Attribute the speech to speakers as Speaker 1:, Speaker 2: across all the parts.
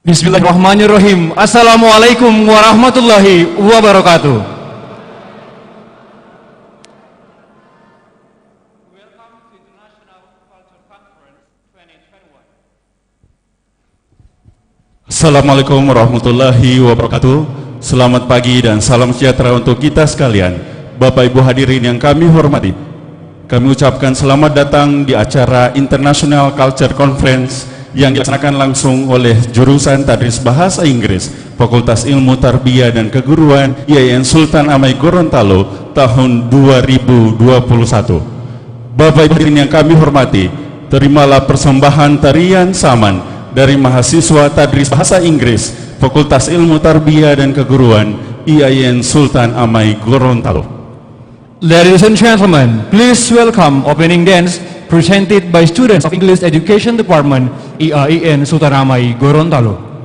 Speaker 1: Bismillahirrahmanirrahim. Assalamualaikum warahmatullahi wabarakatuh. Welcome to International Culture Conference 2021.
Speaker 2: Assalamualaikum warahmatullahi wabarakatuh. Selamat pagi dan salam sejahtera untuk kita sekalian. Bapak Ibu hadirin yang kami hormati, kami ucapkan selamat datang di acara International Culture Conference yang dilaksanakan langsung oleh jurusan Tadris Bahasa Inggris Fakultas Ilmu Tarbiyah dan Keguruan IAIN Sultan Amai Gorontalo tahun 2021. Bapak Ibu hadirin yang kami hormati, terimalah persembahan tarian saman dari mahasiswa Tadris Bahasa Inggris Fakultas Ilmu Tarbiyah dan Keguruan IAIN Sultan Amai Gorontalo.
Speaker 1: Ladies and gentlemen, please welcome opening dance presented by students of English Education Department IAIN Sultan Amai Gorontalo.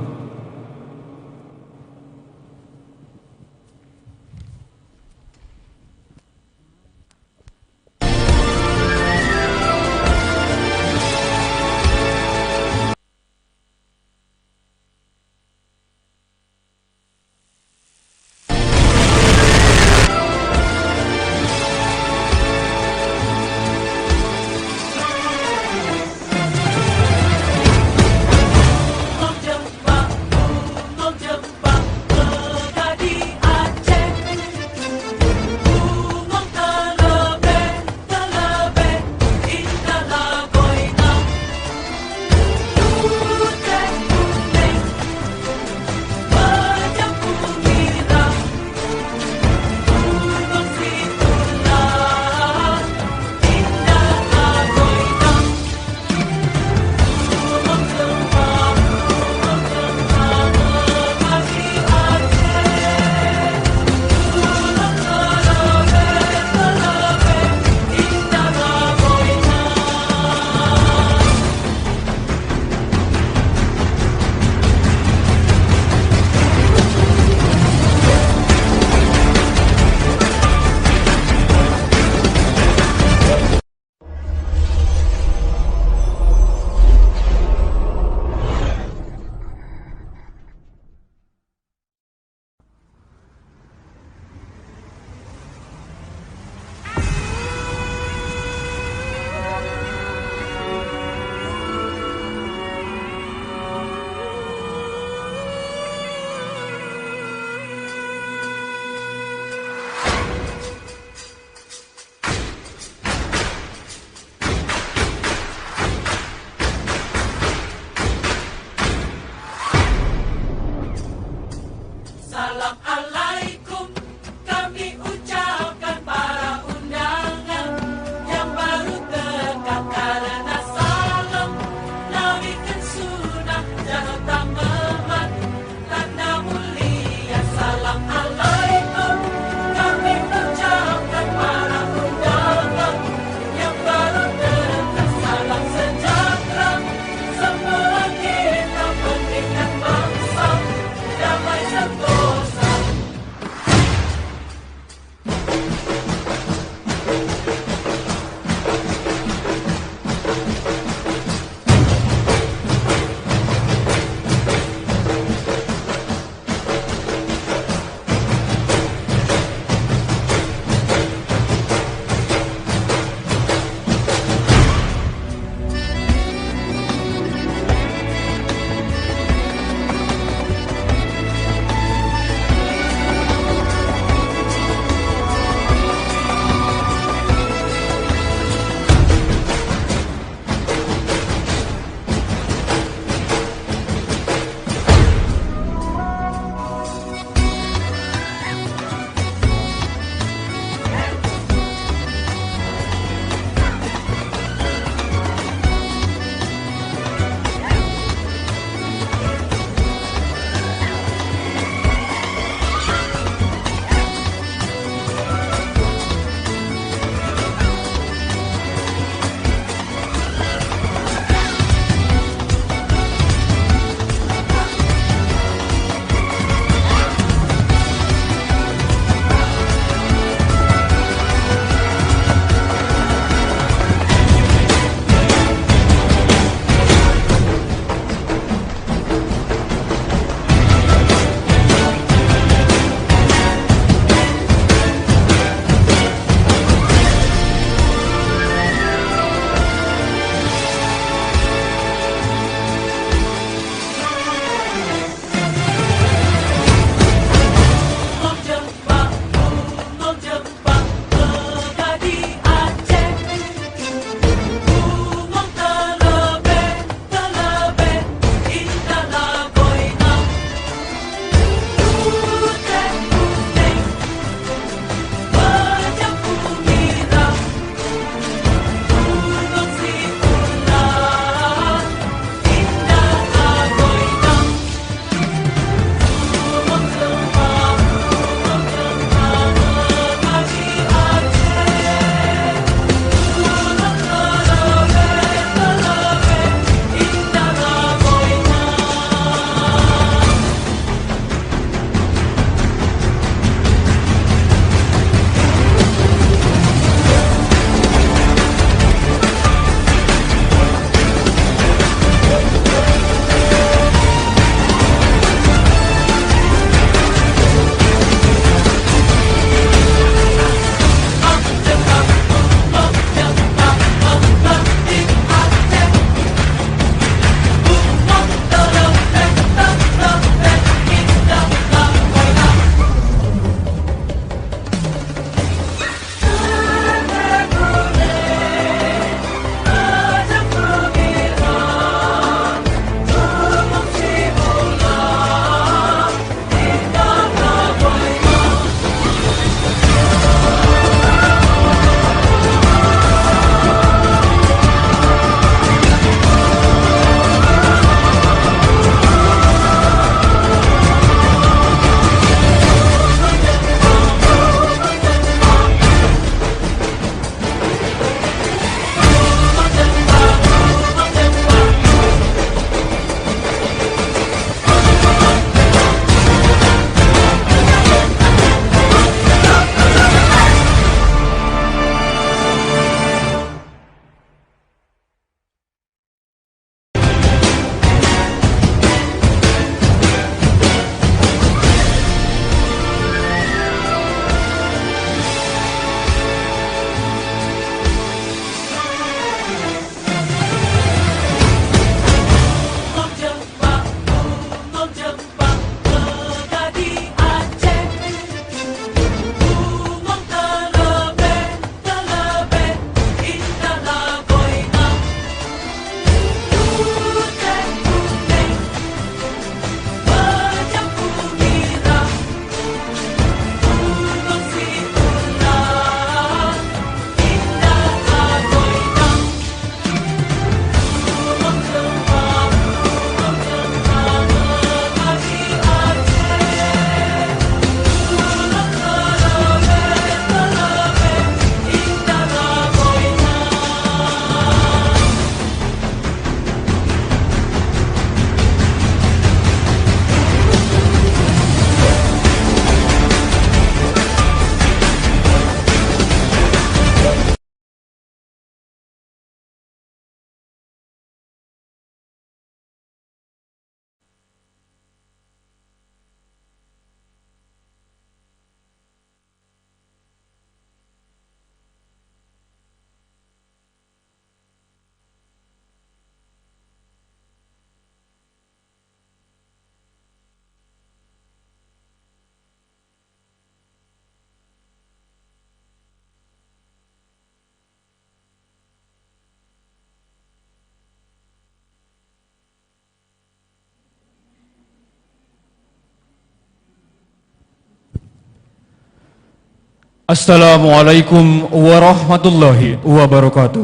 Speaker 1: Assalamualaikum warahmatullahi wabarakatuh.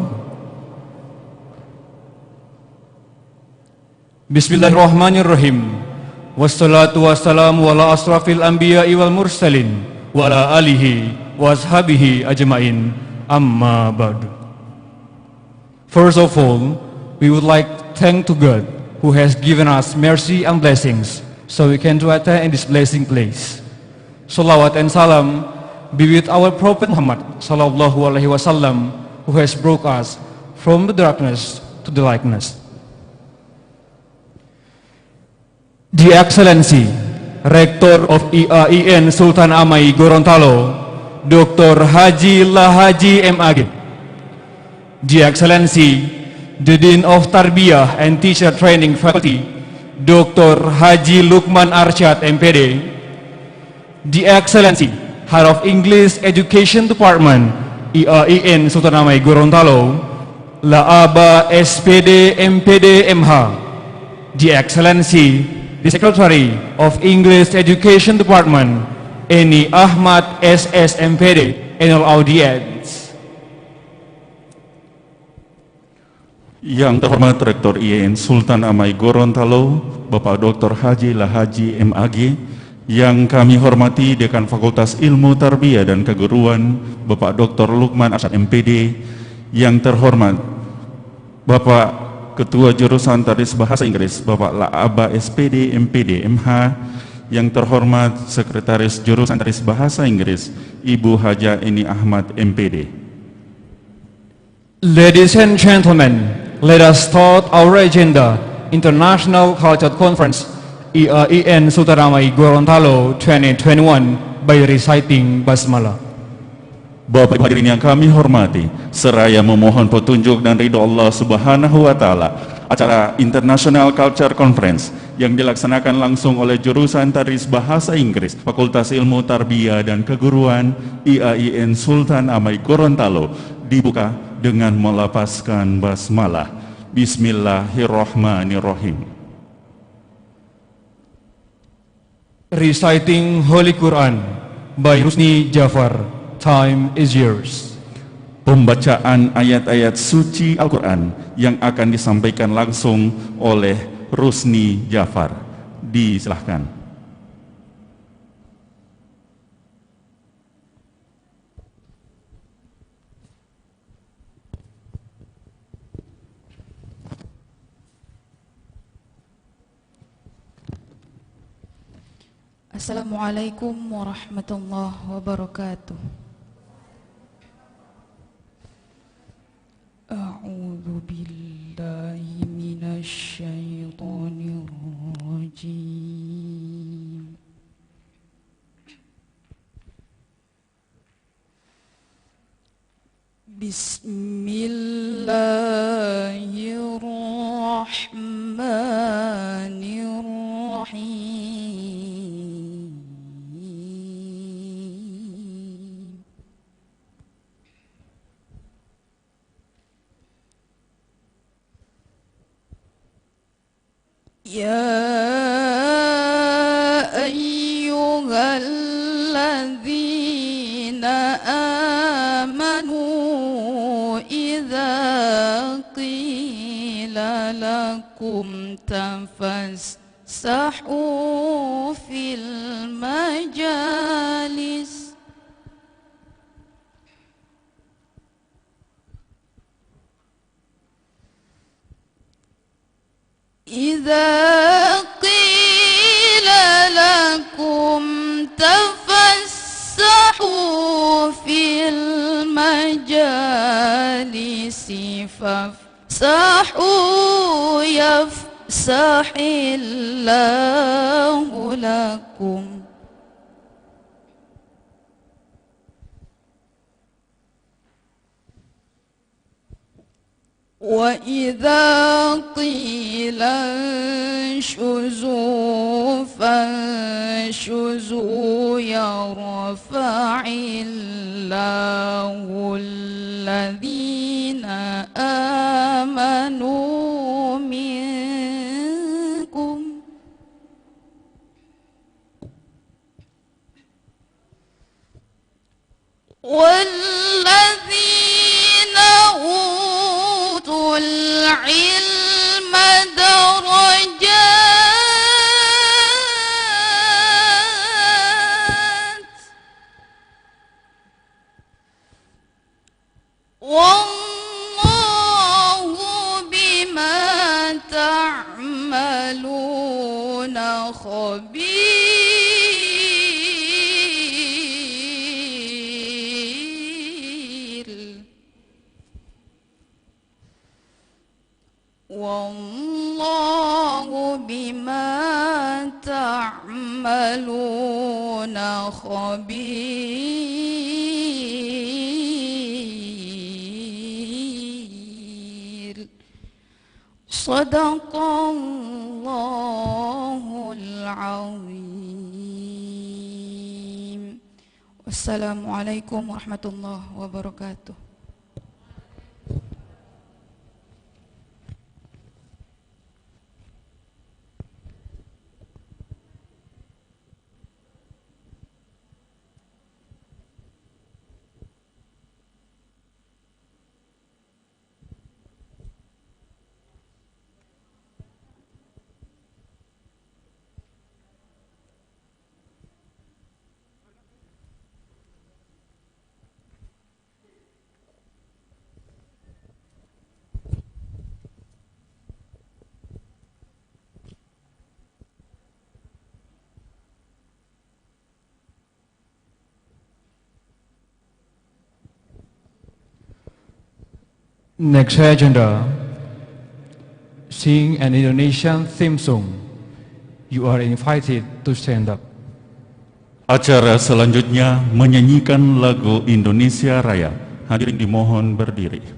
Speaker 1: Bismillahirrahmanirrahim. Wassalatu wassalamu ala asrafil anbiya'i wal mursalin wa ala alihi wa ashabihi ajmain, amma ba'du. First of all, we would like to thank to God who has given us mercy and blessings so we can to attend in this blessing place. Salawat and salam be with our Prophet Muhammad sallallahu alaihi wasallam, who has brought us from the darkness to the lightness. The Excellency Rector of IAIN Sultan Amai Gorontalo, Dr. Haji Lahaji MAG. The Excellency the Dean of Tarbiyah and Teacher Training Faculty, Dr. Haji Lukman Arsyad MPD. The Excellency Head of English Education Department, IAIN Sultan Amai Gorontalo, Laaba SPD MPD MH. The Excellency, the Secretary of English Education Department, Eni Ahmad SS MPD, Annual Audience.
Speaker 2: Yang terhormat Rektor IAIN Sultan Amai Gorontalo, Bapak Dr. Haji Lahaji MAG, yang kami hormati Dekan Fakultas Ilmu Tarbiyah dan Keguruan, Bapak Dr. Lukman Arsyad MPD, yang terhormat Bapak Ketua Jurusan Tadris Bahasa Inggris, Bapak Laaba SPD MPD MH, yang terhormat Sekretaris Jurusan Tadris Bahasa Inggris, Ibu Haja Eni Ahmad MPD.
Speaker 1: Ladies and gentlemen, let us start our agenda, International Culture Conference IAIN Sultan Amai Gorontalo 2021 by reciting Basmalah.
Speaker 2: Bapak Ibu hadirin yang kami hormati, seraya memohon petunjuk dan ridho Allah Subhanahu wa Ta'ala, acara International Culture Conference yang dilaksanakan langsung oleh jurusan Tadris Bahasa Inggris Fakultas Ilmu Tarbiyah dan Keguruan IAIN Sultan Amai Gorontalo dibuka dengan melafazkan basmalah. Bismillahirrahmanirrahim.
Speaker 1: Reciting Holy Quran by Rusni Jafar. Time is yours.
Speaker 2: Pembacaan ayat-ayat suci Al-Quran yang akan disampaikan langsung oleh Rusni Jafar. Disilahkan.
Speaker 3: Assalamualaikum warahmatullahi wabarakatuh. A'udzu billahi minasy syaithanir rajim. Bismillahirrahmanirrahim. Ya ayyuhalladzina amanu idza qila lakum tafassahu fil majalis إذا قيل لكم تفسحوا في المجالس فافسحوا يفسح الله لكم وإذا قيل انشزوا فانشزوا يرفع الله الذين آمنوا منكم العلم درجات والله بما تعملون خبير والله بما تعملون خبير صدق الله العظيم والسلام عليكم ورحمة الله وبركاته.
Speaker 1: Next agenda, sing an Indonesian theme song. You are invited to stand up.
Speaker 2: Acara selanjutnya menyanyikan lagu Indonesia Raya. Hadirin dimohon berdiri.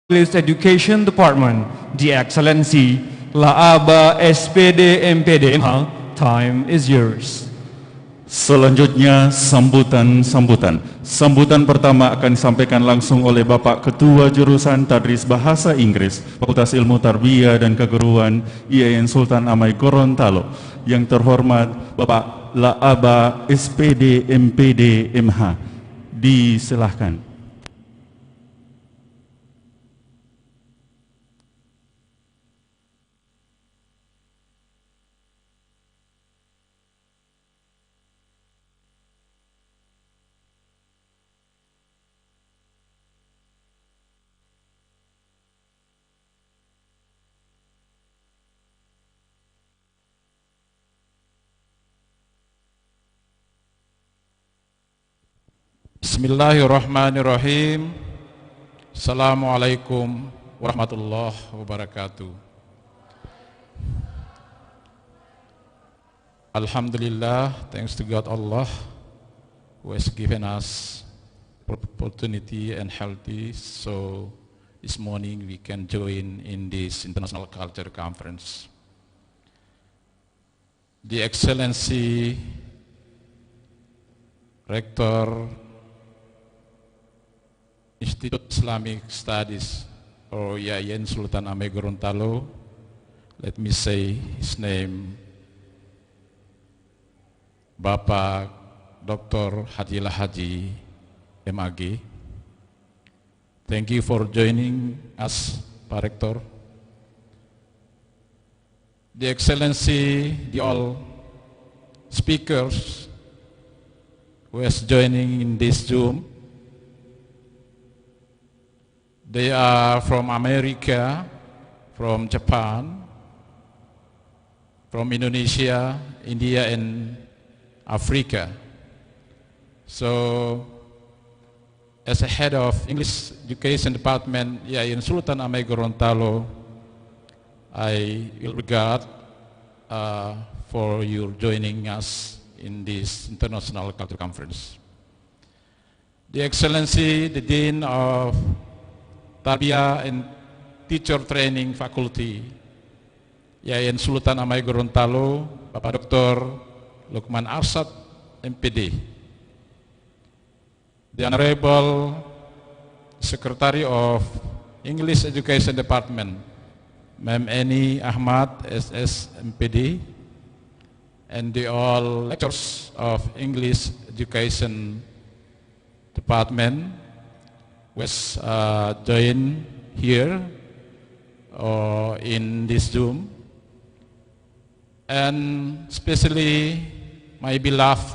Speaker 1: English Education Department, The Excellency La Aba SPD MPD MH, time is yours.
Speaker 2: Selanjutnya sambutan. Sambutan pertama akan disampaikan langsung oleh Bapak Ketua Jurusan Tadris Bahasa Inggris Fakultas Ilmu Tarbiyah dan Keguruan IAIN Sultan Amai Gorontalo. Yang terhormat Bapak La Aba SPD MPD MH. Disilahkan.
Speaker 4: Bismillahirrahmanirrahim. Assalamualaikum warahmatullahi wabarakatuh. Alhamdulillah, thanks to God Allah who has given us opportunity and healthy, so this morning we can join in this International Culture Conference. The Excellency Rector Institute Islamic Studies or Yayan Sultan Amir Gorontalo, let me say his name, Bapak Dr. Hadilah Haji MAG. Thank you for joining us, Pak Rektor. The Excellency, the all speakers who is joining in this Zoom, they are from America, from Japan, from Indonesia, India, and Africa. So, as a head of English Education Department, Yayan Sultan Amir Gorontalo, I will regard for your joining us in this International Culture Conference. The Excellency, the Dean of Tarbiyah and Teacher Training Faculty, Yayan Sultan Amir Gorontalo, Bapak Dr. Lukman Arsad, MPD. The Honorable Secretary of English Education Department, Ma'am Eni Ahmad, SS, MPD, and the all lecturers of English Education Department was joined here in this Zoom, and especially my beloved,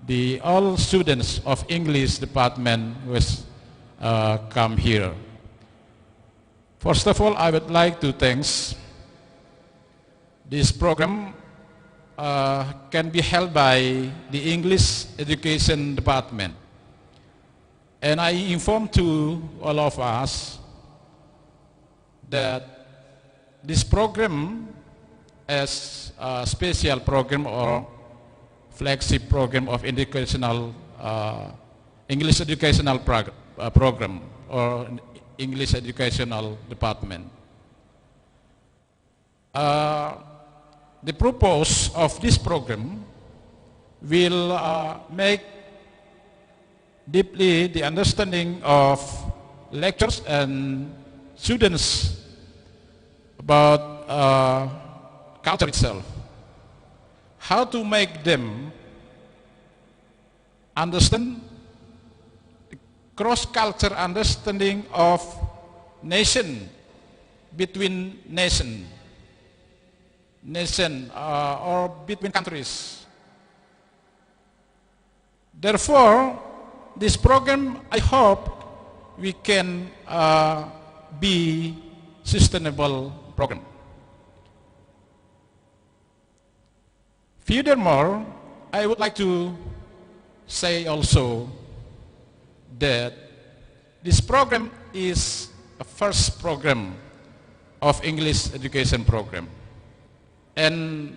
Speaker 4: the all students of English Department was come here. First of all, I would like to thank this program can be held by the English Education Department. And I inform to all of us that this program is a special program or flagship program of educational English educational program or English Educational Department. The purpose of this program will make deeply the understanding of lecturers and students about culture itself. How to make them understand the cross-culture understanding of nation between nation or between countries. Therefore, this program, I hope, we can be sustainable program. Furthermore, I would like to say also that this program is a first program of English education program and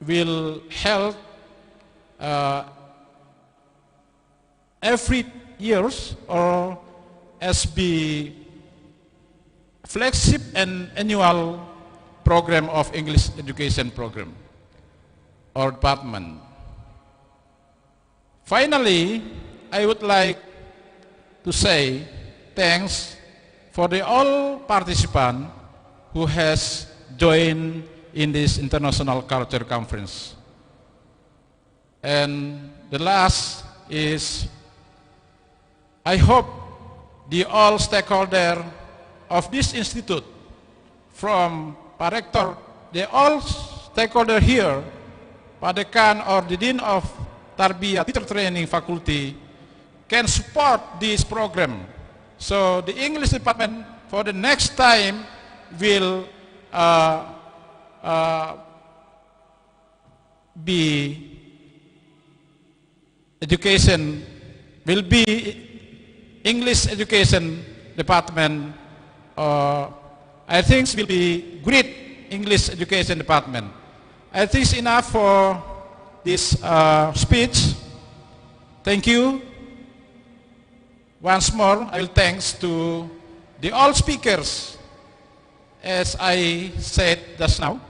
Speaker 4: will help every years or as be flagship and annual program of English education program or department. Finally, I would like to say thanks for the all participants who has joined in this International Culture Conference. And the last is, I hope the all stakeholder of this institute, from Pak Rektor, the all stakeholder here, Pak Dekan or the Dean of Tarbiyah Teacher Training Faculty, can support this program. So the English department for the next time will be education will be English education department. I think will be great English education department. I think it's enough for this speech. Thank you. Once more, I will thanks to the all speakers, as I said just now,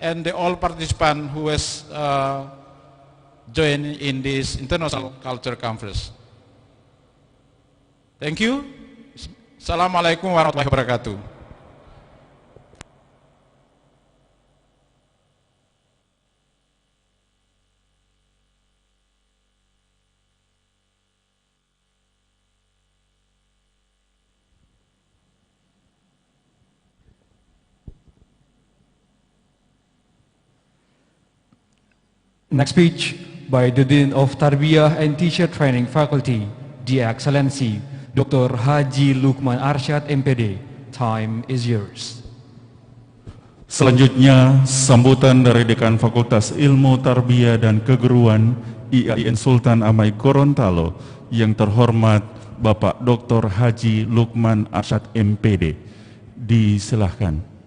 Speaker 4: and the all participants who has joined in this International Culture Conference. Thank you. Assalamualaikum warahmatullahi wabarakatuh.
Speaker 1: Next speech by the Dean of Tarbiyah and Teacher Training Faculty, The Excellency, Dr. Haji Lukman Arsyad MPD. Time is yours.
Speaker 2: Selanjutnya, sambutan dari Dekan Fakultas Ilmu Tarbiyah dan Keguruan IAIN Sultan Amai Gorontalo yang terhormat Bapak Dr. Haji Lukman Arsyad MPD. Disilahkan.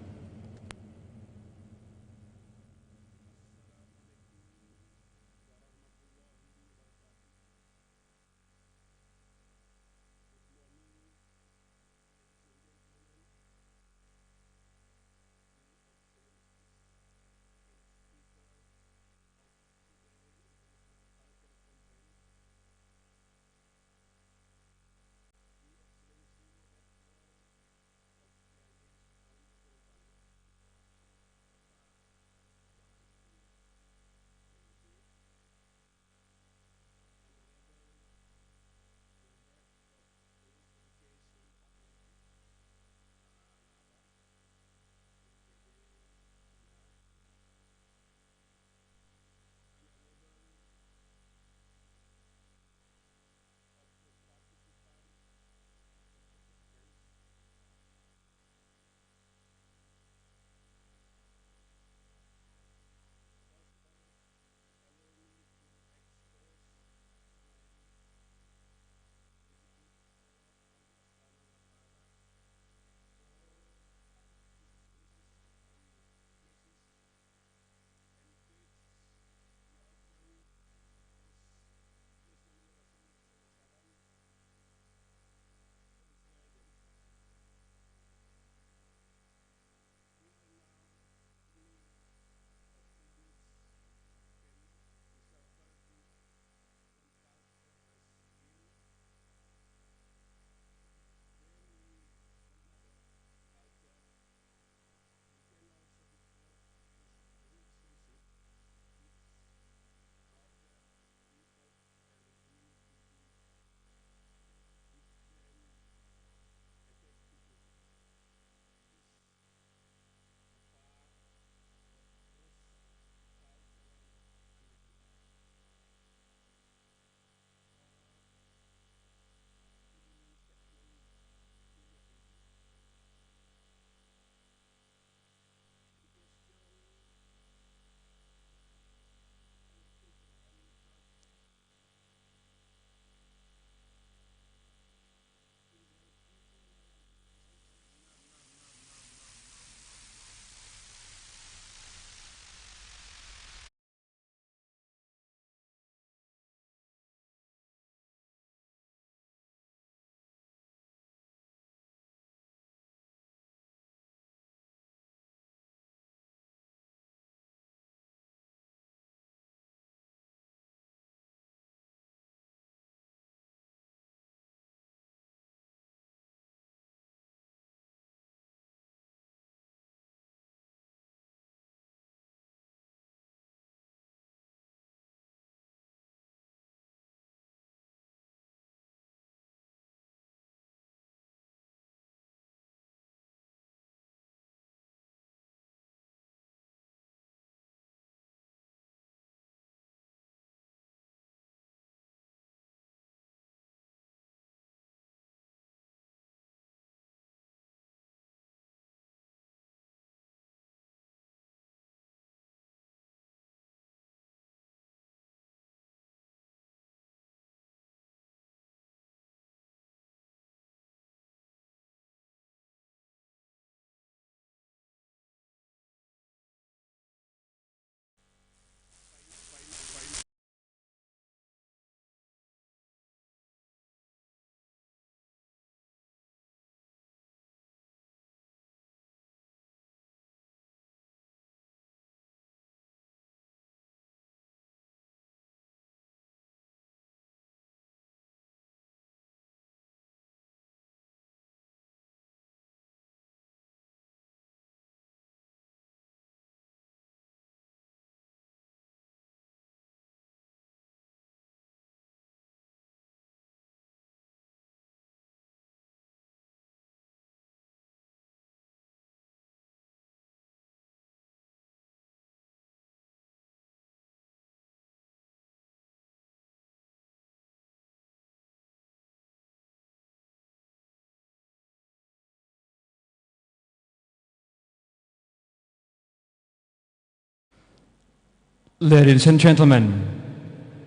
Speaker 1: Ladies and gentlemen,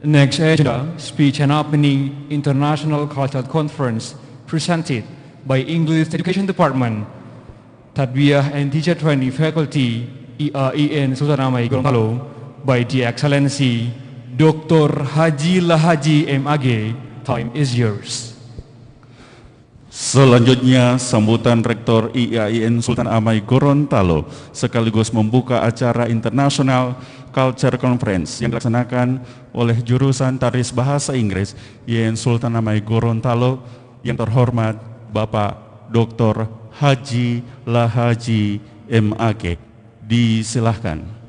Speaker 1: next agenda, speech and opening International Cultural Conference presented by English Education Department, Tadbiyah and Teacher Training Faculty, IAIN Sultan Amai Gorontalo, by the Excellency Dr. Haji Lahaji MAG. Time is yours.
Speaker 2: Selanjutnya, sambutan Rektor IAIN Sultan Amai Gorontalo sekaligus membuka acara International Culture Conference yang dilaksanakan oleh jurusan Taris Bahasa Inggris IAIN Sultan Amai Gorontalo yang terhormat Bapak Dr. Haji Lahaji MAG. Disilahkan.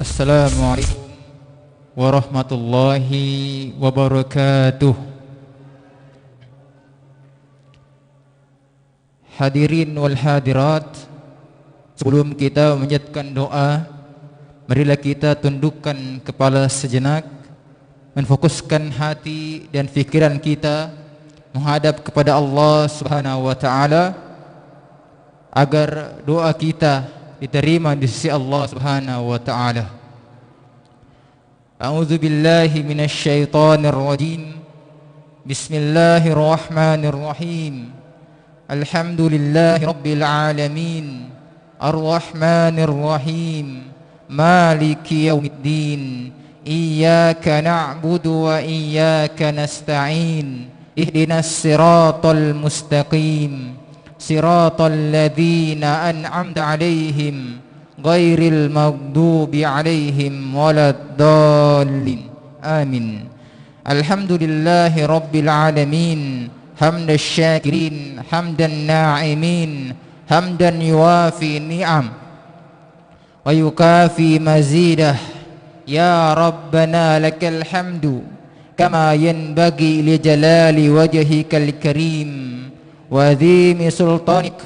Speaker 5: Assalamualaikum warahmatullahi wabarakatuh. Hadirin wal hadirat, sebelum kita memanjatkan doa, marilah kita tundukkan kepala sejenak, menfokuskan hati dan fikiran kita menghadap kepada Allah Subhanahu wa taala agar doa kita diterima di sisi Allah Subhanahu wa taala. A'udzu billahi minasy syaithanir rajim. Bismillahirrahmanirrahim. Alhamdulillahi rabbil alamin. Arrahmanir rahim. Maliki yaumiddin. Iyyaka na'budu wa iyyaka nasta'in. Ihdinas siratal mustaqim. Siratal ladzina an'amta 'alaihim ghairil maghdubi 'alaihim waladdallin. Amin. Alhamdulillahi rabbil alamin. Hamdan syakirin, hamdan na'imin, hamdan yuwafi ni'am wa yukafi mazidah. Ya Rabbana lakal hamdu kama yanbaghi li jalali wajhikal karim wa dhimi sultanik.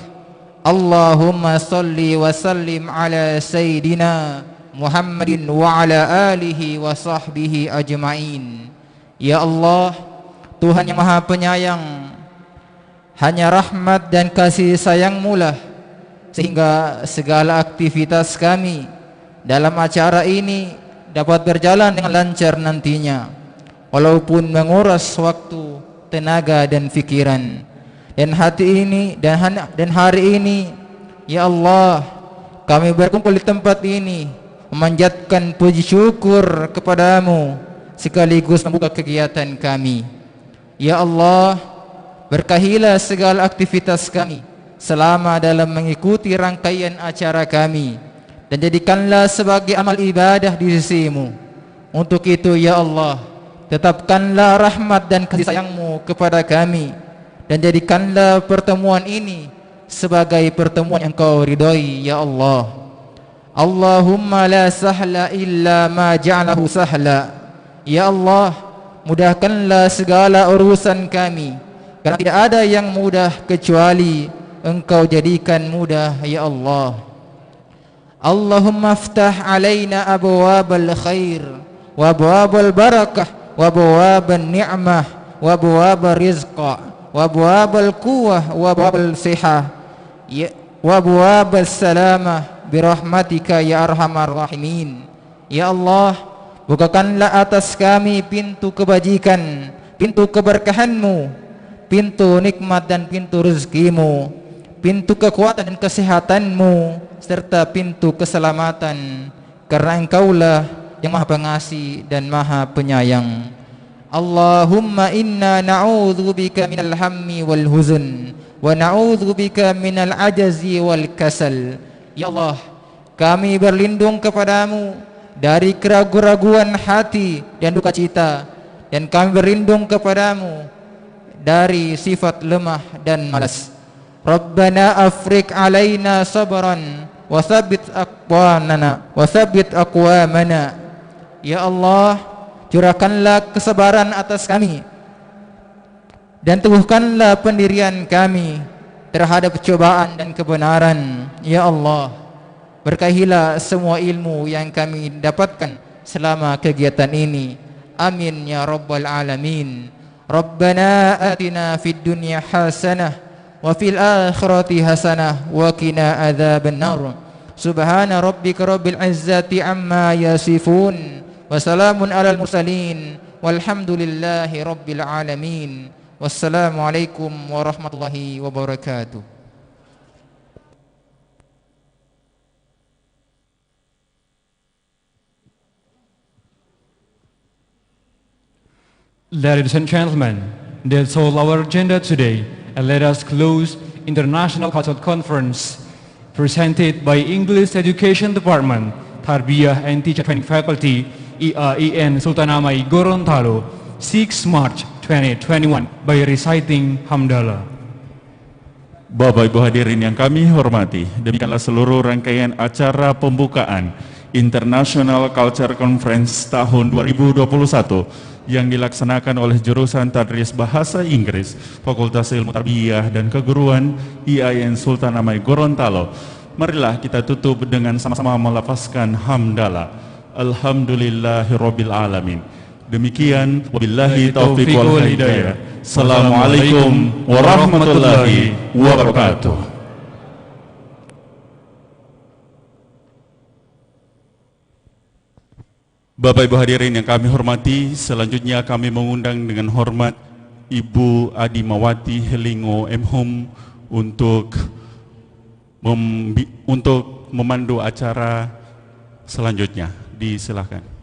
Speaker 5: Allahumma salli wa sallim ala Sayyidina Muhammadin wa ala alihi wa sahbihi ajma'in. Ya Allah, Tuhan yang Maha Penyayang, hanya rahmat dan kasih sayang-Mu lah sehingga segala aktivitas kami dalam acara ini dapat berjalan dengan lancar nantinya, walaupun menguras waktu, tenaga dan pikiran. Dan hati ini dan hari ini, ya Allah, kami berkumpul di tempat ini memanjatkan puji syukur kepadamu sekaligus membuka kegiatan kami. Ya Allah, berkahilah segala aktivitas kami selama dalam mengikuti rangkaian acara kami, dan jadikanlah sebagai amal ibadah di sisi-Mu. Untuk itu ya Allah, tetapkanlah rahmat dan kasih sayang-Mu kepada kami, dan jadikanlah pertemuan ini sebagai pertemuan yang Kau ridhoi ya Allah. Allahumma la sahla illa ma ja'alahu sahla. Ya Allah, mudahkanlah segala urusan kami, karena tidak ada yang mudah kecuali Engkau jadikan mudah ya Allah. Allahumma aftah alaina abwabal khair wa abwabal barakah wa abwabal ni'mah wa abwabal rizqa wa abwabal quwwah wa abwabal sihah wa abwabal salamah birahmatika ya arhamar rahimin. Ya Allah, bukakanlah atas kami pintu kebajikan, pintu keberkahan-Mu, pintu nikmat dan pintu rezeki-Mu, pintu kekuatan dan kesehatan-Mu, serta pintu keselamatan, karena Engkaulah yang Maha Pengasih dan Maha Penyayang. Allahumma inna na'udzubika minal hammi wal huzun wa na'udzubika minal ajazi wal kasal. Ya Allah, kami berlindung kepadamu dari keraguan-raguan hati dan duka cita, dan kami berlindung kepadamu dari sifat lemah dan malas. Rabbana afrik alaina sabran wa tsabbit aqwamana. Ya Allah, curahkanlah kesabaran atas kami dan teguhkanlah pendirian kami terhadap cobaan dan kebenaran. Ya Allah, berkahilah semua ilmu yang kami dapatkan selama kegiatan ini. Amin ya rabbal alamin. Rabbana atina fid dunya hasanah wa fil akhirati hasanah wa qina adzabannar. Subhana rabbika rabbil izzati amma yasifun wa salamun alal mursalin walhamdulillahi rabbil alamin. Wassalamualaikum warahmatullahi wabarakatuh.
Speaker 1: Ladies and gentlemen, that's all our agenda today, and let us close International Cultural Conference presented by English Education Department, Tarbiyah and Teacher Training Faculty, IAIN Sultan Amai Gorontalo, 6 March 2021 by reciting Hamdalah.
Speaker 2: Bapak Ibu hadirin yang kami hormati, demikianlah seluruh rangkaian acara pembukaan International Culture Conference tahun 2021 yang dilaksanakan oleh jurusan Tadris Bahasa Inggris, Fakultas Ilmu Tarbiyah dan Keguruan IAIN Sultan Amai Gorontalo. Marilah kita tutup dengan sama-sama melafazkan hamdalah. Alhamdulillahirabbil alamin. Demikian, wabillahi taufiq wal hidayah. Assalamualaikum warahmatullahi wabarakatuh. Bapak Ibu hadirin yang kami hormati, selanjutnya kami mengundang dengan hormat Ibu Adimawati Helingo M.Hum untuk memandu acara selanjutnya. Disilahkan.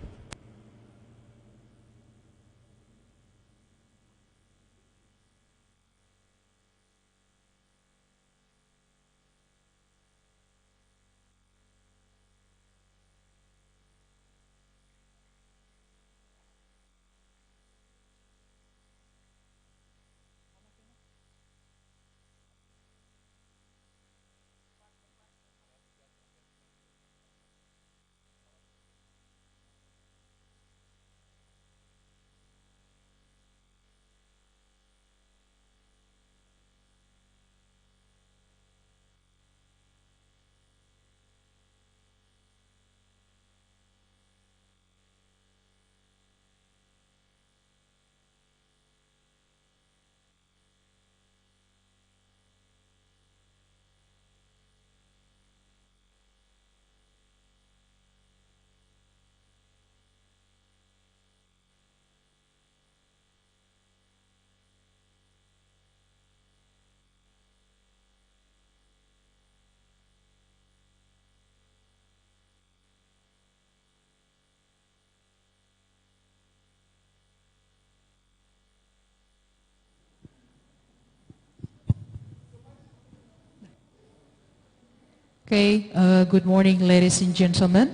Speaker 6: Okay, good morning, ladies and gentlemen.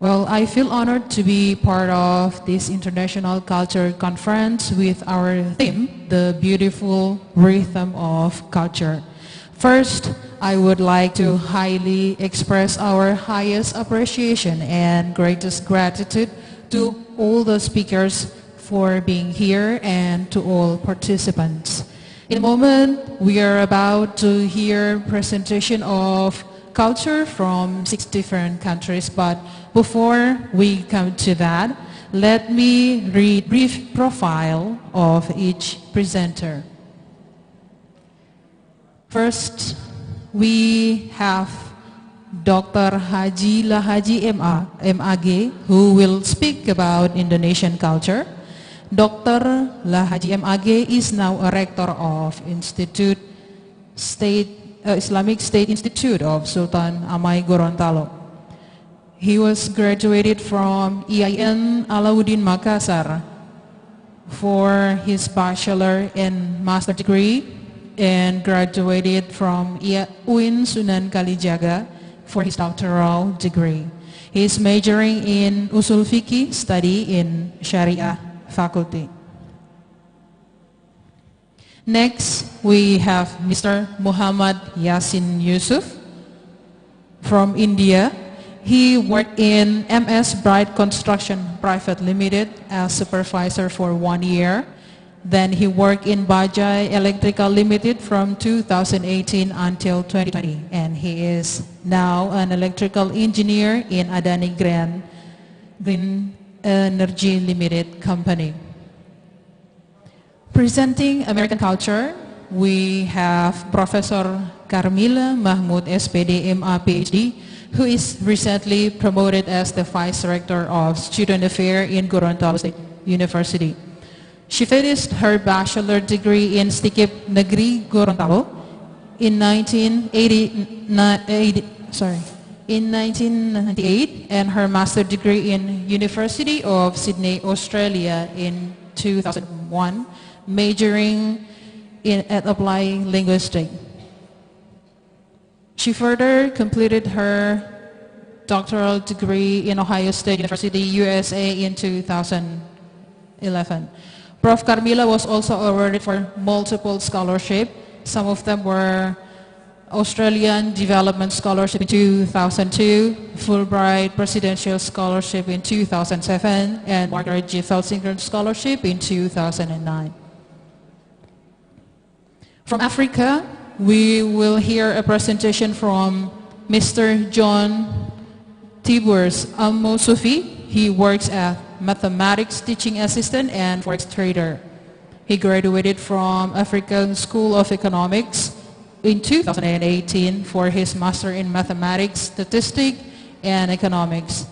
Speaker 6: Well, I feel honored to be part of this International Culture Conference with our theme, the beautiful rhythm of culture. First, I would like to highly express our highest appreciation and greatest gratitude to all the speakers for being here and to all participants. In a moment, we are about to hear presentation of culture from 6 different countries, but before we come to that, let me read brief profile of each presenter. First, we have Dr. Haji Lahaji MAG, who will speak about Indonesian culture. Dr. Lahaji MAG is now a rector of Islamic State Institute of Sultan Amai Gorontalo. He was graduated from IAIN Alauddin Makassar for his bachelor and master degree and graduated from UIN Sunan Kalijaga for his doctoral degree. He is majoring in Usul Fiqh study in Sharia faculty. Next, we have Mr. Muhammad Yasin Yusuf from India. He worked in MS Bright Construction Private Limited as supervisor for 1 year. Then he worked in Bajaj Electrical Limited from 2018 until 2020. And he is now an electrical engineer in Adani Green Energy Limited company. Presenting American culture, we have Professor Carmila Mahmud SPD MA PhD, who is recently promoted as the Vice Rector of Student Affairs in Gorontalo State University. She finished her bachelor degree in Stikip Negeri Gorontalo in 1998 and her master degree in University of Sydney, Australia in 2001, majoring in applied linguistics. She further completed her doctoral degree in Ohio State University, USA in 2011. Prof. Carmila was also awarded for multiple scholarships. Some of them were Australian Development Scholarship in 2002, Fulbright Presidential Scholarship in 2007, and Margaret G. Felsinger Scholarship in 2009. From Africa, we will hear a presentation from Mr. John Tiburs Amosufi. He works as mathematics teaching assistant and forex trader. He graduated from African School of Economics in 2018 for his master in mathematics, statistics, and economics.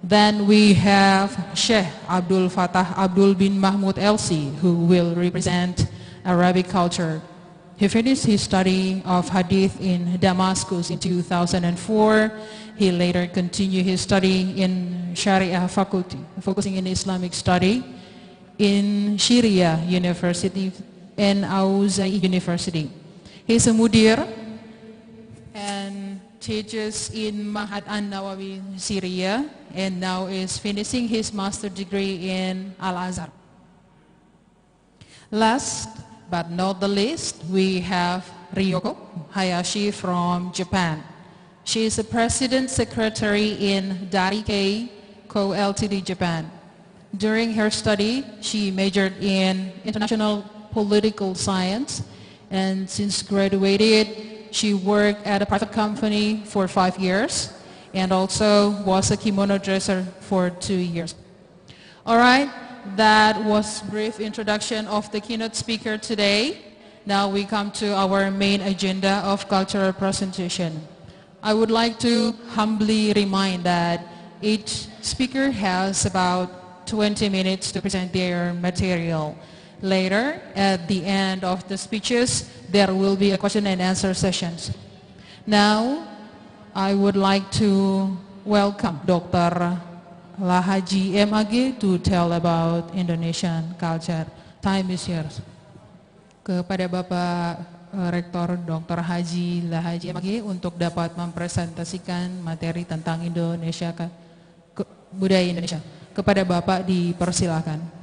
Speaker 6: Then we have Sheikh Abdul Fattah Abdul bin Mahmud LC, who will represent Arabic culture. He finished his study of Hadith in Damascus in 2004. He later continued his study in Sharia faculty, focusing in Islamic study in Sharia University and Auzai University. He's a mudir and teaches in Mahad An-Nawawi, Syria, and now is finishing his master's degree in Al-Azhar. Last but not the least, we have Ryoko Hayashi from Japan. She is the President Secretary in Darikei Co. Ltd. Japan. During her study, she majored in international political science, and since graduated, she worked at a private company for 5 years and also was a kimono dresser for 2 years. All right. That was brief introduction of the keynote speaker today. Now we come to our main agenda of cultural presentation. I would like to humbly remind that each speaker has about 20 minutes to present their material. Later, at the end of the speeches, there will be a question and answer sessions. Now, I would like to welcome Dr. Lahaji MAG to tell about Indonesian culture. Time is yours. Kepada Bapak Rektor Dr. Haji Lahaji MAG untuk dapat mempresentasikan materi tentang Indonesia, budaya Indonesia. Kepada Bapak dipersilakan.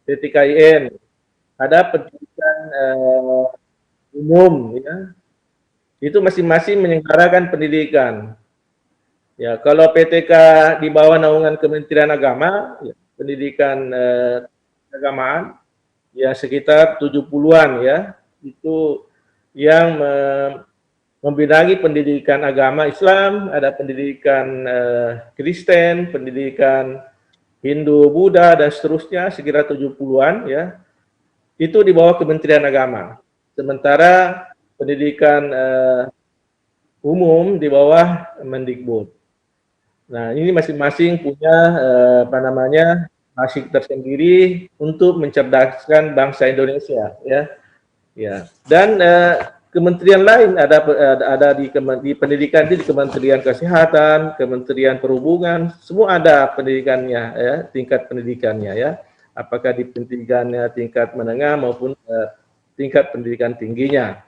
Speaker 7: PTKIN, ada pendidikan umum, ya. Itu masing-masing menyelenggarakan pendidikan. Ya, kalau PTK di bawah naungan Kementerian Agama, ya, pendidikan keagamaan, ya sekitar 70-an ya, itu yang membidangi pendidikan agama Islam, ada pendidikan Kristen, pendidikan Hindu, Buddha, dan seterusnya, sekitar 70-an ya, itu di bawah Kementerian Agama. Sementara pendidikan umum di bawah Mendikbud. Nah, ini masing-masing punya nasib tersendiri untuk mencerdaskan bangsa Indonesia, ya. Ya. Dan kementerian lain ada di pendidikan, di Kementerian Kesehatan, Kementerian Perhubungan, semua ada pendidikannya, ya, tingkat pendidikannya, ya. Apakah di pendidikannya tingkat menengah maupun tingkat pendidikan tingginya.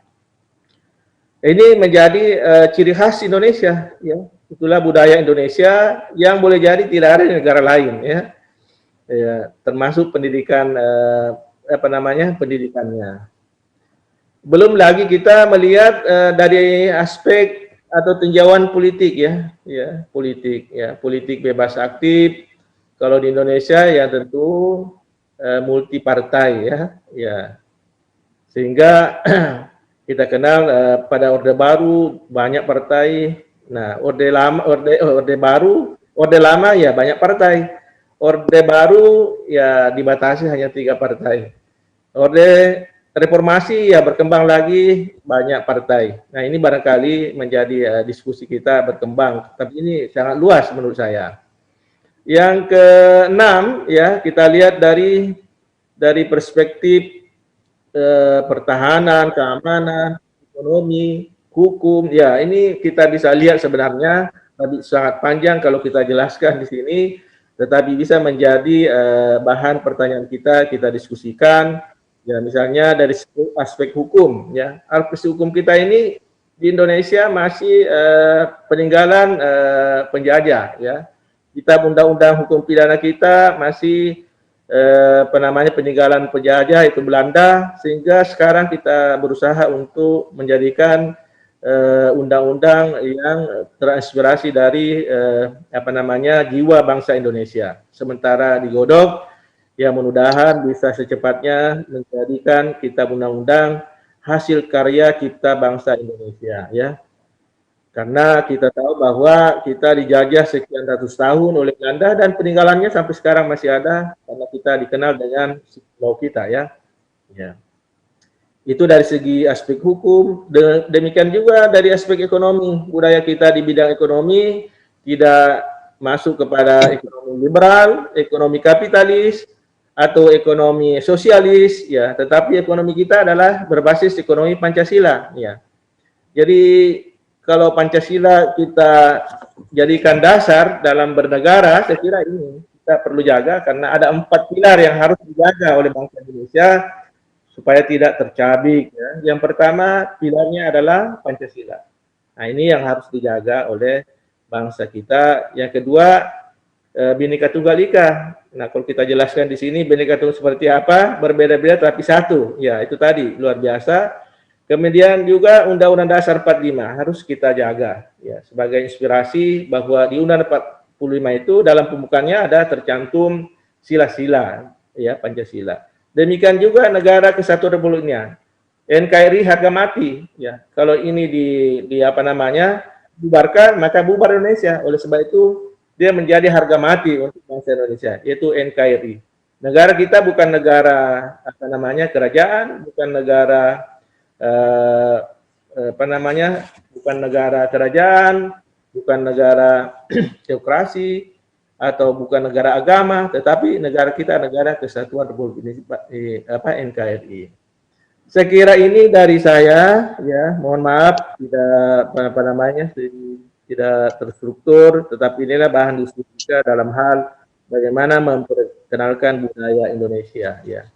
Speaker 7: Ini menjadi ciri khas Indonesia, ya. Itulah budaya Indonesia yang boleh jadi tidak ada di negara lain, ya. Ya, termasuk pendidikan pendidikannya. Belum lagi kita melihat dari aspek atau tinjauan politik, ya, politik bebas aktif. Kalau di Indonesia ya tentu multi partai, ya, sehingga kita kenal pada Orde Baru banyak partai. Nah, Orde Lama ya banyak partai. Orde Baru ya dibatasi hanya 3 partai. Orde Reformasi ya berkembang lagi banyak partai. Nah, ini barangkali menjadi diskusi kita berkembang, tapi ini sangat luas menurut saya. Yang keenam, ya, kita lihat dari perspektif pertahanan, keamanan, ekonomi, hukum. Ya, ini kita bisa lihat sebenarnya, tapi sangat panjang kalau kita jelaskan di sini, tetapi bisa menjadi bahan pertanyaan kita diskusikan. Ya, misalnya dari aspek hukum, ya, aspek hukum kita ini di Indonesia masih peninggalan penjajah, ya. Kitab undang-undang hukum pidana kita masih peninggalan penjajah, itu Belanda, sehingga sekarang kita berusaha untuk menjadikan undang-undang yang terinspirasi dari jiwa bangsa Indonesia. Sementara digodok, ya mudah-mudahan bisa secepatnya menjadikan kitab undang-undang hasil karya kita bangsa Indonesia, ya. Karena kita tahu bahwa kita dijajah sekian ratus tahun oleh Belanda dan peninggalannya sampai sekarang masih ada karena kita dikenal dengan pulau kita, ya. Ya. Itu dari segi aspek hukum, demikian juga dari aspek ekonomi. Budaya kita di bidang ekonomi tidak masuk kepada ekonomi liberal, ekonomi kapitalis, atau ekonomi sosialis, ya, tetapi ekonomi kita adalah berbasis ekonomi Pancasila, ya. Jadi kalau Pancasila kita jadikan dasar dalam bernegara, saya kira ini kita perlu jaga karena ada 4 pilar yang harus dijaga oleh bangsa Indonesia supaya tidak tercabik, ya. Yang pertama pilarnya adalah Pancasila. Nah, ini yang harus dijaga oleh bangsa kita. Yang kedua, Bhinneka Tunggal Ika. Nah, kalau kita jelaskan di sini Bhinneka Tunggal seperti apa, berbeda-beda tapi satu. Ya, itu tadi luar biasa. Kemudian juga Undang-Undang Dasar 45 harus kita jaga, ya, sebagai inspirasi bahwa di Undang-Undang 45 itu dalam pembukaannya ada tercantum sila-sila, ya, Pancasila. Demikian juga Negara Kesatuan Republiknya, NKRI harga mati, ya. Kalau ini bubarkan, maka bubar Indonesia. Oleh sebab itu, dia menjadi harga mati untuk bangsa Indonesia, yaitu NKRI. Negara kita bukan negara apa namanya kerajaan, bukan negara apa namanya, bukan negara kerajaan, bukan negara teokrasi, atau bukan negara agama, tetapi negara kita negara Kesatuan Republik NKRI. Saya kira ini dari saya, ya. Mohon maaf tidak apa namanya tidak terstruktur, tetapi inilah bahan diskusi kita dalam hal bagaimana memperkenalkan budaya Indonesia, ya.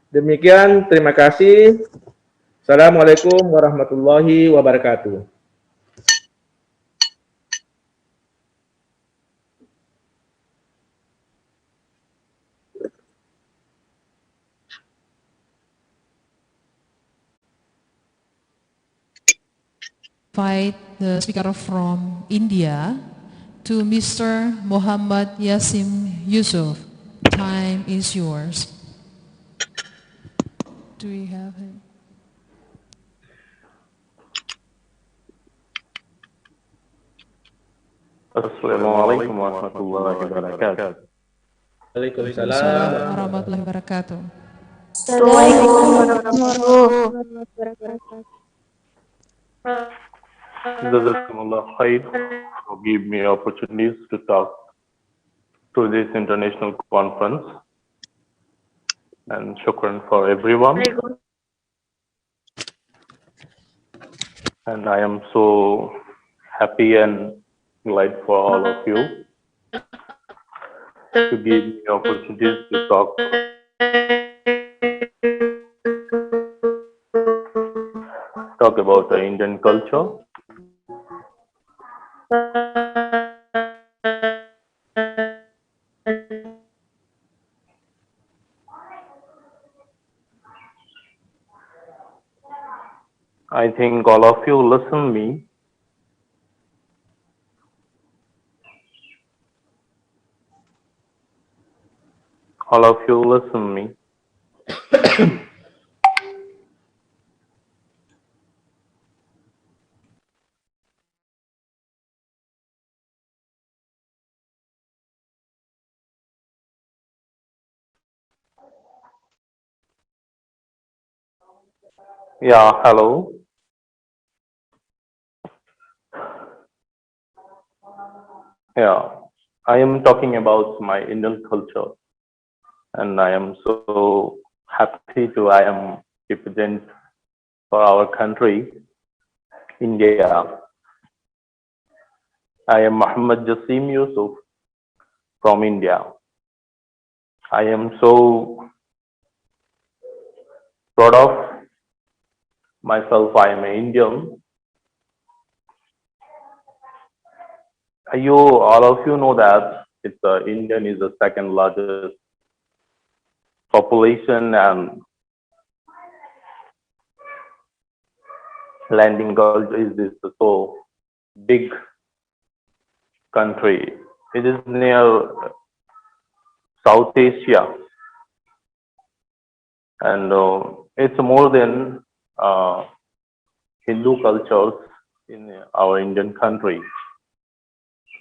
Speaker 7: Demikian, terima kasih. Assalamualaikum warahmatullahi wabarakatuh.
Speaker 6: Invite the speaker from India to Mr. Muhammad Yasim Yusuf. Time is yours. Do we have him?
Speaker 8: Assalamualaikum warahmatullahi wabarakatuh.
Speaker 7: Waalaikumsalam
Speaker 6: warahmatullahi wabarakatuh.
Speaker 9: Assalamualaikum warahmatullahi wabarakatuh.
Speaker 8: Jazakumullah khair for give me opportunities to talk to this international conference, and shukran for everyone. And I am so happy and glad for all of you to give me opportunities to talk about the Indian culture. I think all of you listen me. All of you listen me. Yeah, hello. Yeah, I am talking about my Indian culture, and I am so happy to I am represent for our country, India. I am Muhammad Yasim Yusuf from India. I am so proud of myself. I am an Indian. All of you know that Indian is the second largest population and landing culture is this so big country. It is near South Asia, and it's more than Hindu cultures in our Indian country.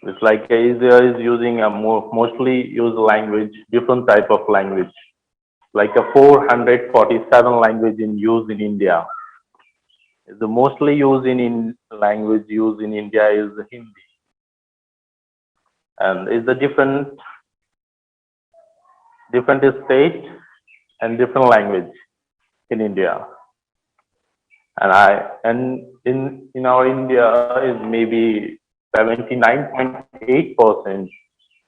Speaker 8: It's like Asia is using a mostly used language, different type of language, like a 447 language in use in India. The mostly used in language used in India is Hindi, and it's a different state and different language in India. And in our India is maybe 79.8%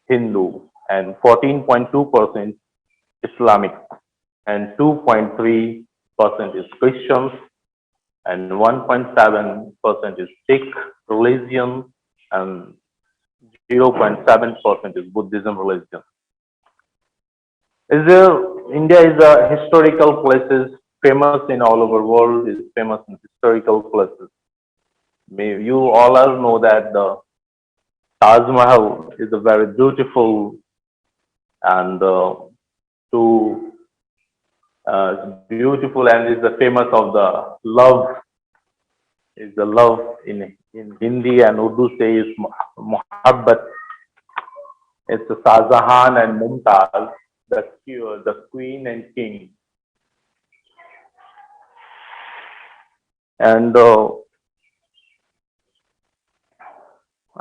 Speaker 8: Hindu and 14.2% Islamic and 2.3% is Christians and 1.7% is Sikh religion and 0.7% is Buddhism religion. India is a historical places famous in all over world, is famous in historical places. You all know that the Taj Mahal is a very beautiful and beautiful and is the famous of the love is the love in Hindi and Urdu say is muhabbat. It's Shahjahan and Mumtaz, the queen and king. And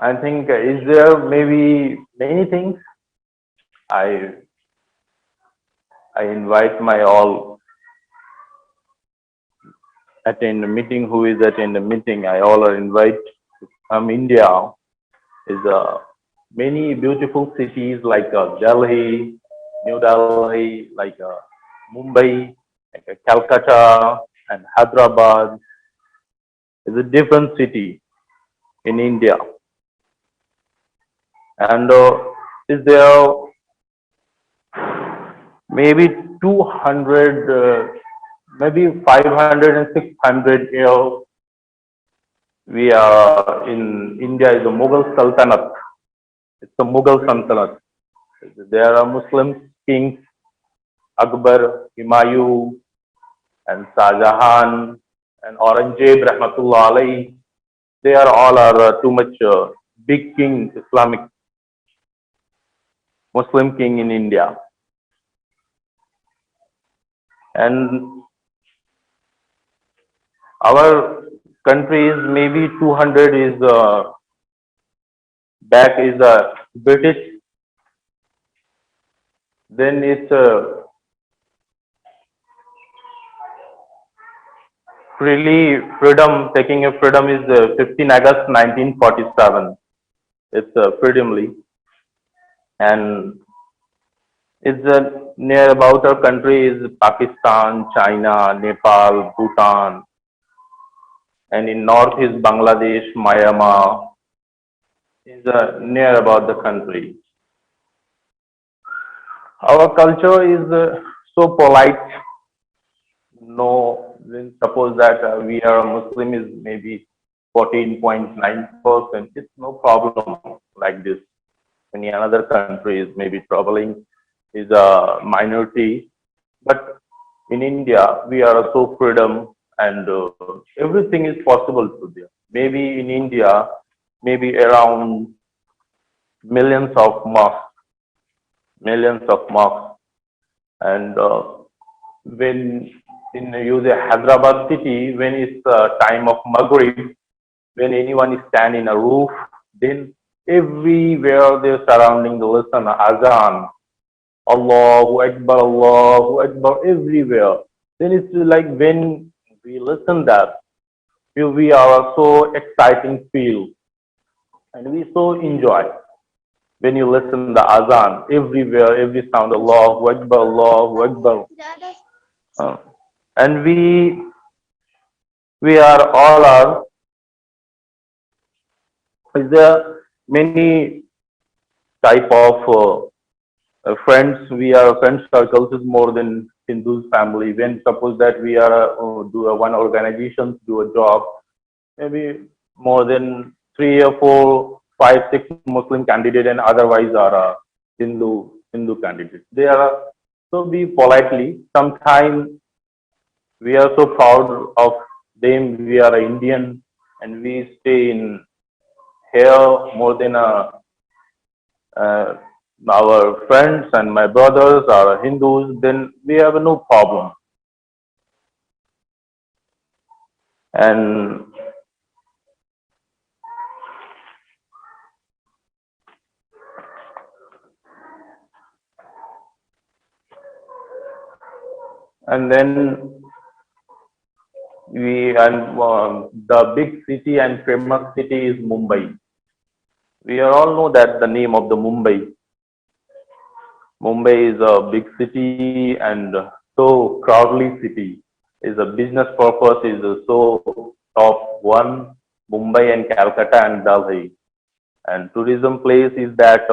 Speaker 8: I think is there maybe many things. I invite my all attend the meeting. Who is attend the meeting? I all are invite to come India. Is many beautiful cities like Delhi, New Delhi, like Mumbai, like Calcutta and Hyderabad. Is a different city in India. And is there maybe 200, maybe 500 and 600 years we are in India is a Mughal Sultanate. It's a Mughal Sultanate. There are Muslim kings, Akbar, Humayun, and Shahjahan, and Aurangzeb, Rahmatullah alayhi. They are all too much big king, Islamic Muslim king in India. And our country is maybe 200 is back is British. Then it's freedom, taking a freedom is 15 August 1947. It's freedomly. And it's near about our country is Pakistan, China, Nepal, Bhutan. And in north is Bangladesh, Myanmar. Is near about the country. Our culture is so polite. No, then suppose that we are a Muslim is maybe 14.9%. It's no problem like this. Any another country is maybe troubling is a minority. But in India, we are so freedom and everything is possible to them. Maybe in India, maybe around millions of mosques. And when in use a Hyderabad city, when it's time of Maghrib, when anyone is standing in a roof, then everywhere they're surrounding the listen azan, Allahu Akbar, everywhere. Then it's like when we listen that, we are so exciting feel, and we so enjoy. When you listen the azan, everywhere, every sound, Allahu Akbar. And we are all are, is there many type of friends, we are friend circles is more than Hindu's family. When suppose that we are do one organization, do a job, maybe more than 3 or 4, 5, 6 Muslim candidates and otherwise are Hindu candidates. They are so be politely. Sometimes we are so proud of them. We are Indian and we stay in here more than our friends and my brothers are Hindus. Then we have no problem. And then the big city and famous city is Mumbai. We all know that the name of the Mumbai. Mumbai is a big city and so crowdly city. Is a business purpose is so top one. Mumbai and Calcutta and Delhi. And tourism place is that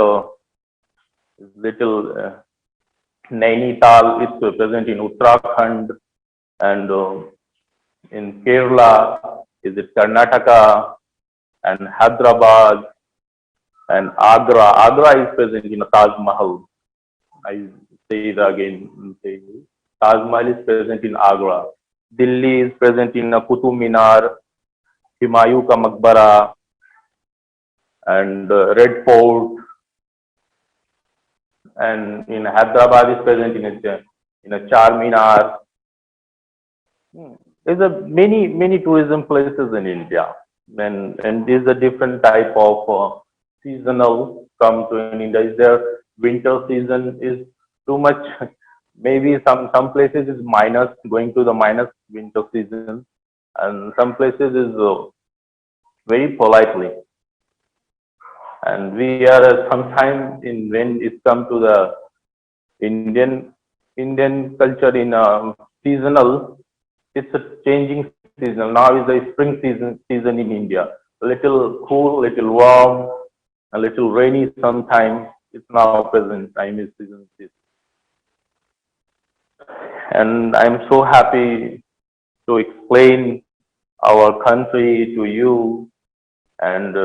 Speaker 8: little Nainital is present in Uttarakhand, and in Kerala is it Karnataka, and Hyderabad and Agra. Agra is present in Taj Mahal. I say it again. Taj Mahal is present in Agra. Delhi is present in Qutub Minar, Humayun ka Maqbara, and Red Fort, and in Hyderabad is present in a Charminar. There's a many tourism places in India, and there's a different type of seasonal come to in India. Is there winter season is too much? Maybe some places is minus, going to the minus winter season, and some places is very politely. And we are sometimes in when it come to the Indian culture in seasonal, it's a changing season. Now is the spring season in India. A little cool, little warm, a little rainy sometimes. It's now present time is season. And I'm so happy to explain our country to you. And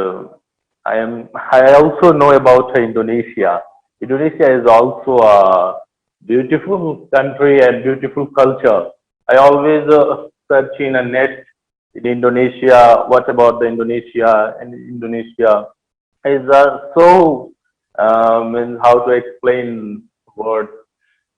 Speaker 8: I also know about Indonesia. Indonesia is also a beautiful country and beautiful culture. I always search in a net in Indonesia. What about the Indonesia? And Indonesia is so how to explain words.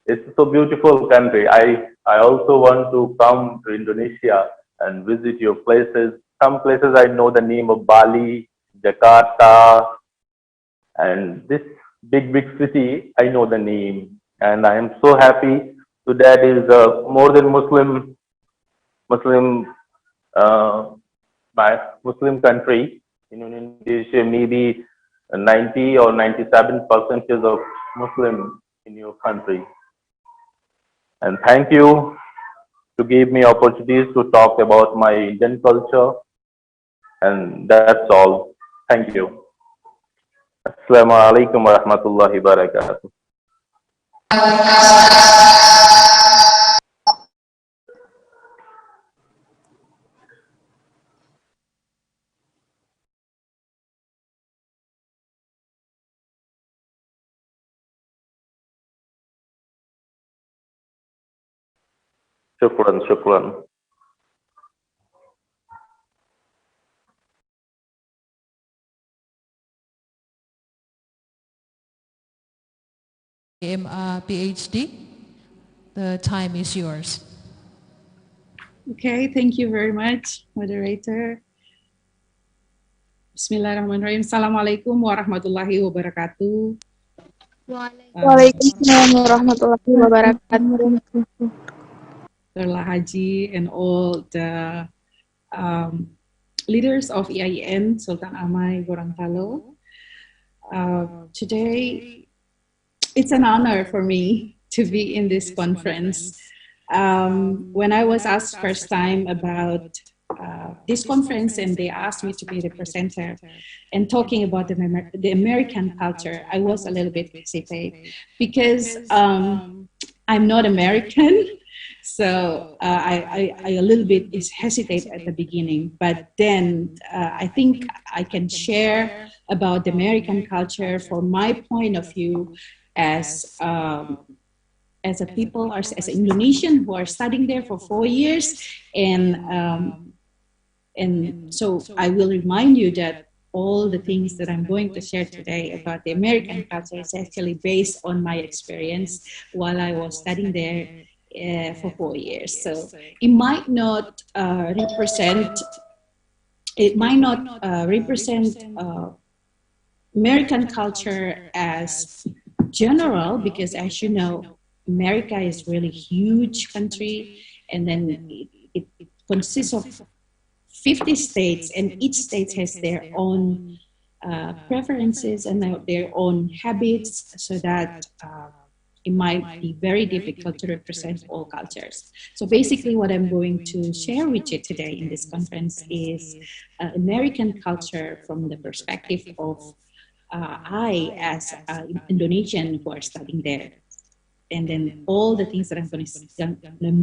Speaker 8: It's a so beautiful country. I also want to come to Indonesia and visit your places. Some places I know the name of Bali, Jakarta, and this big city I know the name. And I am so happy to that is more than Muslim by Muslim country in Indonesia, maybe 90 or 97% of Muslim in your country. And thank you to give me opportunities to talk about my Indian culture. And that's all. Thank you. Assalamu alaikum wa rahmatullahi wa barakatuh. Shukran, shukran.
Speaker 6: PhD, the time is yours.
Speaker 10: Okay, thank you very much, moderator. Bismillahirrahmanirrahim. Assalamualaikum warahmatullahi wabarakatuh.
Speaker 9: Waalaikumsalam warahmatullahi wabarakatuh.
Speaker 10: Dr. Haji and all the leaders of EIN, Sultan Amai Gorontalo. Today, it's an honor for me to be in this conference. When I was asked first time about this conference and they asked me to be the presenter and talking about the American culture, I was a little bit hesitant because I'm not American. So I a little bit hesitate at the beginning, but then I think I can share about the American culture from my point of view as a people, as Indonesian who are studying there for 4 years, and so I will remind you that all the things that I'm going to share today about the American culture is actually based on my experience while I was studying there for 4 years. So it might not represent American culture as general, because as you know, America is really huge country, and then it consists of 50 states, and each state has their own preferences and their own habits, so that it might be very difficult to represent all cultures. So basically what I'm going to share with you today in this conference is American culture from the perspective of I as an Indonesian who are studying there. And then all the things that I'm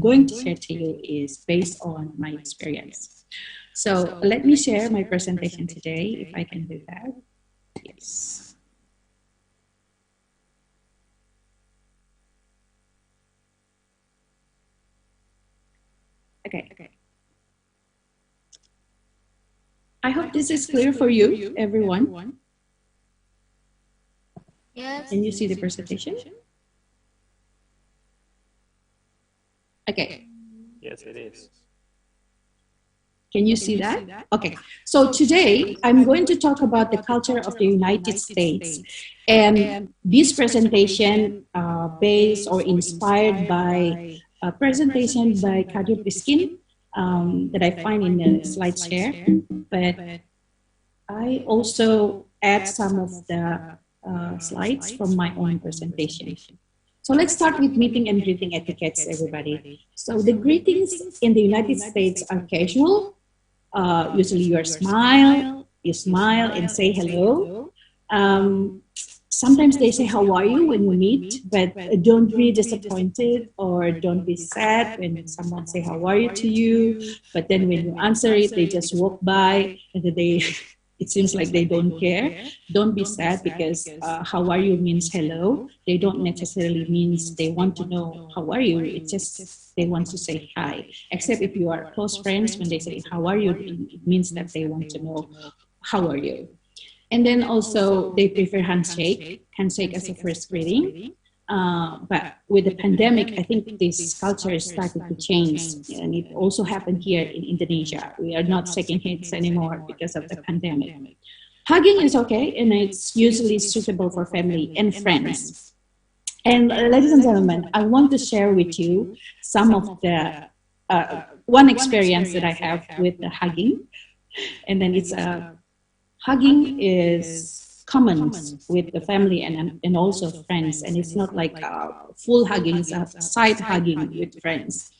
Speaker 10: going to share to you is based on my experience. So let me share my presentation today, if I can do that. Yes. Okay. I hope this is clear for you, everyone.
Speaker 9: Yes.
Speaker 10: Can you see the presentation? Okay.
Speaker 11: Yes, it is.
Speaker 10: Can you see that? Okay. So today I'm going to talk about the culture of the United States. And this presentation based or inspired by a presentation by Kadir Piskin that I find in the slide share. But I also add some of the slides from my own presentation. So let's start with meeting and greeting etiquettes, everybody. So the greetings in the United States are casual. Usually you smile and say hello. Sometimes they say how are you when you meet, but don't be disappointed or don't be sad when someone say how are you to you, but then when you answer it, they just walk by and it seems like they don't care. Don't be sad because how are you means hello. They don't necessarily means they want to know how are you. It's just they want to say hi. Except if you are close friends, when they say how are you, it means that they want to know how are you. And then also they prefer handshake as a first greeting. But with the pandemic, I think this culture is starting to change, and it also happened here in Indonesia. We are not shaking hands anymore because of the pandemic. Hugging is okay, and it's usually suitable for family and friends. And ladies and gentlemen, I want to share with you some of the one experience that I have with the hugging, and then it's hugging is common with the family and also friends, and it's not like full hugging, it's a side hugging with friends.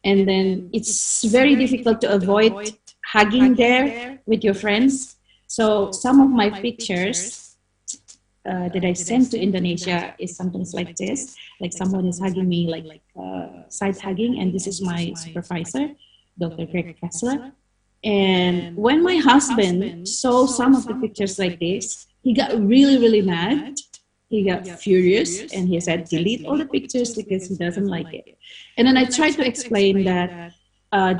Speaker 10: And then it's very difficult to avoid hugging there with your friends. So some of my pictures that I sent to Indonesia is sometimes like this, like someone is hugging me, like side hugging, and this is my supervisor, Dr. Greg Kessler. And when my husband saw some of the pictures like this, he got really, really mad. He got furious and he said, delete all the pictures because he doesn't like it. And then I tried to explain that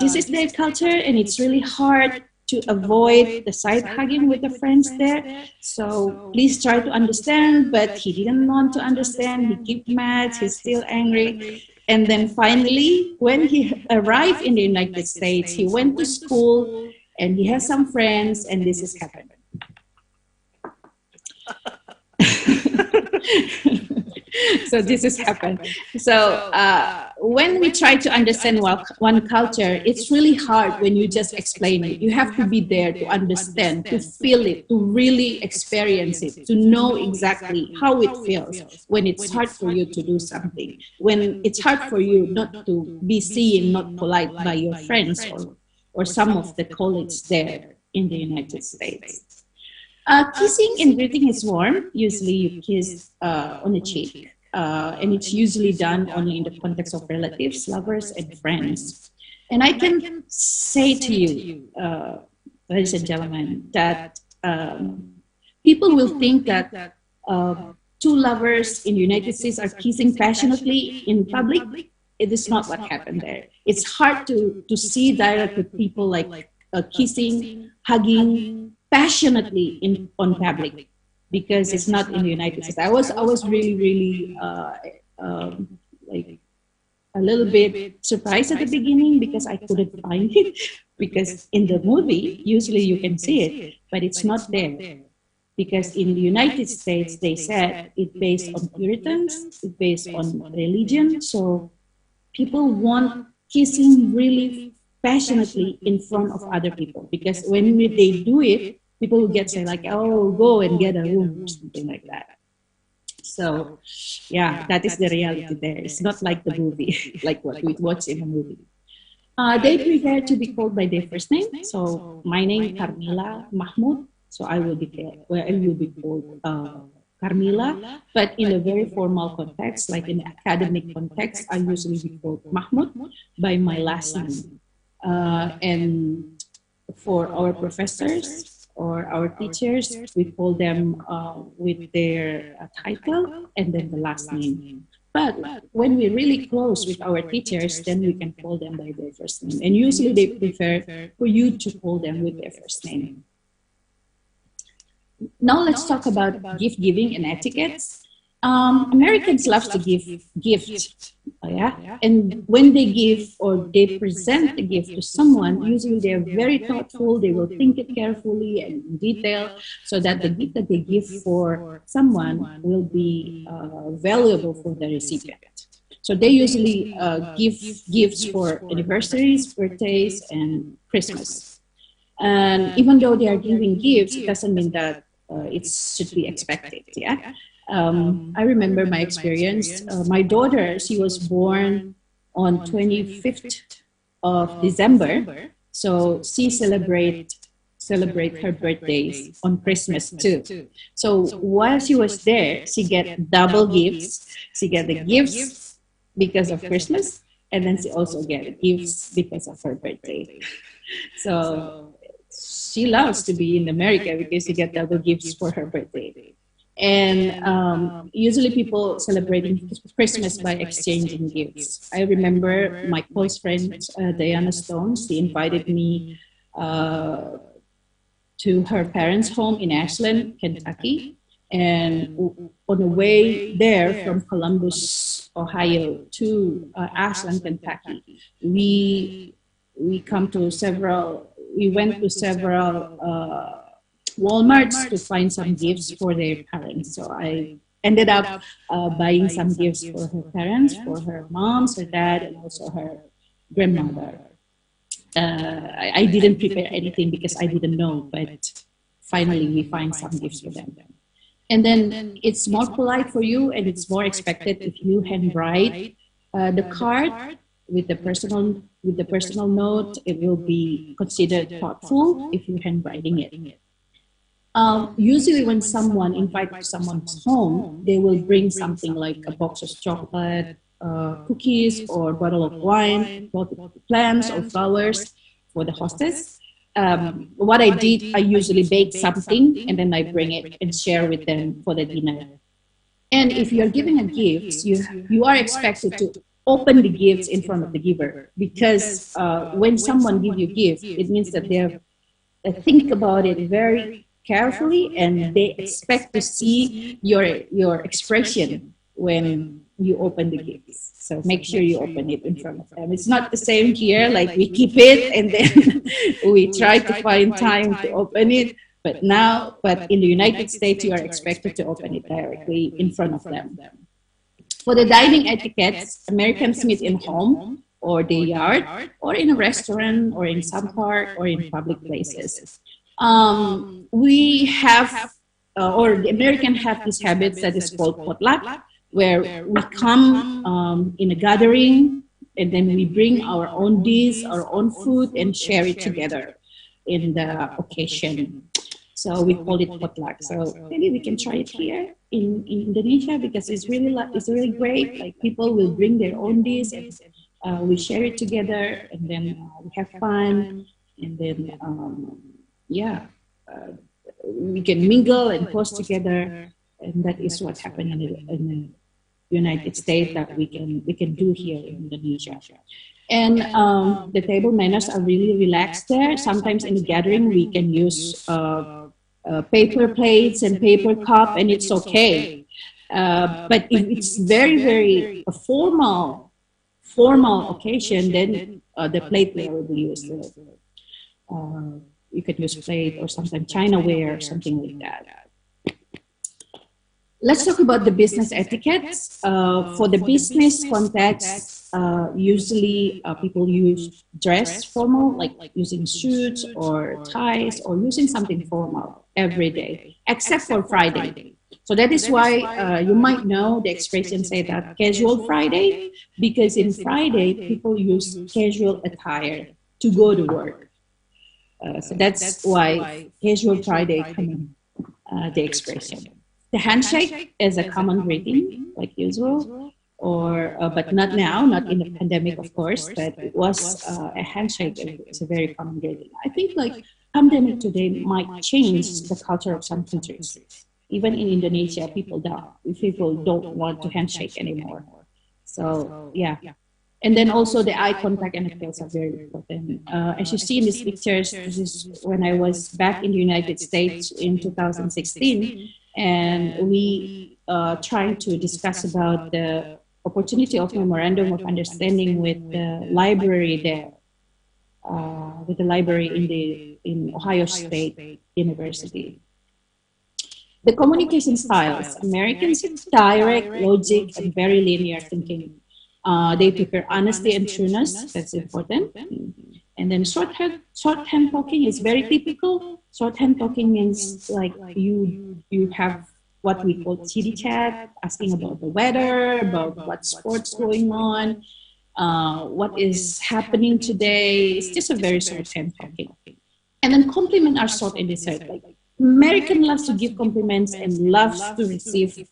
Speaker 10: this is their culture and it's really hard to avoid the side hugging with the friends there. So please try to understand, but he didn't want to understand. He kept mad, he's still angry. And then finally, when he arrived in the United States, he went to school and he has some friends and this is happened. So this has happened. So when we try to understand one culture, it's really hard when you just explain it. You have to be there to understand, to feel it, to really experience it, to know exactly how it feels when it's hard for you to do something, when it's hard for you not to be seen, not polite by your friends or some of the colleagues there in the United States. Kissing and greeting is warm. Usually you kiss on the cheek. And it's usually done only in the context of relatives, lovers, and friends. And I can say to you, ladies and gentlemen, that people will think that two lovers in the United States are kissing passionately in public. It is not what happened there. It's hard to see directly people like kissing, hugging passionately on public, because it's not in the United States. I was really like a little bit surprised at the beginning because I couldn't find it, because in the movie usually you can see it, but it's not there. Because in the United States they said it's based on Puritans, it's based on religion, so people want kissing really passionately in front of other people, because when they do it, people will get say like, oh, go and get a room or something like that. So yeah, that is the reality there. It's not like the movie, like what we watch in the movie. They prefer to be called by their first name. So my name Carmila Mahmud. So I will be called Carmila, but in a very formal context, like in academic context, I usually be called Mahmud by my last name. And for our professors or our teachers, we call them with their title and then the last name. But when we're really close with our teachers, then we can call them by their first name. And usually they prefer for you to call them with their first name. Now let's talk about gift giving and etiquettes. Americans love to give gifts, yeah? And when they give or they present the gift to someone, usually they're very thoughtful. They will think it carefully and in detail so that the gift that they give for someone will be valuable for the recipient. So they usually give gifts for anniversaries, birthdays, and Christmas. And even though they are giving gifts, it doesn't mean that it should be expected, yeah? I remember my experience. My daughter, she was born on 25th of December, so she celebrate her birthday on Christmas too. So while she was there, she get double gifts. She get the gifts because of Christmas, and then she also get gifts because of her birthday. So she loves to be in America because she get double gifts for her birthday. And usually people celebrating Christmas by exchanging gifts. I remember my close friend, Diana Stone, she invited me to her parents' home in Ashland, Kentucky. And on the way there from Columbus, Ohio to Ashland, Kentucky, we went to several Walmarts to find some gifts for their parents. So I ended up buying some gifts for her parents, for her mom, her dad, and also her grandmother. I didn't prepare anything because I didn't know, but finally we find some gifts for them. And then it's more polite for you and it's more expected if you handwrite the card with the personal note. It will be considered thoughtful if you're handwriting it. Usually when someone invites to someone's home, they will bring something like a box of chocolate, cookies, or bottle of wine, plants or flowers for the hostess. What I did, I usually bake something and then I bring it and share with them for the dinner. And if you're giving a gift, you are expected to open the gifts in front of the giver, because when someone gives you a gift, it means that they think about it very carefully and they expect to see your expression when you open the gifts. So make sure you open it in front of them. It's not the same here, like we keep it and then we try to find time to open it. But in the United States, you are expected to open it directly in front of them. For the dining etiquettes, Americans meet in home or the yard or in a restaurant or in some park or in public places. We have, or the Americans have this habit that is called potluck, where we come in a gathering and then we bring our own dish, our own food, and share it together in the occasion. So we call it potluck. So maybe we can try it here in Indonesia, because it's really great. Like people will bring their own dish and we share it together, and then we have fun, and then we can mingle and post together, and that is what happened in the United States that we can do here in Indonesia. And the table manners are really relaxed there. Sometimes in the gathering we can use paper plates and paper cup, and it's okay. But if it's very a formal occasion, then the plateware will be used. You could use plate or sometimes Chinaware or something like that. Let's talk about the business etiquettes. For the business context, usually people use dress formal, like using suits or ties, or using something formal every day, except for Friday. So that is why you might know the expression say that casual Friday, because in Friday people use casual attire to go to work. So that's why casual Friday come in the expression. The handshake is a common greeting, like usual, or but not now, not in the pandemic, of course, but it was a handshake. It's a very common greeting. I think like pandemic today might change the culture of some countries. Even in Indonesia, people don't want to handshake anymore. So yeah. And then also the eye contact and the face are very important. As you see in these pictures, this is when I was back in the United States in 2016, and we trying to discuss about the opportunity of memorandum of understanding with the library there, with the library in Ohio State University. The communication styles. Americans have direct, logic, and very linear thinking. They prefer honesty and trueness. That's important. And then shorthand talking is very typical. Shorthand talking means like you have what we call chitty chat, asking about the weather, about what sports going on, what is happening today. It's just a very shorthand talking. And then compliments are short and dessert. Like American loves to give compliments and loves to receive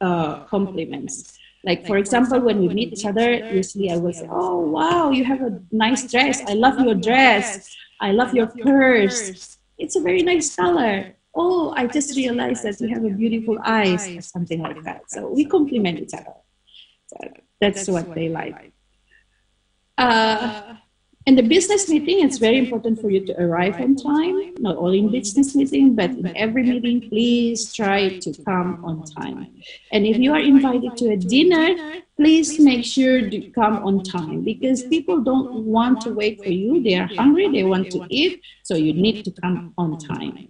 Speaker 10: compliments. Like, for example, when we meet each other, usually I will say, oh, wow, you have a nice dress. I love your dress. I love your purse. It's a very nice color. Oh, I just realized that you have a beautiful eyes, or something like that. So we compliment each other. So that's what they like. In the business meeting, it's very important for you to arrive on time, not only in business meeting, but in every meeting, please try to come on time. And if you are invited to a dinner, please make sure to come on time, because people don't want to wait for you. They are hungry, they want to eat, so you need to come on time.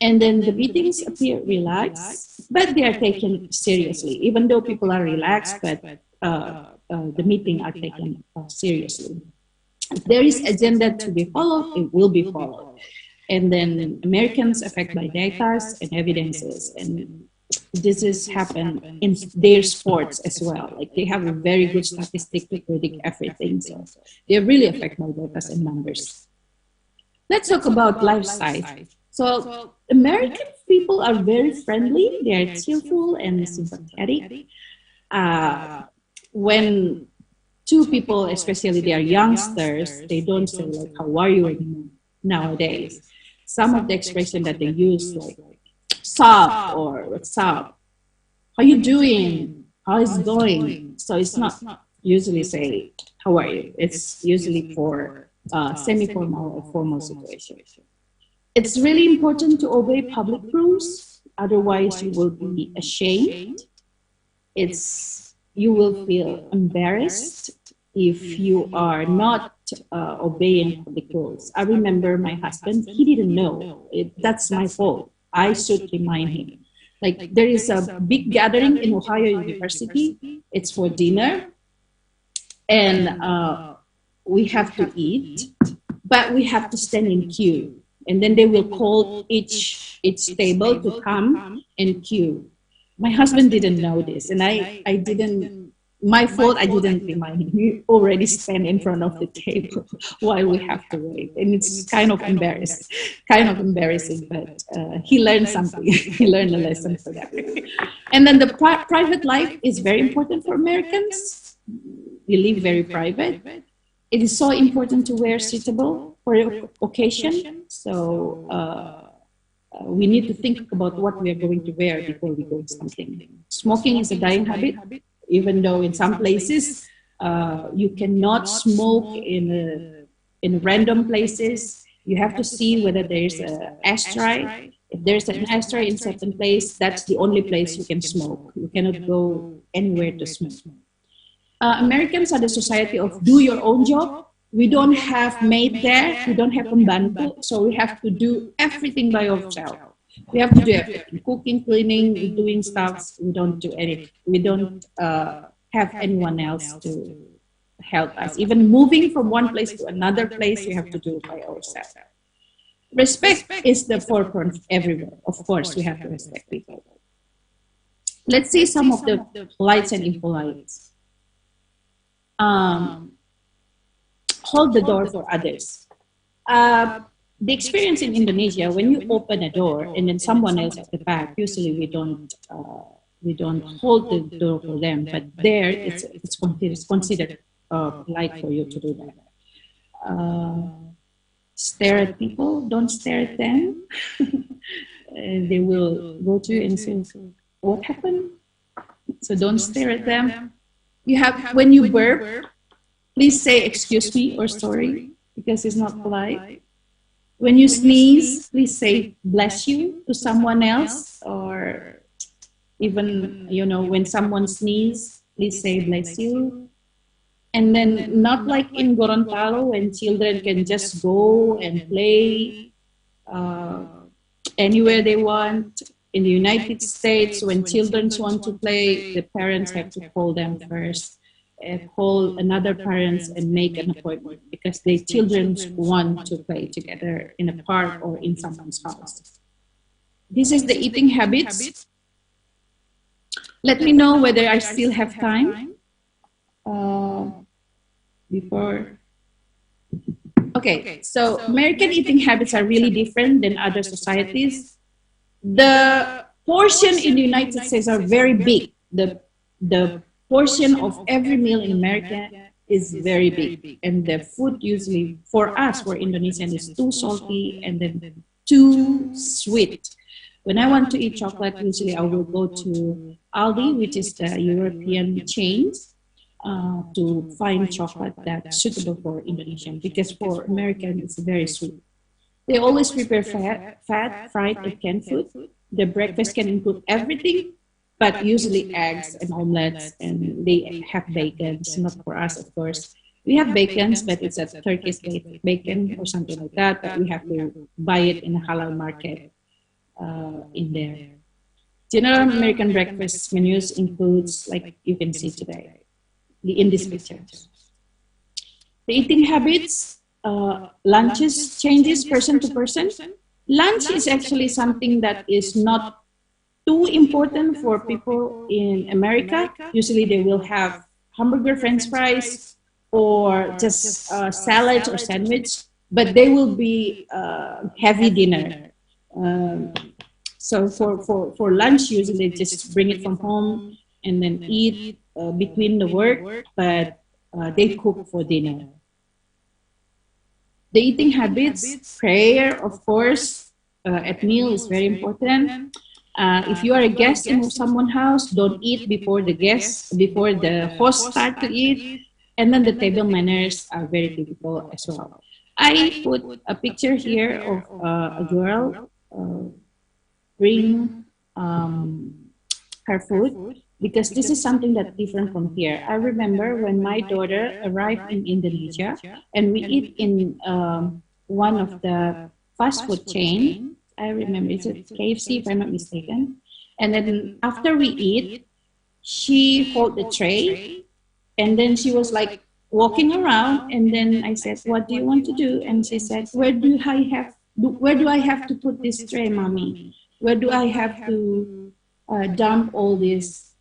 Speaker 10: And then the meetings appear relaxed, but they are taken seriously, even though people are relaxed, but the meeting are taken seriously. If there is agenda to be followed, it will be followed. And then Americans affect by data and evidences. And this has happened in their sports as well. Like they have a very good statistic to predict everything. So they're really affected by data and numbers. Let's talk about lifestyle. So American people are very friendly. They are cheerful and sympathetic. When two people, especially they are youngsters, they don't say like, how are you anymore nowadays. Some of the expression that they use like, sup or what's up? How you doing? How is it going? So it's not usually say, how are you? It's usually for semi-formal or formal situation. It's really important to obey public rules. Otherwise you will be ashamed. You will feel embarrassed if you are not obeying the rules. I remember my husband, he didn't know. That's my fault. I should remind him. Like there is a big gathering in Ohio University. It's for dinner. And we have to eat, but we have to stand in queue. And then they will call each table to come and queue. My husband didn't know this, and I didn't, my fault, I didn't remind him. He already stand in front of the table while we have to wait. And it's kind of embarrassing, but he learned something. He learned a lesson for that. And then the private life is very important for Americans. We live very private. It is so important to wear suitable for the occasion. So, we need to think about what we are going to wear before we go to something. Smoking is a dying habit, even though in some places you cannot smoke in random places. You have to see whether there's an ashtray. If there's an ashtray in certain place, that's the only place you can smoke. You cannot go anywhere to smoke. Americans are the society of do your own job. We don't have maid there, we don't have pembantu, so we have to do everything by ourselves. We have to do everything, cooking, cleaning, doing stuff. We don't do anything. We don't have anyone else to help us. Even moving from one place to another place, we have to do it by ourselves. Respect is the forefront everywhere. Of course, we have to respect people. Let's see some of the polites and impolites. Hold the door for others. The experience in Indonesia, when you open a door and then someone else at the back, usually we don't hold the door for them, but there it's considered polite for you to do that. Stare at people, don't stare at them. They will go to you and say, what happened? So don't stare at them. You have, when you burp, please say excuse me or sorry, because it's not polite. When you sneeze, please say bless you to someone else, or even, you know, when someone sneezes, please say bless you. And then not like in Gorontalo when children can just go and play anywhere they want. In the United States, when children want to play, the parents have to call them first, call another parents and make an appointment because the children want to play together in a park or in someone's house. This is the eating habits. Let me know whether I still have time before. Okay, so American eating habits are really different than other societies. The portion in the United States are very big. The portion of every meal in America is very big. And the food usually, for us, for Indonesian, is too salty and then too sweet. When I want to eat chocolate, usually I will go to Aldi, which is the European chain, to find chocolate that's suitable for Indonesian, because for American, it's very sweet. They always prepare fat, fried, and canned food. The breakfast can include everything, but usually eggs and omelets, and they have bacons. Not for us, of course. We have bacons, but it's a Turkish bacon or something like that, but we have to buy it in a halal market in there. General American breakfast menus includes, like you can see today, in this picture. The eating habits, lunches changes person to person. Lunch is actually something that is not too important for people in America. Usually they will have hamburger, french fries, or just salad or sandwich, but they will be heavy dinner. So for lunch, usually just bring it from home and then eat between the work, but they cook for dinner. The eating habits, prayer, of course, at meal is very important. If you are a guest in someone's house, don't eat before the host start to eat. And then the table manners are very difficult as well. I put a picture here of a girl bring her food, because this is something that's different from here. I remember when my daughter arrived in Indonesia and we eat in one of the fast food chain. I remember it's KFC, if I'm not mistaken. And then after we eat, she held the tray and then she was like walking around. And then I said, "What do you want to do?" And she said, where do I have to put this tray, mommy? Where do I have to dump all these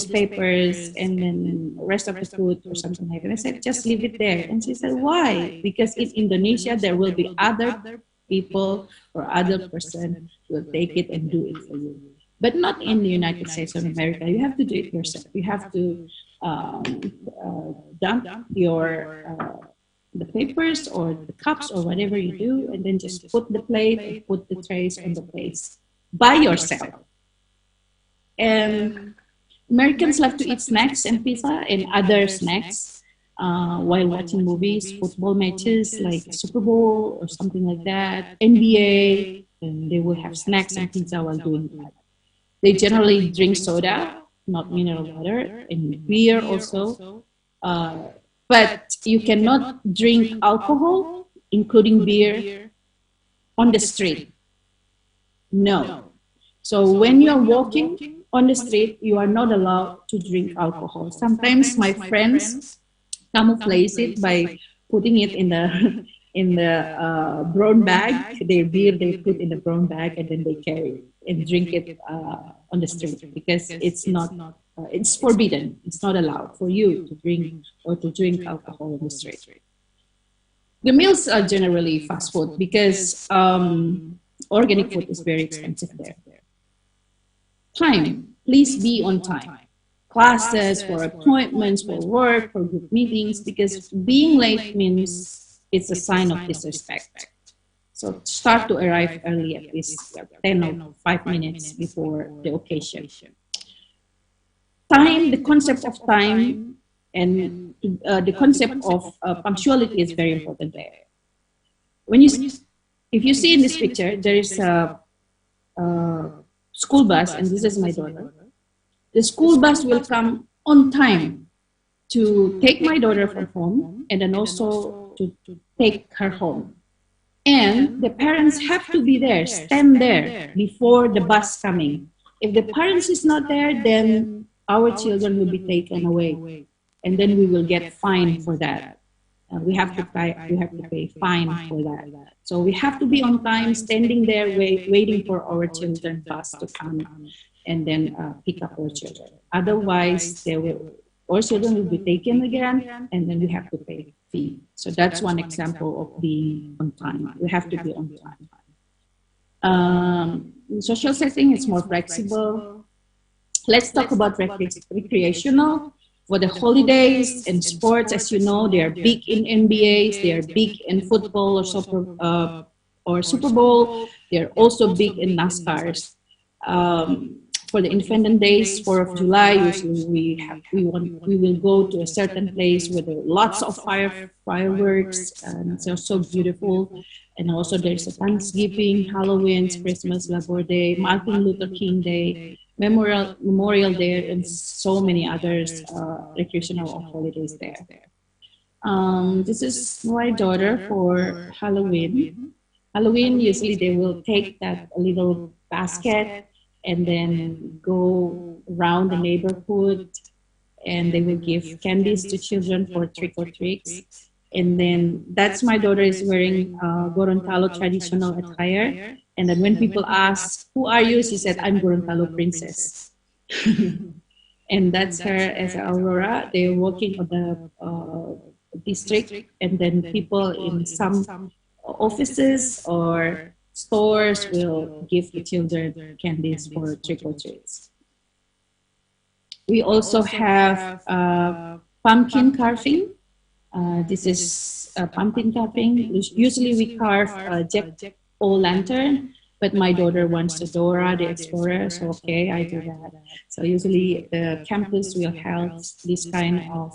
Speaker 10: papers and then the rest of the food or something like that? I said, just leave it there. And she said, why? Because in Indonesia, there will be other people or other person will take it and do it for you. But not in the United States of America. You have to do it yourself. You have to dump your the papers or the cups or whatever you do, and then just put the plate and put the trays on the place by yourself. And Americans love to eat snacks and pizza and other snacks while watching movies, football matches like Super Bowl or something like that, NBA, and they will have snacks and pizza while doing that. They generally drink soda, not mineral water, and beer also. But you cannot drink alcohol, including beer, on the street. No. So when you're walking on the street, you are not allowed to drink alcohol. Sometimes my friends camouflage it by putting it in the brown bag. Their beer they put in the brown bag and then they carry it and drink it on the street, because it's not. It's forbidden. It's not allowed for you to drink or to drink alcohol on the street. The meals are generally fast food because organic food is very expensive there. Time. Please be on time. Classes, for appointments, for work, for group meetings, because being late means it's a sign of disrespect. So start to arrive early, at least 10 or 5 minutes before the occasion. time, the concept of time and the concept of punctuality is very important there. If you see in this picture, there is a school bus, and this is my daughter. The school bus will come on time to take my daughter from home and then also to take her home. And the parents have to be there, stand there before the bus coming. If the parents is not there, then our children will be taken away, and then we will get fined for that. We have to pay fine for that. So we have to be on time, standing there, waiting for our children bus to come, and then pick up our children. Otherwise, our children will be taken again, and then we have to pay fee. So that's one example of being on time. We have to be on time. In social setting, it's more flexible. Let's talk about recreational. For the holidays and sports, as you know, they are big in NBAs, they are big in football or Super Bowl. They are also big in NASCARs. For the Independence Days, 4th of July, usually we will go to a certain place where there are lots of fireworks, and it's so beautiful. And also there's a Thanksgiving, Halloween, Christmas, Labor Day, Martin Luther King Day, Memorial Day, and so many others recreational holidays there. This is my daughter for Halloween. Halloween, usually they will take that little basket and then go around the neighborhood, and they will give candies to children for trick or treats. And then that's my daughter is wearing Gorontalo traditional attire. And then when people ask, "Who are you?" she said, "I'm Gorontalo princess." And that's her as Aurora. They're working on the district, and then people in some offices or stores will give the children candies for trick or treats. We also have pumpkin carving. This is pumpkin carving. Usually we carve Jack-o'-lantern, but my daughter wants Dora the Explorer, so okay, I do that. So usually the campus will have this kind of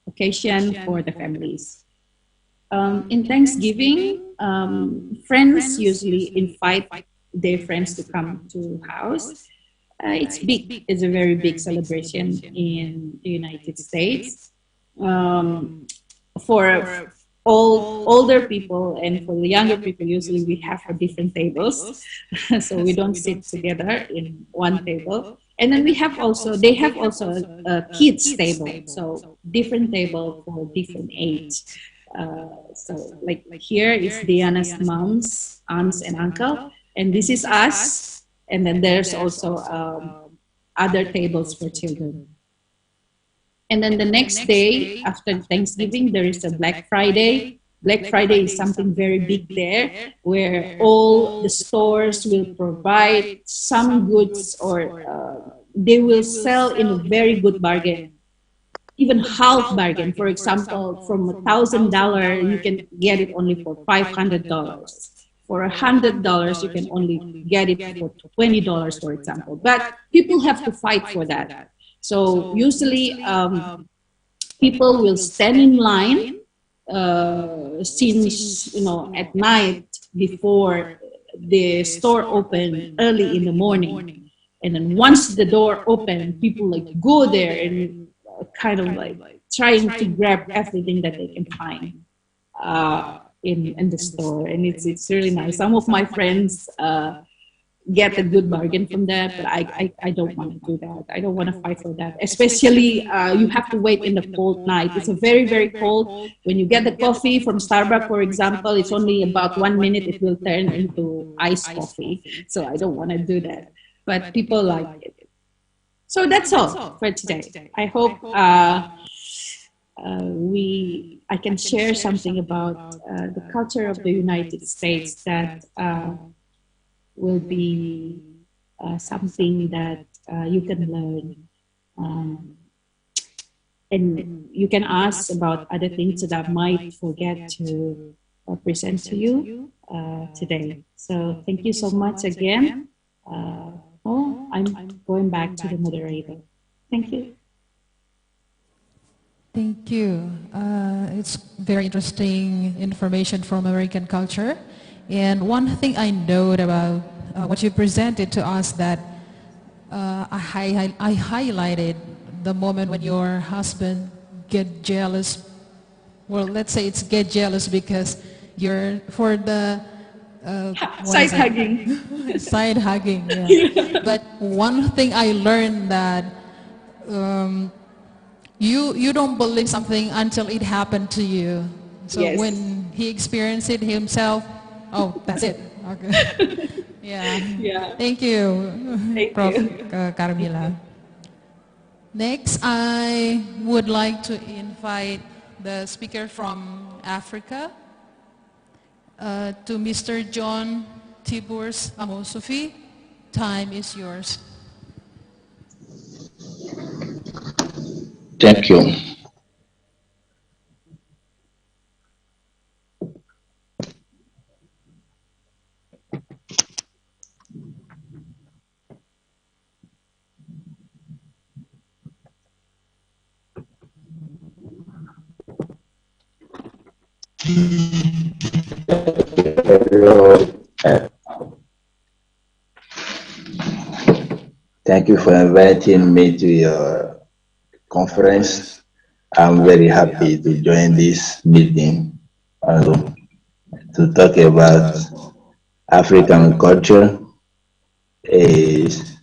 Speaker 10: occasion for the families. In Thanksgiving, friends usually invite their friends to come to house. It's big. It's a very big celebration in the United States. For all older people and for the younger people, usually we have different tables, so we don't sit together in one table. And then they have also a kids table, so different table for different age. So like here is Diana's moms, aunts and uncle, and this is us. And then there's also other tables for children. And then the next day after Thanksgiving, there is a Black Friday. Black Friday is something very big there, where all the stores will provide some goods, or they will sell in a very good bargain, even half bargain. For example, from $1,000, you can get it only for $500. For $100, you can only get it for $20, for example. But people have to fight for that. So usually people will stand in line since at night before the store open early in the morning, and then once the door open, people go there and kind of trying to grab everything that they can find in the store, and it's really nice. Some of my friends get a good bargain from that, but I don't want to do that. I don't want to fight for that, especially you have to wait in the cold night. It's a very, very cold. When you get the coffee from Starbucks, for example, it's only about 1 minute, it will turn into iced coffee. So I don't want to do that, but people like it. So that's all for today. I hope I can share something about the culture of the United States that will be something that you can learn. And you can ask about other things that I might forget to present to you today. So thank you so much again. I'm going back to the moderator. Thank you.
Speaker 6: Thank you. It's very interesting information from American culture. And one thing I know about what you presented to us that I highlighted the moment when your husband get jealous. Well, let's say it's get jealous because you're for the
Speaker 10: Side hugging.
Speaker 6: side hugging. Yeah. But one thing I learned that you don't believe something until it happened to you. So
Speaker 10: Yes.
Speaker 6: when he experienced it himself, oh, that's it. Okay. Yeah.
Speaker 10: Yeah.
Speaker 6: Thank you,
Speaker 10: Thank
Speaker 6: Prof.
Speaker 10: you.
Speaker 6: Carmila. Next, I would like to invite the speaker from Africa, to Mr. John Tiburs Amosufi. Time is yours.
Speaker 11: Thank you. Thank you for inviting me to your conference. I'm very happy to join this meeting to talk about African culture. Is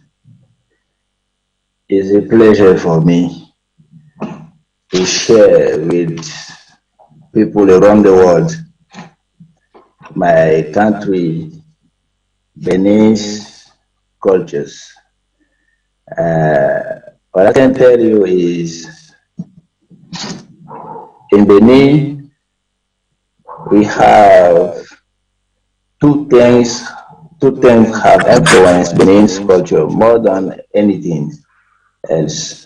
Speaker 11: a pleasure for me to share with people around the world my country, Benin's cultures. What I can tell you is in Benin, we have two things have influenced Benin's culture more than anything else.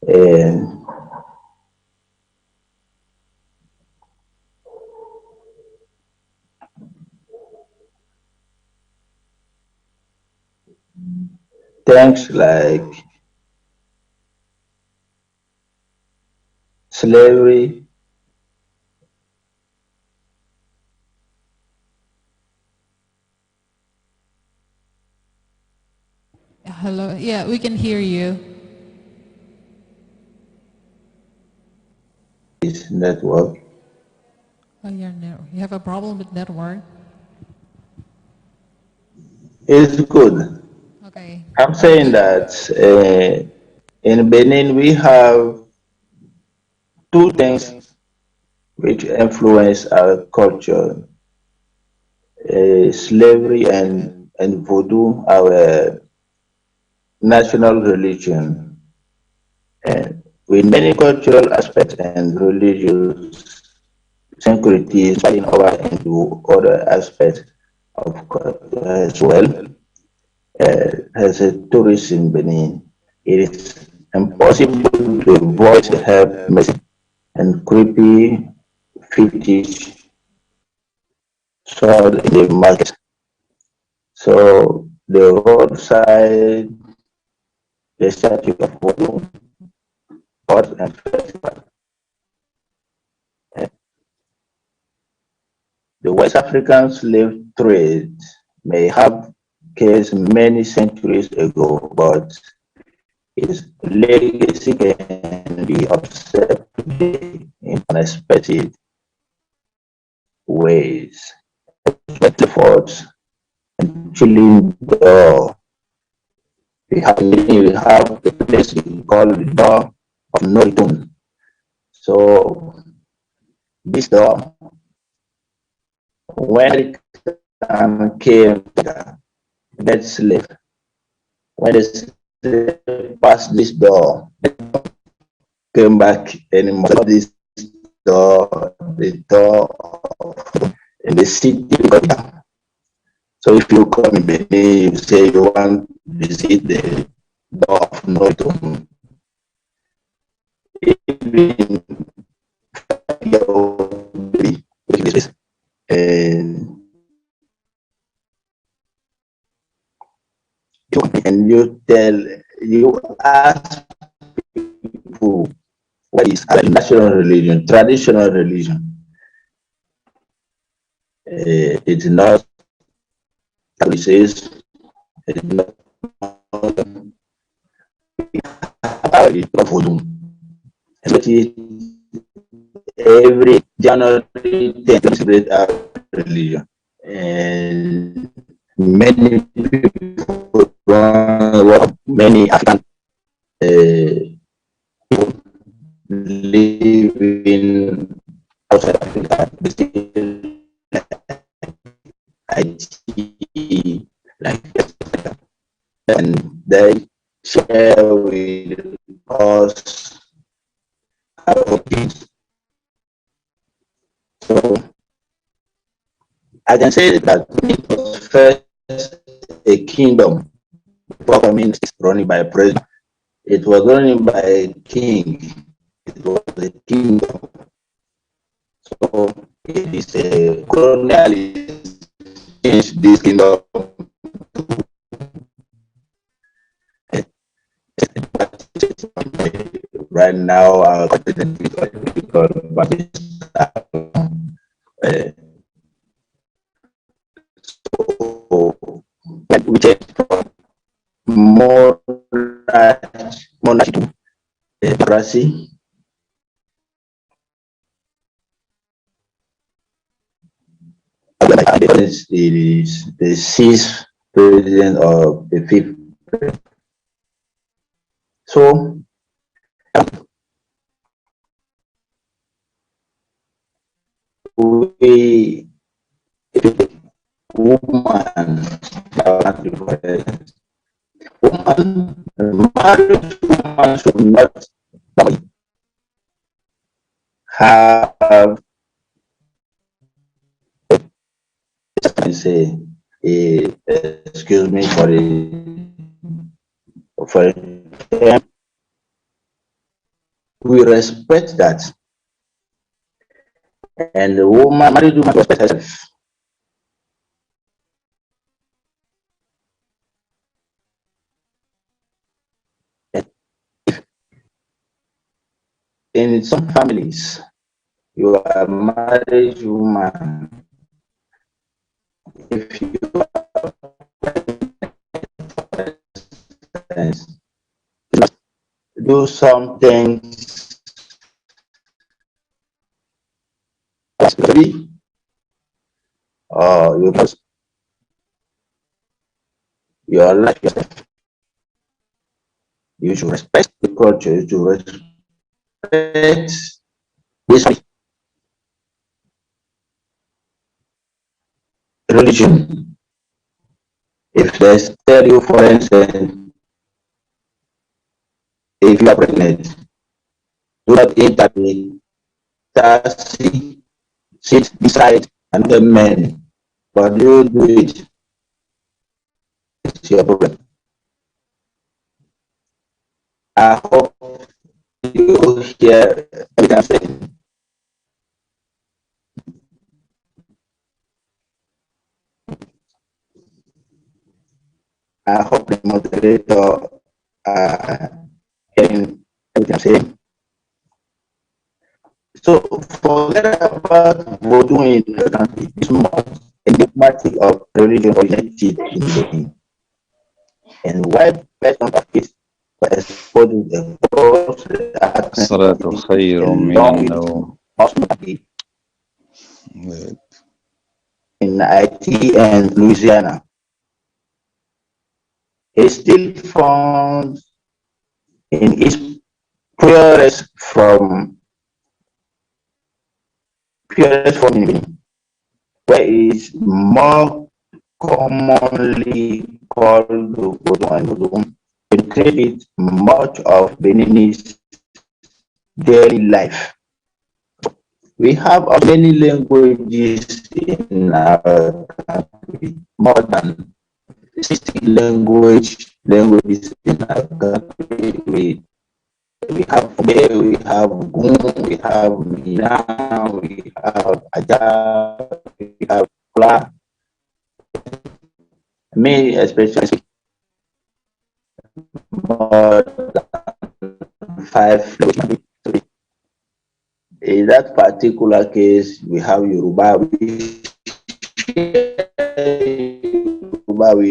Speaker 11: And things like slavery,
Speaker 6: Hello. Yeah, we can hear you.
Speaker 11: is network,
Speaker 6: Oh, you have a problem with network.
Speaker 11: is good.
Speaker 6: Okay.
Speaker 11: I'm saying that in Benin we have two things which influence our culture: slavery and voodoo, our national religion. And with many cultural aspects and religious syncreties spilling over into other aspects of culture as well. As a tourist in Benin, it is impossible to avoid help messy and creepy fetish sold in the market. So the roadside, the statue of Voodoo, art and festival. The West African slave trade may have case many centuries ago, but its legacy can be observed today in unexpected ways. Efforts and chilling door. We have the place we call the door of no return. So this door, when it came that slave, when the slave passed this door, came back anymore. This door, the door in the city. So if you come in Benin, you say you want to visit the door of no return, even and you ask people what is a national religion, traditional religion, it's not, it says, it's not every January 10th we celebrate our religion, and many people, many African people live in outside Africa, they still IT, like, and they share with us our kids. So I can say that it was first a kingdom before community running by a president. It was running by a king. It was a kingdom. So it is a colonialist changed this kingdom. Right now, our president is so we change from monarchy to democracy. It is the sixth president of the fifth president. So we, woman, married woman should not have, I say, excuse me for we respect that, and the woman, married woman, respect herself. In some families, you are a married woman. If you do something or you must your life yourself. You should respect the culture, you should respect this religion. If they tell you, for instance, if you are pregnant, do not intervene, sit beside another man, but you do it. It's your problem. I hope you hear everything I'm saying. I hope the moderator hearing everything I'm saying. So forget about voting in the country. It's more enigmatic of religion oriented in the thing. And why person of it exposing the false
Speaker 12: الصلاة خير من النوم.
Speaker 11: In IT and Louisiana. Is still found in its purest form, where is more commonly called Vodun, penetrated much of Benin's daily life. We have many languages in our country, more than 60 languages in our country. We have Gun, we have Mina, we have Aja, we have Kula. Me especially more than 5 languages. In that particular case, we have Yoruba, with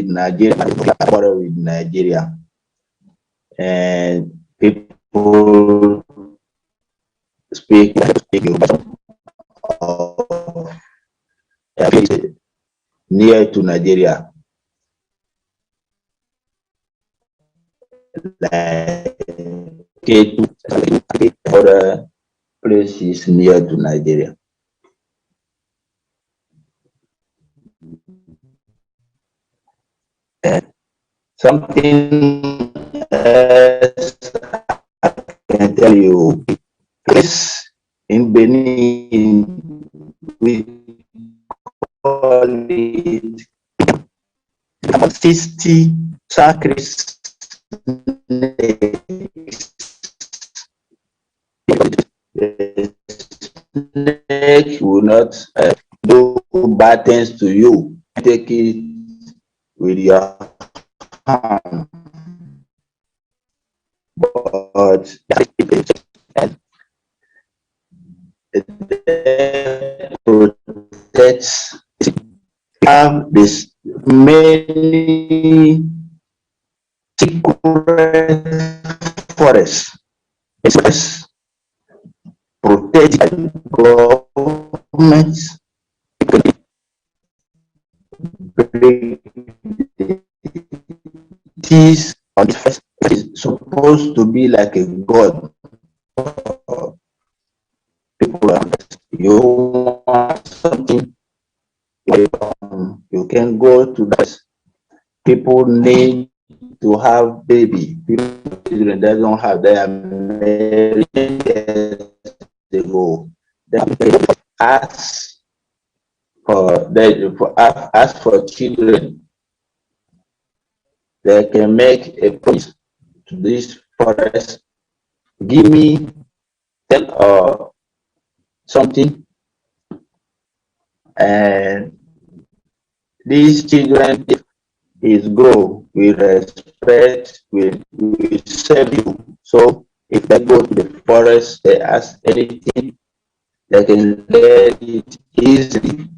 Speaker 11: Nigeria, with Nigeria, and people speak Yoruba near to Nigeria, like other places near to Nigeria. Something else I can tell you is in Benin, we call it about 60 sacred snakes. The snake will not do bad things to you. Take it with your hand, but it protects. Have this many secret forests. It's protected governments. This on the first is supposed to be like a god. People you want something, you can go to that. People need to have baby. Children that don't have, they are married, they go. They ask ask for children. They can make a promise to this forest. Give me something, and these children is grow with respect, will serve you. So if they go to the forest, they ask anything, they can let it easily.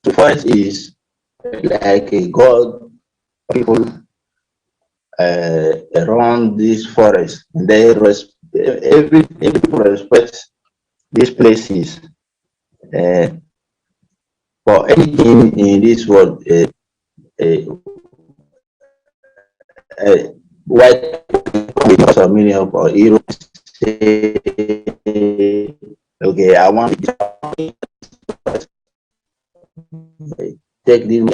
Speaker 11: The forest is like a god. People around this forest, and they every people respect these places. For anything in this world, white because of many of our heroes say, okay, I want to take this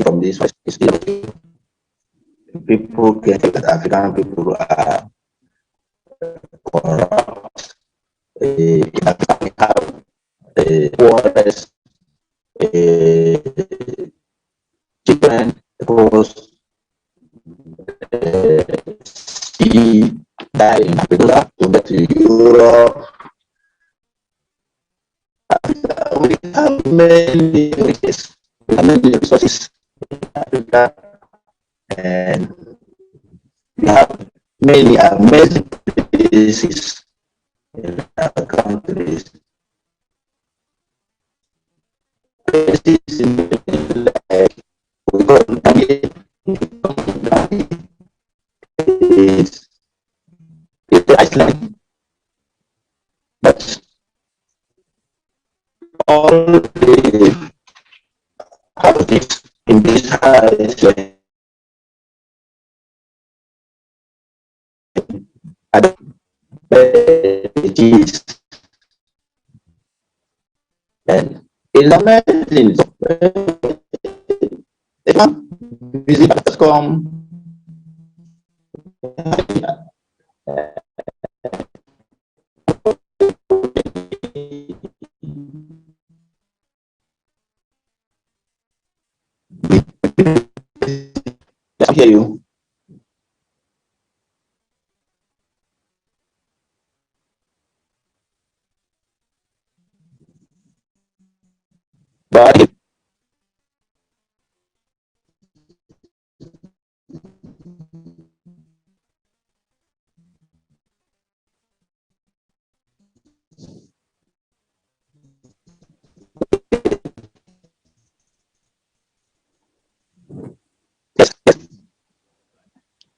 Speaker 11: from this people can African people are corrupt. Have forest different because see that in Africa to get to Europe. We have many riches, many resources in Africa, and we have many amazing places in our countries. Places in like we got is Iceland, but all the houses in this house are cheese, and it's amazing. Visitors.com I hear you. But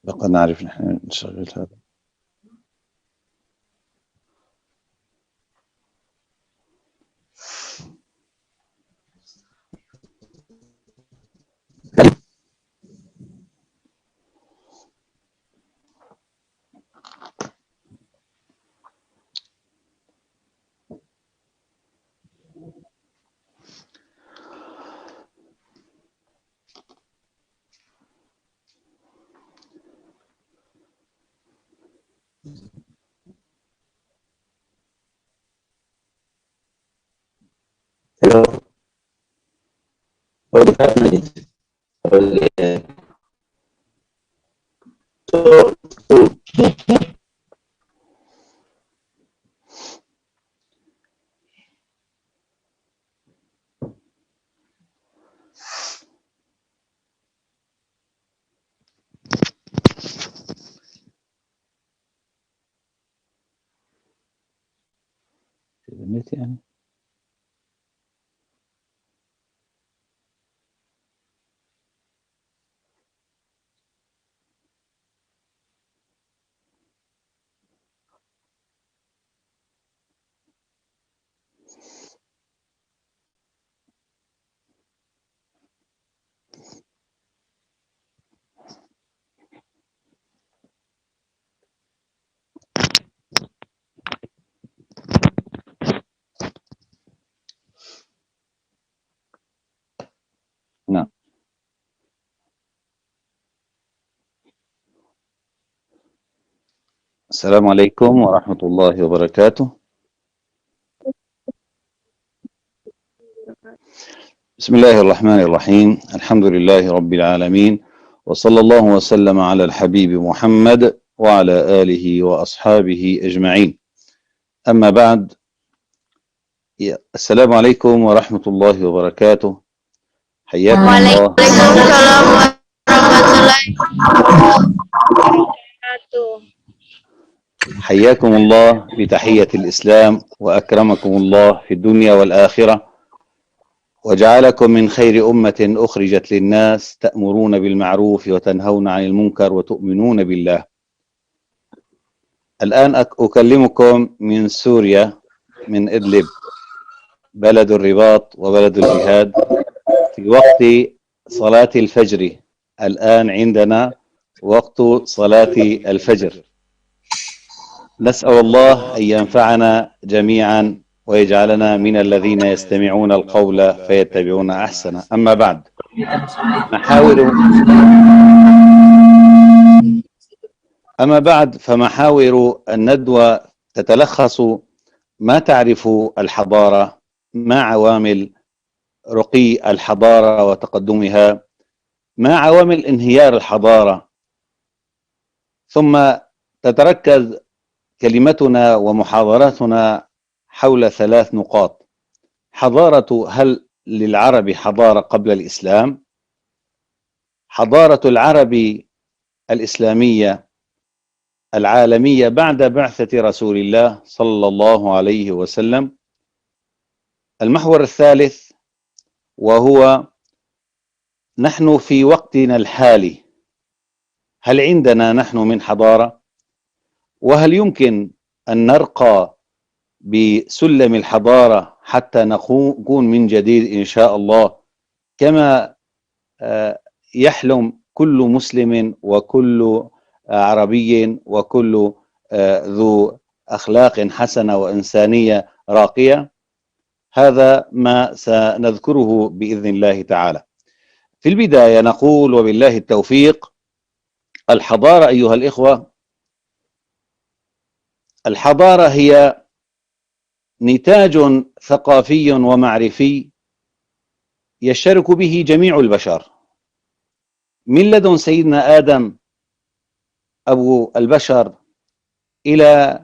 Speaker 12: بقى نعرف نحن نشغل هذا.
Speaker 11: Hello. What happened? Okay. So,
Speaker 12: يعني نعم. السلام عليكم ورحمة الله وبركاته. بسم الله الرحمن الرحيم. الحمد لله رب العالمين، وصلى الله وسلم على الحبيب محمد وعلى آله وأصحابه أجمعين. أما بعد، السلام عليكم ورحمة الله وبركاته. حياكم الله.
Speaker 9: وعليكم السلام ورحمة الله وبركاته.
Speaker 12: حياكم الله بتحية الإسلام، وأكرمكم الله في الدنيا والآخرة، وجعلكم من خير أمة أخرجت للناس، تأمرون بالمعروف وتنهون عن المنكر وتؤمنون بالله. الآن أكلمكم من سوريا، من إدلب، بلد الرباط وبلد الجهاد، في وقت صلاة الفجر. الآن عندنا وقت صلاة الفجر. نسأل الله أن ينفعنا جميعا ويجعلنا من الذين يستمعون القول فيتبعون أحسنه. أما بعد، فمحاور الندوة تتلخص ما تعرف الحضارة، ما عوامل رقي الحضارة وتقدمها، ما عوامل انهيار الحضارة، ثم تتركز كلمتنا ومحاضراتنا حول 3 نقاط: حضارة، هل للعرب حضارة قبل الإسلام؟ حضارة العرب الإسلامية العالمية بعد بعثة رسول الله صلى الله عليه وسلم. المحور الثالث وهو نحن في وقتنا الحالي، هل عندنا نحن من حضارة؟ وهل يمكن أن نرقى بسلم الحضارة حتى نكون من جديد إن شاء الله كما يحلم كل مسلم وكل عربي وكل ذو أخلاق حسنة وإنسانية راقية؟ هذا ما سنذكره بإذن الله تعالى. في البداية نقول وبالله التوفيق: الحضارة أيها الإخوة، الحضارة هي نتاج ثقافي ومعرفي يشترك به جميع البشر، من لدن سيدنا آدم أبو البشر إلى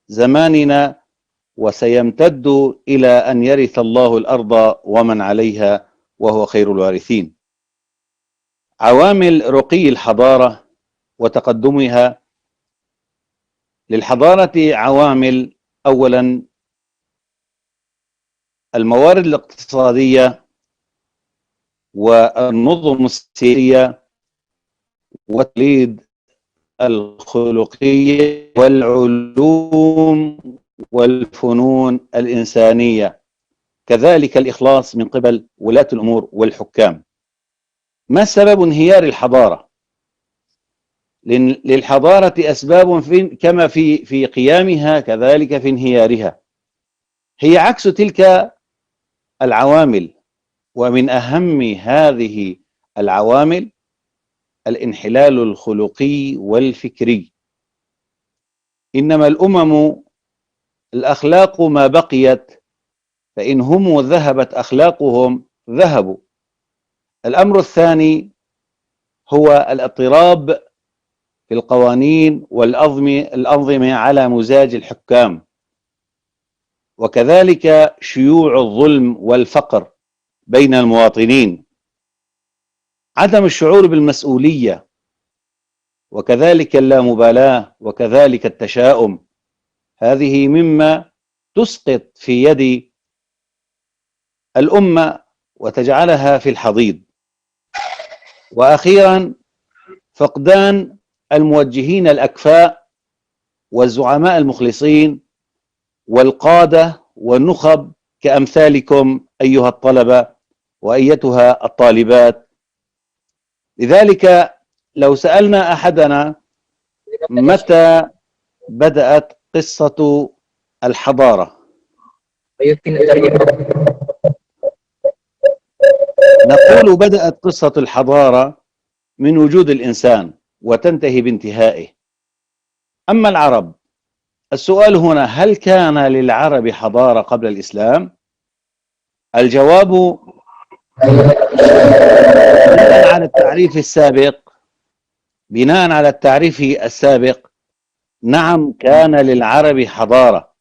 Speaker 12: زماننا، وسيمتد إلى أن يرث الله الأرض ومن عليها وهو خير الوارثين. عوامل رقي الحضارة وتقدمها: للحضارة عوامل: أولا الموارد الاقتصادية والنظم السياسية وتقليد الخلقية والعلوم والفنون الإنسانية، كذلك الإخلاص من قبل ولاة الأمور والحكام. ما سبب انهيار الحضارة؟ للحضارة أسباب كما في قيامها كذلك في انهيارها، هي عكس تلك العوامل. ومن أهم هذه العوامل الانحلال الخلقي والفكري. إنما الأمم الأخلاق ما بقيت، فإن هم ذهبت أخلاقهم ذهبوا. الأمر الثاني هو الاضطراب في القوانين والأنظمة على مزاج الحكام، وكذلك شيوع الظلم والفقر بين المواطنين، عدم الشعور بالمسؤولية، وكذلك اللامبالاة، وكذلك التشاؤم. هذه مما تسقط في يد الأمة وتجعلها في الحضيض. وأخيرا فقدان الموجهين الأكفاء والزعماء المخلصين والقادة والنخب كأمثالكم أيها الطلبة وأيتها الطالبات. لذلك لو سألنا أحدنا متى بدأت قصة الحضارة، نقول بدأت قصة الحضارة من وجود الإنسان وتنتهي بانتهائه. أما العرب، السؤال هنا: هل كان للعرب حضارة قبل الإسلام؟ الجواب بناء على التعريف السابق نعم، كان للعرب حضارة،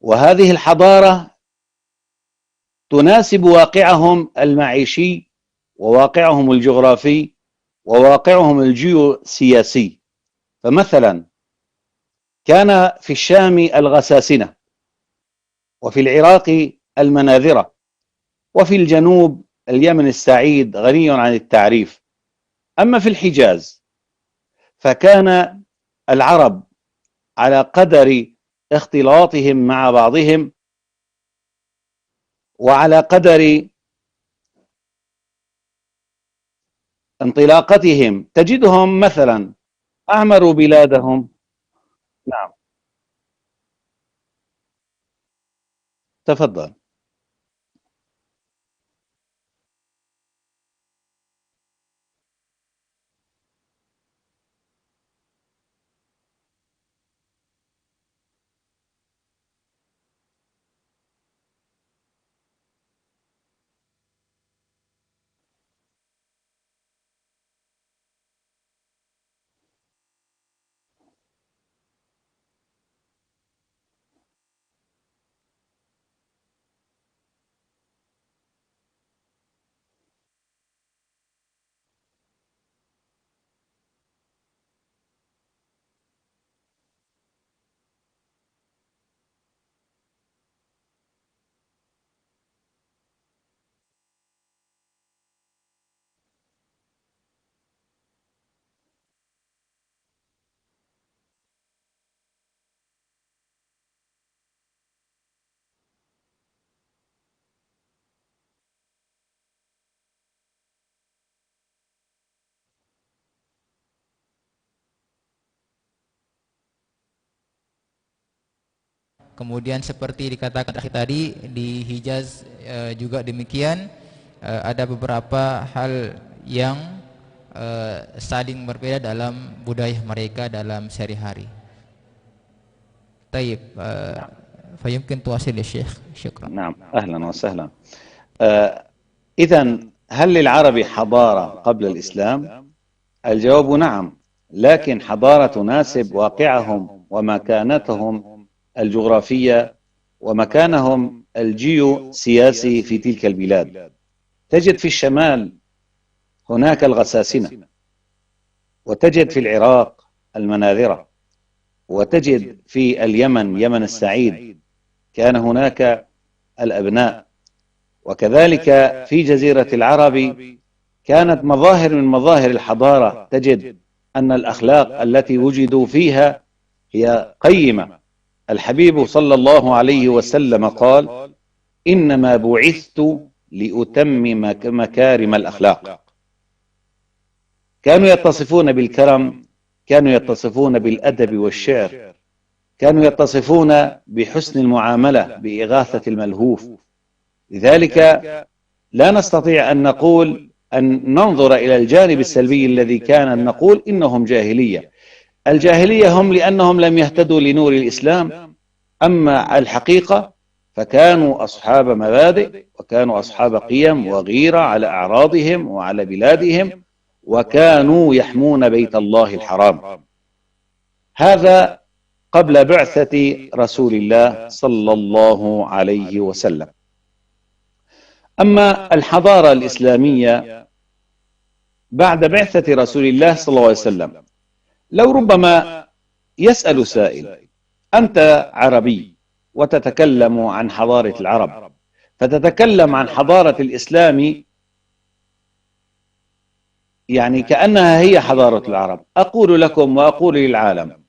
Speaker 12: وهذه الحضارة تناسب واقعهم المعيشي وواقعهم الجغرافي وواقعهم الجيوسياسي. فمثلا كان في الشام الغساسنة، وفي العراق المناذرة، وفي الجنوب اليمن السعيد غني عن التعريف. أما في الحجاز فكان العرب على قدر اختلاطهم مع بعضهم وعلى قدر انطلاقتهم تجدهم مثلا أعمروا بلادهم. نعم، تفضل.
Speaker 5: Kemudian seperti dikatakan tadi di Hijaz juga demikian, ada beberapa hal yang saling berbeda dalam budaya mereka dalam sehari-hari. طيب فيمكن تواصل يا شيخ. شكرا.
Speaker 12: نعم، أهلا وسهلا. إذن هل للعرب حضارة قبل الإسلام؟ الجواب نعم، لكن حضارة تناسب واقعهم ومكانتهم الجغرافية ومكانهم الجيوسياسي في تلك البلاد. تجد في الشمال هناك الغساسنة، وتجد في العراق المناذرة، وتجد في اليمن يمن السعيد كان هناك الأبناء، وكذلك في جزيرة العرب كانت مظاهر من مظاهر الحضارة. تجد أن الأخلاق التي وجدوا فيها هي قيمة. الحبيب صلى الله عليه وسلم قال: إنما بعثت لأتمم مكارم الأخلاق. كانوا يتصفون بالكرم، كانوا يتصفون بالأدب والشعر، كانوا يتصفون بحسن المعاملة، بإغاثة الملهوف. لذلك لا نستطيع أن نقول أن ننظر إلى الجانب السلبي الذي كان نقول إنهم جاهلية. الجاهلية هم لأنهم لم يهتدوا لنور الإسلام، أما الحقيقة فكانوا أصحاب مبادئ، وكانوا أصحاب قيم وغيرة على أعراضهم وعلى بلادهم، وكانوا يحمون بيت الله الحرام. هذا قبل بعثة رسول الله صلى الله عليه وسلم. أما الحضارة الإسلامية بعد بعثة رسول الله صلى الله عليه وسلم، لو ربما يسأل سائل: أنت عربي وتتكلم عن حضارة العرب، فتتكلم عن حضارة الإسلام يعني كأنها هي حضارة العرب. أقول لكم وأقول للعالم: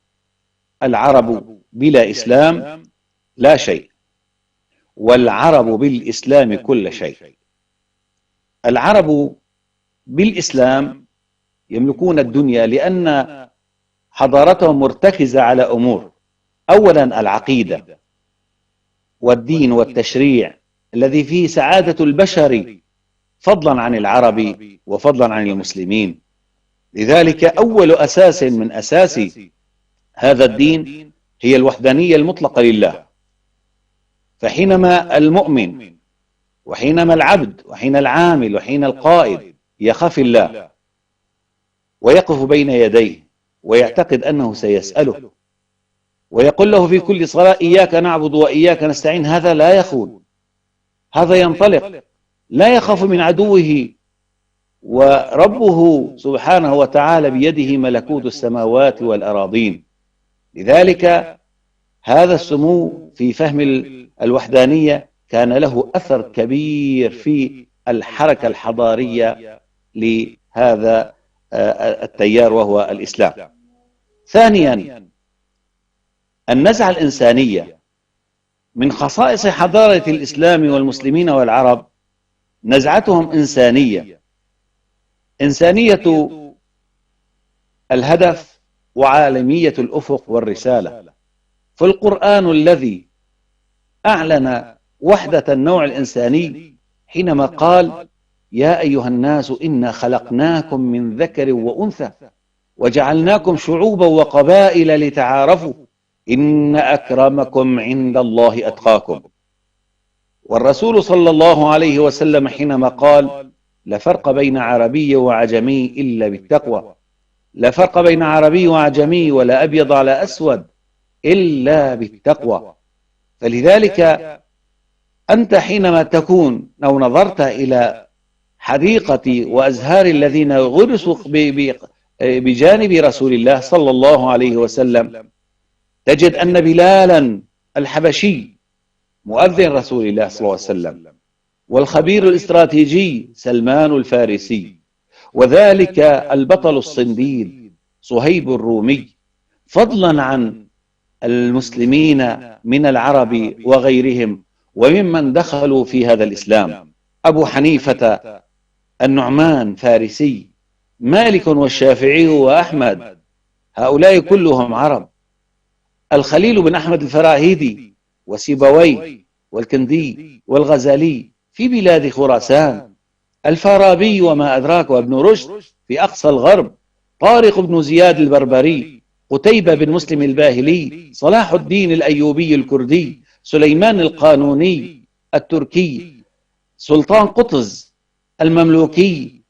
Speaker 12: العرب بلا إسلام لا شيء، والعرب بالإسلام كل شيء. العرب بالإسلام يملكون الدنيا لأن حضارتهم مرتكزة على أمور: أولا العقيدة والدين والتشريع الذي فيه سعادة البشر فضلا عن العرب وفضلا عن المسلمين. لذلك أول أساس من أساس هذا الدين هي الوحدانية المطلقة لله. فحينما المؤمن وحينما العبد وحين العامل وحين القائد يخاف الله ويقف بين يديه ويعتقد أنه سيسأله ويقول له في كل صلاة: إياك نعبد وإياك نستعين، هذا لا يخون، هذا ينطلق، لا يخاف من عدوه، وربه سبحانه وتعالى بيده ملكوت السماوات والأراضين. لذلك هذا السمو في فهم الوحدانية كان له أثر كبير في الحركة الحضارية لهذا التيار وهو الإسلام. ثانيا، النزعة الإنسانية. من خصائص حضارة الإسلام والمسلمين والعرب نزعتهم إنسانية، إنسانية الهدف وعالمية الأفق والرسالة. فالقرآن الذي أعلن وحدة النوع الإنساني حينما قال: يا أيها الناس إنا خلقناكم من ذكر وأنثى وجعلناكم شعوبا وقبائل لتعارفوا إن أكرمكم عند الله أتقاكم. والرسول صلى الله عليه وسلم حينما قال: لا فرق بين عربي وعجمي إلا بالتقوى، لا فرق بين عربي وعجمي ولا أبيض على أسود إلا بالتقوى. فلذلك أنت حينما تكون أو نظرت إلى حديقة وأزهار الذين غرسوا بجانب رسول الله صلى الله عليه وسلم، تجد أن بلالا الحبشي مؤذن رسول الله صلى الله عليه وسلم، والخبير الاستراتيجي سلمان الفارسي، وذلك البطل الصنديد صهيب الرومي، فضلا عن المسلمين من العرب وغيرهم وممن دخلوا في هذا الإسلام: أبو حنيفة، النعمان فارسي، مالك والشافعي وأحمد، هؤلاء كلهم عرب. الخليل بن أحمد الفراهيدي وسيبويه والكندي والغزالي في بلاد خراسان، الفارابي وما أدراك وابن رشد في أقصى الغرب، طارق بن زياد البربري، قتيبة بن مسلم الباهلي، صلاح الدين الأيوبي الكردي، سليمان القانوني التركي، سلطان قطز المملوكي،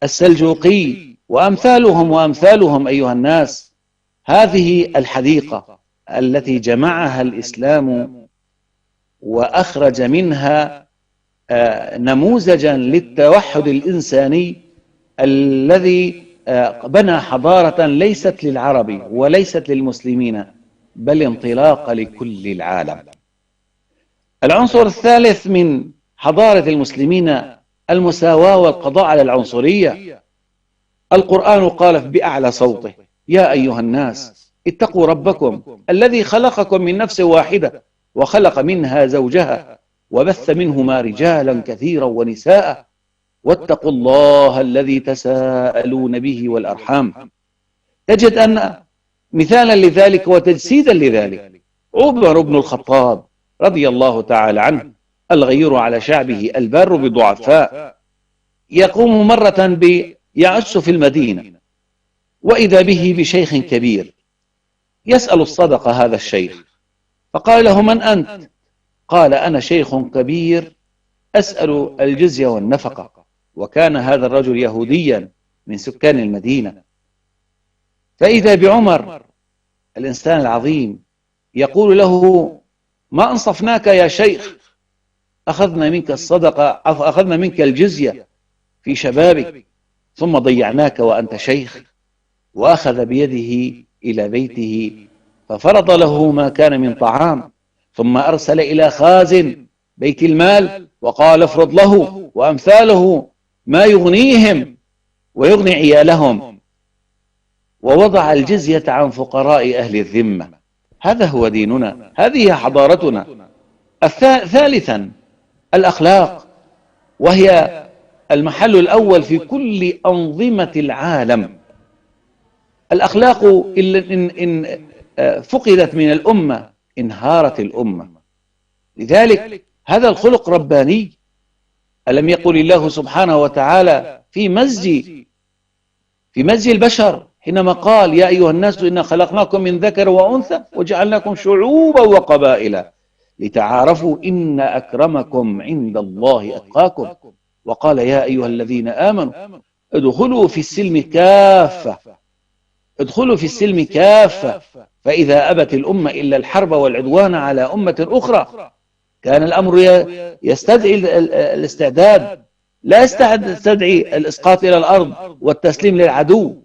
Speaker 12: السلجوقي، وأمثالهم أيها الناس. هذه الحديقة التي جمعها الإسلام وأخرج منها نموذجا للتوحد الإنساني الذي بنى حضارة ليست للعرب وليست للمسلمين بل انطلاق لكل العالم. العنصر الثالث من حضارة المسلمين المساواة والقضاء على العنصرية. القرآن قال بأعلى صوته: يا أيها الناس اتقوا ربكم الذي خلقكم من نفس واحدة وخلق منها زوجها وبث منهما رجالا كثيرا ونساء واتقوا الله الذي تساءلون به والأرحام. تجد أن مثالا لذلك وتجسيدا لذلك عمر بن الخطاب رضي الله تعالى عنه، الغيور على شعبه البار بالضعفاء، يقوم مرة يعس في المدينة وإذا به بشيخ كبير يسأل الصدقة هذا الشيخ، فقال له: من أنت؟ قال: أنا شيخ كبير أسأل الجزية والنفقة. وكان هذا الرجل يهوديا من سكان المدينة. فإذا بعمر الإنسان العظيم يقول له: ما أنصفناك يا شيخ، أخذنا منك الصدقة، أخذنا منك الجزية في شبابك ثم ضيعناك وأنت شيخ. وأخذ بيده إلى بيته ففرض له ما كان من طعام، ثم أرسل إلى خازن بيت المال وقال: افرض له وأمثاله ما يغنيهم ويغني عيالهم، ووضع الجزية عن فقراء أهل الذمة. هذا هو ديننا، هذه حضارتنا. ثالثا الأخلاق، وهي المحل الأول في كل أنظمة العالم. الأخلاق إن فقدت من الأمة انهارت الأمة. لذلك هذا الخلق رباني. ألم يقل الله سبحانه وتعالى في مزج البشر حينما قال: يا أيها الناس إنا خلقناكم من ذكر وأنثى وجعلناكم شعوبا وقبائل لتعارفوا إن أكرمكم عند الله أتقاكم. وقال: يا أيها الذين آمنوا ادخلوا في السلم كافة، ادخلوا في السلم كافة، فإذا أبت الأمة إلا الحرب والعدوان على أمة أخرى كان الأمر يستدعي الاستعداد، لا يستدعي الإسقاط إلى الأرض والتسليم للعدو.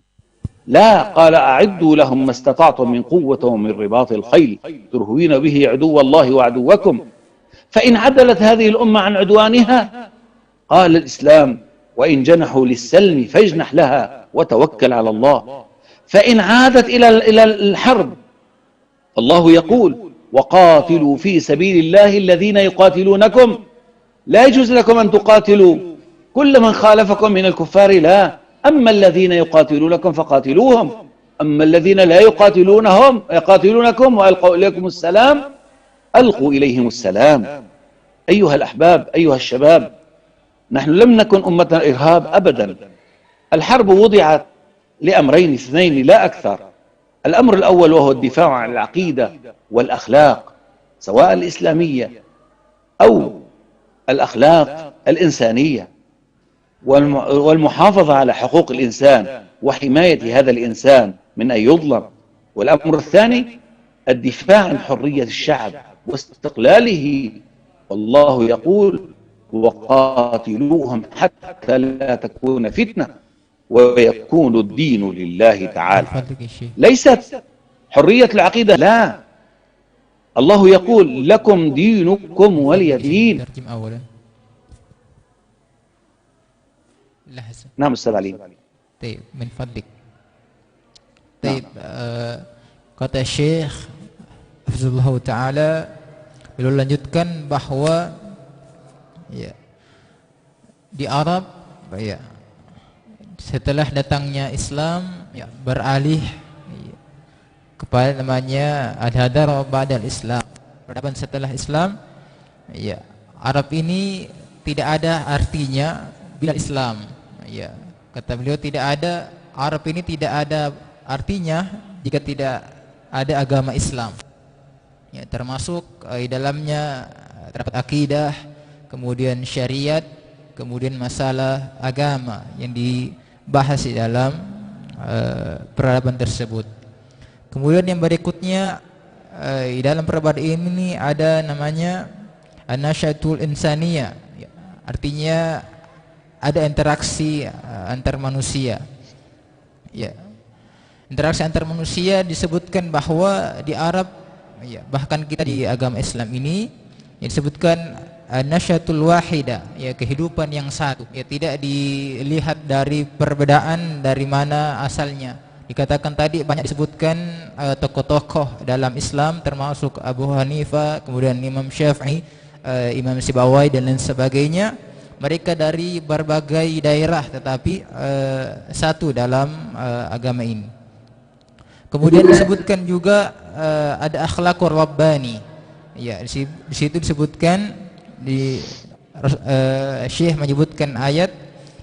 Speaker 12: لا، قال: أعدوا لهم ما استطعتم من قوة ومن رباط الخيل ترهبون به عدو الله وعدوكم. فإن عدلت هذه الأمة عن عدوانها قال الإسلام: وإن جنحوا للسلم فاجنح لها وتوكل على الله. فإن عادت إلى الحرب الله يقول: وقاتلوا في سبيل الله الذين يقاتلونكم. لا يجوز لكم أن تقاتلوا كل من خالفكم من الكفار، لا، أما الذين يقاتلونكم فقاتلوهم، أما الذين لا يقاتلونكم وألقوا إليكم السلام ألقوا إليهم السلام. أيها الأحباب، أيها الشباب، نحن لم نكن أمة إرهاب أبدا. الحرب وضعت لأمرين اثنين لا أكثر. الأمر الأول وهو الدفاع عن العقيدة والأخلاق، سواء الإسلامية أو الأخلاق الإنسانية، والمحافظة على حقوق الإنسان وحماية هذا الإنسان من أن يظلم. والأمر الثاني الدفاع عن حرية الشعب واستقلاله. والله يقول: وقاتلوهم حتى لا تكون فتنة ويكون الدين لله تعالى. ليست حرية العقيدة، لا، الله يقول: لكم دينكم ولي دين. نعم أستاذ علي.
Speaker 5: طيب من فضلك. طيب kata Syekh Hafizullah Ta'ala beliau lanjutkan bahwa ya, di Arab ya, setelah datangnya Islam ya, beralih ya, kepada namanya al-hadar ba'dal Islam, peradaban setelah Islam. Ya, Arab ini tidak ada artinya bila Islam. Ya, kata beliau tidak ada, Arab ini tidak ada artinya jika tidak ada agama Islam. Ya, termasuk di dalamnya terdapat akidah, kemudian syariat, kemudian masalah agama yang dibahas di dalam peradaban tersebut. Kemudian yang berikutnya di dalam peradaban ini ada namanya an-nashatul insaniyah, ya, artinya ada interaksi antar manusia. Ya, interaksi antar manusia disebutkan bahwa di Arab, ya, bahkan kita di agama Islam ini yang disebutkan nasyatul wahida, ya kehidupan yang satu, ya tidak dilihat dari perbedaan dari mana asalnya. Dikatakan tadi banyak disebutkan tokoh-tokoh dalam Islam termasuk Abu Hanifah, kemudian Imam Syafi'i, Imam Sibawai dan lain sebagainya. Mereka dari berbagai daerah tetapi satu dalam agama ini. Kemudian disebutkan juga ada akhlaqur rabbani. Ya, di situ disebutkan Syekh menyebutkan ayat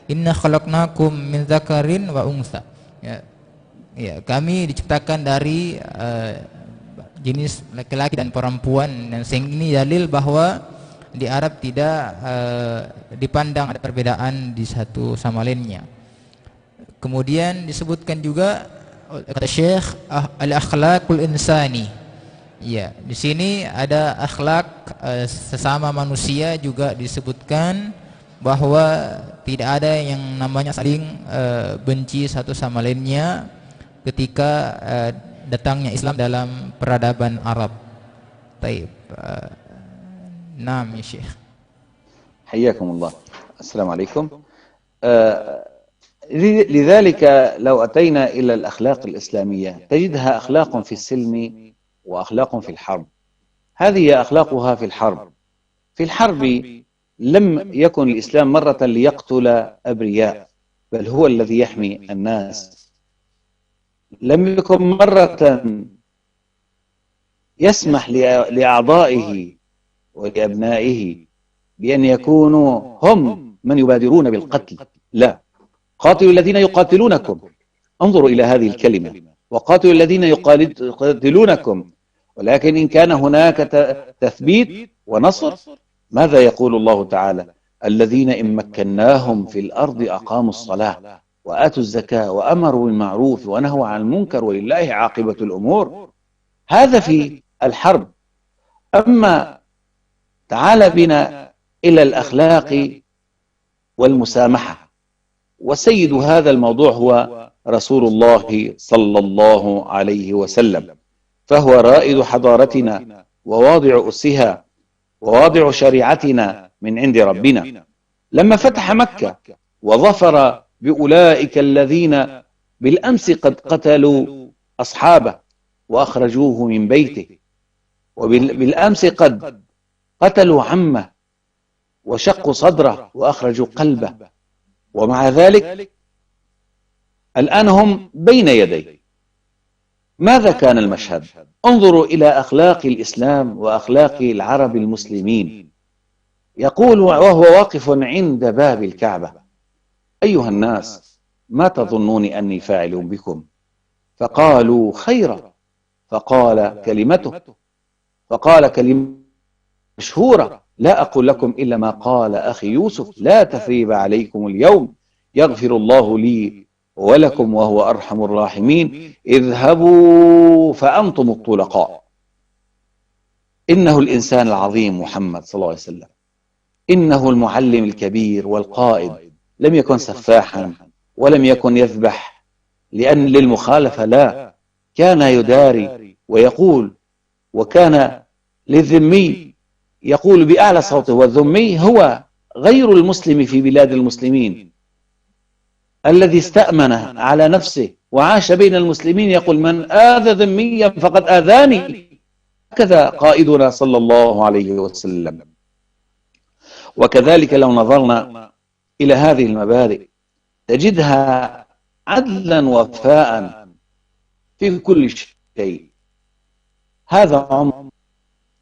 Speaker 5: inna khalaqnakum min dzakarin wa untha. Ya, kami diciptakan dari jenis laki-laki dan perempuan, dan ini dalil bahwa di Arab tidak dipandang ada perbedaan di satu sama lainnya. Kemudian disebutkan juga kata Syekh al-akhlaqul insani. Ya, di sini ada akhlak sesama manusia juga disebutkan bahwa tidak ada yang namanya saling benci satu sama lainnya ketika datangnya Islam dalam peradaban Arab. Taib. Naam ya Syekh.
Speaker 12: حياكم الله. السلام عليكم. لذلك لو أتينا إلى الأخلاق الإسلامية تجدها أخلاق في السلم وأخلاق في الحرب. هذه أخلاقها في الحرب. في الحرب لم يكن الإسلام مرة ليقتل أبرياء، بل هو الذي يحمي الناس. لم يكن مرة يسمح لأعضائه ولأبنائه بأن يكونوا هم من يبادرون بالقتل. لا، قاتلوا الذين يقاتلونكم. انظروا إلى هذه الكلمة، وقاتلوا الذين يقاتلونكم. ولكن إن كان هناك تثبيت ونصر، ماذا يقول الله تعالى؟ الذين إن مكناهم في الأرض أقاموا الصلاة وآتوا الزكاة وأمروا بالمعروف ونهوا عن المنكر ولله عاقبة الأمور. هذا في الحرب. أما تعال بنا إلى الأخلاق والمسامحة، وسيد هذا الموضوع هو رسول الله صلى الله عليه وسلم، فهو رائد حضارتنا وواضع أسها وواضع شريعتنا من عند ربنا. لما فتح مكة وظفر بأولئك الذين بالأمس قد قتلوا أصحابه وأخرجوه من بيته، وبالأمس قد قتلوا عمه وشقوا صدره وأخرجوا قلبه، ومع ذلك الآن هم بين يدي. ماذا كان المشهد؟ انظروا إلى أخلاق الإسلام وأخلاق العرب المسلمين. يقول وهو واقف عند باب الكعبة: أيها الناس، ما تظنون أني فاعل بكم؟ فقالوا خيرا. فقال كلمة مشهورة: لا أقول لكم إلا ما قال أخي يوسف، لا تثريب عليكم اليوم، يغفر الله لي ولكم وهو أرحم الراحمين، اذهبوا فأنتم الطلقاء. إنه الإنسان العظيم محمد صلى الله عليه وسلم، إنه المعلم الكبير والقائد، لم يكن سفاحا ولم يكن يذبح لأن للمخالفة، لا، كان يداري ويقول. وكان للذمي يقول بأعلى صوته، والذمي هو غير المسلم في بلاد المسلمين الذي استأمن على نفسه وعاش بين المسلمين، يقول: من آذى ذميا فقد آذاني. هكذا قائدنا صلى الله عليه وسلم. وكذلك لو نظرنا إلى هذه المبادئ تجدها عدلا وفاء في كل شيء. هذا عمر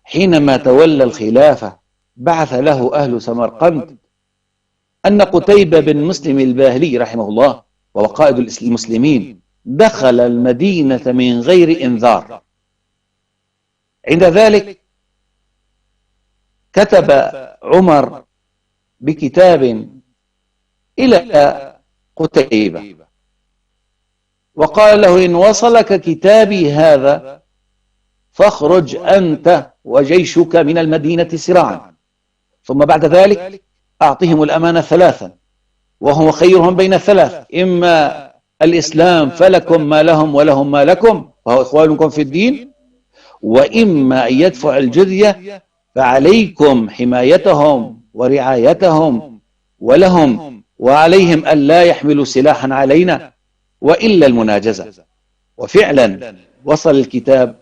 Speaker 12: حينما تولى الخلافة بعث له أهل سمرقند أن قتيبة بن مسلم الباهلي رحمه الله وهو قائد المسلمين دخل المدينة من غير إنذار. عند ذلك كتب عمر بكتاب إلى قتيبة وقال له: إن وصلك كتابي هذا فاخرج أنت وجيشك من المدينة سراعا، ثم بعد ذلك أعطهم الأمانة ثلاثا، وهو خيرهم بين الثلاث: إما الإسلام فلكم ما لهم ولهم ما لكم وهو إخوانكم في الدين، وإما أن يدفع الجزية فعليكم حمايتهم ورعايتهم، ولهم وعليهم ألا يحملوا سلاحا علينا وإلا المناجزة. وفعلا وصل الكتاب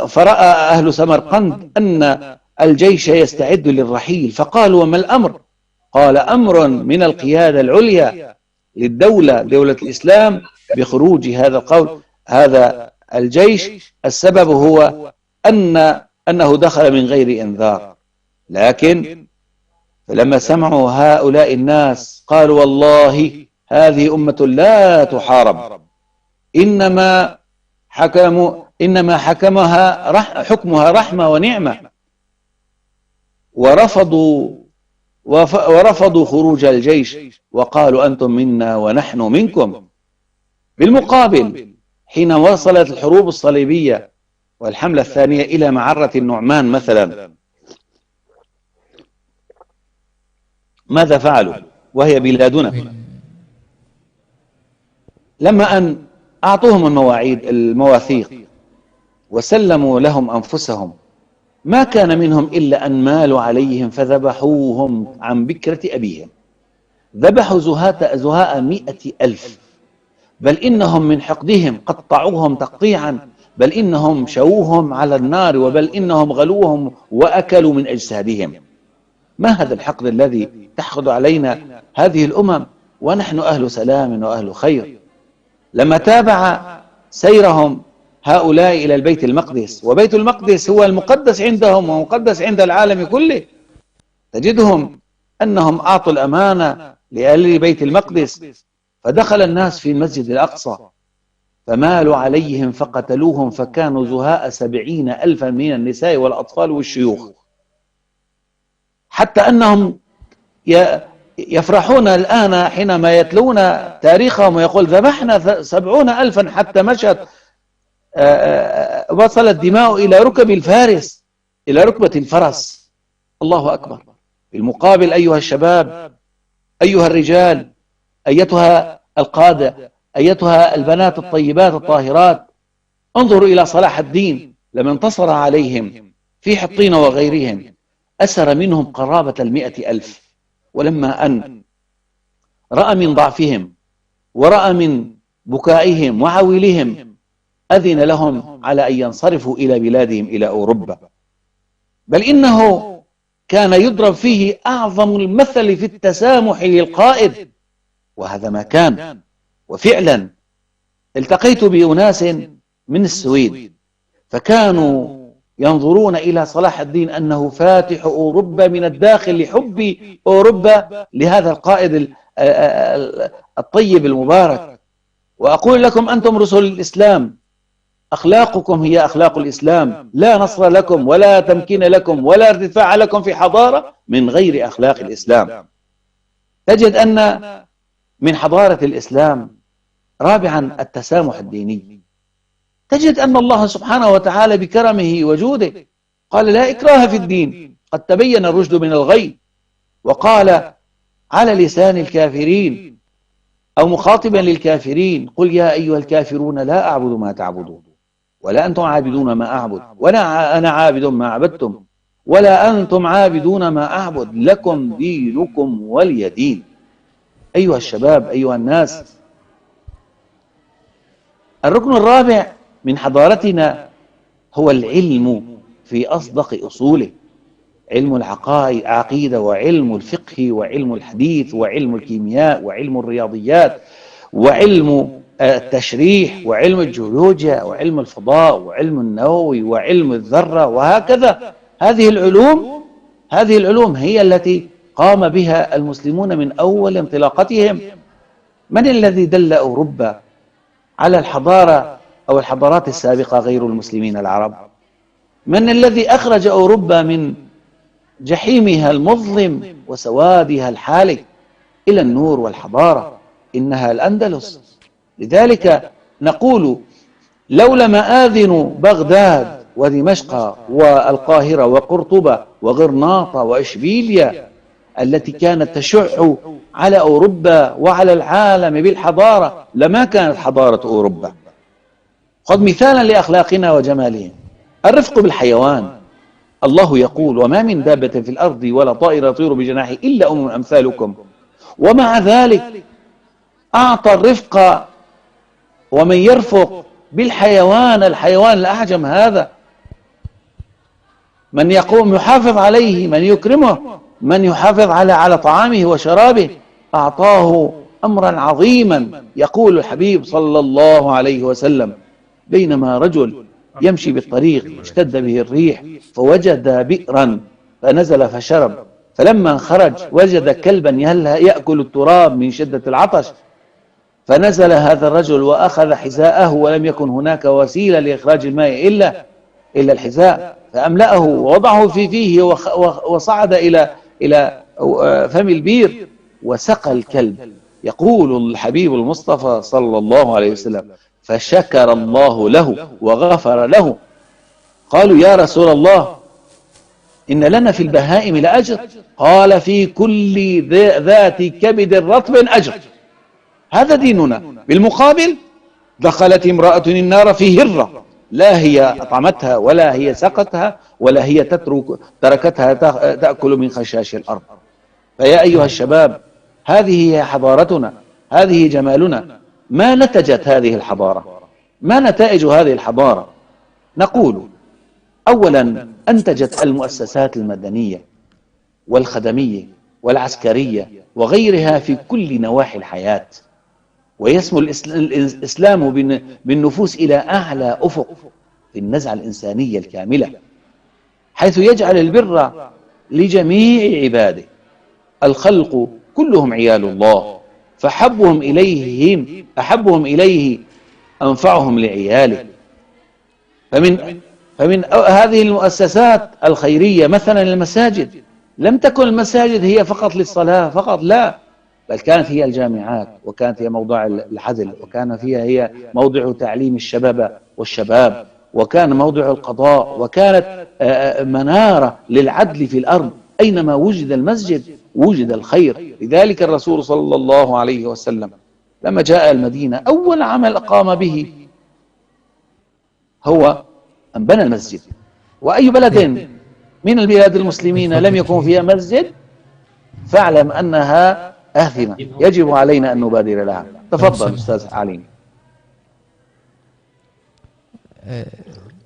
Speaker 12: فرأى أهل سمرقند أن الجيش يستعد للرحيل، فقالوا: وما الأمر؟ قال: أمر من القيادة العليا للدولة، دولة الإسلام، بخروج هذا الجيش. السبب هو أنه دخل من غير إنذار. لكن فلما سمعوا هؤلاء الناس قالوا: والله هذه أمة لا تحارب، إنما حكمها رحمة ونعمة، ورفضوا خروج الجيش وقالوا: أنتم منا ونحن منكم. بالمقابل، حين وصلت الحروب الصليبية والحملة الثانية إلى معرة النعمان مثلا، ماذا فعلوا وهي بلادنا؟ لما أن أعطوهم المواثيق وسلموا لهم أنفسهم، ما كان منهم إلا أن مالوا عليهم فذبحوهم عن بكرة أبيهم. ذبحوا زهاء 100,000، بل إنهم من حقدهم قطعوهم تقطيعا، بل إنهم شووهم على النار، وبل إنهم غلوهم وأكلوا من أجسادهم. ما هذا الحقد الذي تحقد علينا هذه الأمم ونحن أهل سلام وأهل خير؟ لما تابع سيرهم هؤلاء إلى البيت المقدس، وبيت المقدس هو المقدس عندهم ومقدس عند العالم كله، تجدهم أنهم أعطوا الأمانة لأهل بيت المقدس، فدخل الناس في المسجد الأقصى فمالوا عليهم فقتلوهم، فكانوا زهاء 70,000 من النساء والأطفال والشيوخ، حتى أنهم يفرحون الآن حينما يتلون تاريخهم ويقول: ذبحنا 70,000 حتى مشت وصلت دماء إلى ركب الفارس، إلى ركبة الفرس. الله أكبر. بالمقابل أيها الشباب، أيها الرجال، أيتها القادة، أيتها البنات الطيبات الطاهرات، انظروا إلى صلاح الدين لما انتصر عليهم في حطين وغيرهم، أسر منهم قرابة 100,000، ولما أن رأى من ضعفهم ورأى من بكائهم وعويلهم أذن لهم على أن ينصرفوا إلى بلادهم إلى أوروبا. بل إنه كان يضرب فيه أعظم المثل في التسامح للقائد، وهذا ما كان. وفعلا التقيت بأناس من السويد فكانوا ينظرون إلى صلاح الدين أنه فاتح أوروبا من الداخل لحب أوروبا لهذا القائد الطيب المبارك. وأقول لكم: أنتم رسل الإسلام، أخلاقكم هي أخلاق الإسلام، لا نصر لكم ولا تمكين لكم ولا ارتفاع لكم في حضارة من غير أخلاق الإسلام. تجد أن من حضارة الإسلام رابعا التسامح الديني. تجد أن الله سبحانه وتعالى بكرمه وجوده قال: لا إكراه في الدين، قد تبين الرشد من الغي، وقال على لسان الكافرين أو مخاطبا للكافرين: قل يا أيها الكافرون لا أعبد ما تعبدون ولا أنتم عابدون ما أعبد ولا أنا عابد ما عبدتم ولا أنتم عابدون ما أعبد لكم دينكم ولي دين. أيها الشباب، أيها الناس، الركن الرابع من حضارتنا هو العلم في أصدق أصوله، علم العقيدة وعلم الفقه وعلم الحديث وعلم الكيمياء وعلم الرياضيات وعلم التشريح وعلم الجيولوجيا وعلم الفضاء وعلم النووي وعلم الذرة، وهكذا. هذه العلوم هي التي قام بها المسلمون من أول انطلاقتهم. من الذي دل أوروبا على الحضارة أو الحضارات السابقة غير المسلمين العرب؟ من الذي أخرج أوروبا من جحيمها المظلم وسوادها الحالك إلى النور والحضارة؟ إنها الأندلس. لذلك نقول: لولا مآذن بغداد ودمشق والقاهرة وقرطبة وغرناطة وإشبيلية التي كانت تشع على أوروبا وعلى العالم بالحضارة لما كانت حضارة أوروبا. خذ مثالا لأخلاقنا وجمالهم: الرفق بالحيوان، الله يقول وما من دابة في الأرض ولا طائر يطير بجناحه إلا أمم أمثالكم، ومع ذلك أعطى الرفق ومن يرفق بالحيوان، الحيوان الأعجم هذا من يقوم يحافظ عليه، من يكرمه، من يحافظ على طعامه وشرابه، أعطاه أمرا عظيما. يقول الحبيب صلى الله عليه وسلم بينما رجل يمشي بالطريق اشتد به الريح فوجد بئرا فنزل فشرب، فلما خرج وجد كلبا يأكل التراب من شدة العطش، فنزل هذا الرجل وأخذ حذاءه ولم يكن هناك وسيلة لإخراج الماء إلا الحذاء، فأملأه ووضعه في فيه وصعد إلى فم البير وسقى الكلب. يقول الحبيب المصطفى صلى الله عليه وسلم فشكر الله له وغفر له. قالوا يا رسول الله إن لنا في البهائم لأجر، قال في كل ذات كبد رطب أجر. هذا ديننا. بالمقابل دخلت امرأة النار في هرة، لا هي أطعمتها ولا هي سقتها ولا هي تركتها تأكل من خشاش الأرض. فيا أيها الشباب، هذه هي حضارتنا، هذه جمالنا. ما نتجت هذه الحضارة؟ ما نتائج هذه الحضارة؟ نقول أولا أنتجت المؤسسات المدنية والخدمية والعسكرية وغيرها في كل نواحي الحياة، ويسمو الإسلام بالنفوس إلى أعلى أفق في النزعة الإنسانية الكاملة، حيث يجعل البر لجميع عباده. الخلق كلهم عيال الله، فأحبهم إليه أنفعهم لعياله. فمن هذه المؤسسات الخيرية مثلا المساجد، لم تكن المساجد هي فقط للصلاة فقط، لا، بل كانت هي الجامعات، وكانت هي موضع العدل، وكان فيها هي موضع تعليم الشباب، وكان موضع القضاء، وكانت منارة للعدل في الأرض. أينما وجد المسجد وجد الخير. لذلك الرسول صلى الله عليه وسلم لما جاء المدينة أول عمل قام به هو أن بنى المسجد. وأي بلد من البلاد المسلمين لم يكن فيها مسجد فاعلم أنها آثمة، يجب علينا أن نبادر لها. تفضل أستاذ علي.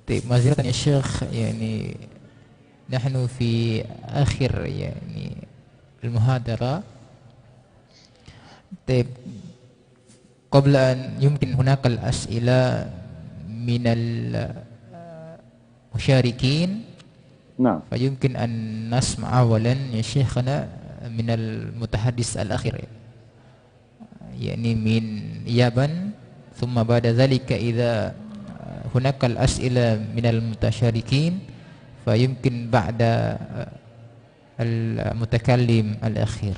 Speaker 5: طيب معذرة يا شيخ، يعني نحن في آخر يعني المحاضرة. طيب قبل أن يمكن هناك الأسئلة من المشاركين،
Speaker 12: نعم،
Speaker 5: فيمكن أن نسمع أولا يا شيخنا من المتحدث الأخير يعني من اليابان، ثم بعد ذلك إذا هناك الأسئلة من المتشاركين فيمكن بعد المتكلم الأخير.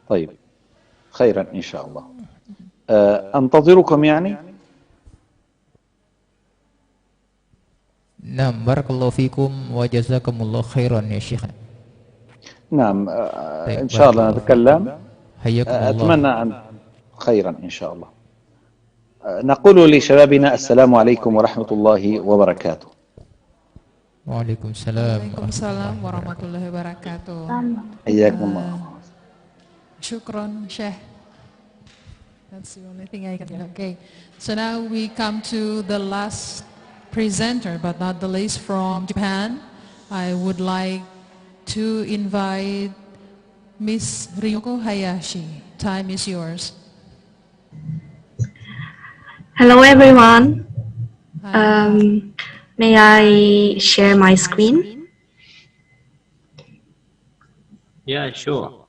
Speaker 12: طيب خيرا إن شاء الله. أنتظركم يعني.
Speaker 5: نعم، بارك الله فيكم وجزاكم الله خيرا يا شيخ.
Speaker 12: نعم، إن شاء الله نتكلم.
Speaker 5: حياكم الله.
Speaker 12: أتمنى أن خيرا إن شاء الله. نقول لشبابنا السلام عليكم ورحمة الله وبركاته.
Speaker 5: وعليكم السلام.
Speaker 6: Waalaikumsalam warahmatullahi wabarakatuh.
Speaker 12: حياكم الله.
Speaker 6: Shukran, Sheikh. That's the only thing I can do. Okay. So now we come to the last presenter, but not the least, from Japan. I would like to invite Miss Ryoko Hayashi. Time is yours.
Speaker 9: Hello, everyone. May I share my screen?
Speaker 13: Yeah, sure.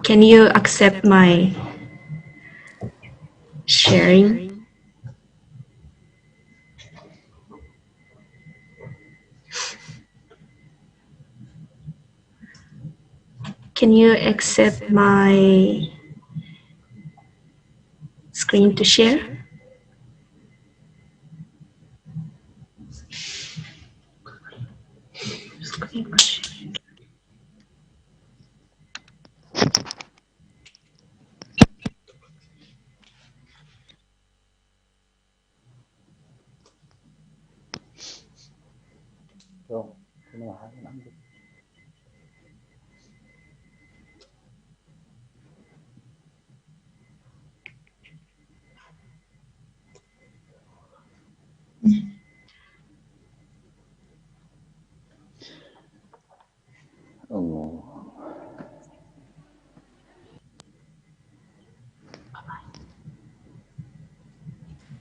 Speaker 9: Can you accept my sharing? Can you accept my screen to share?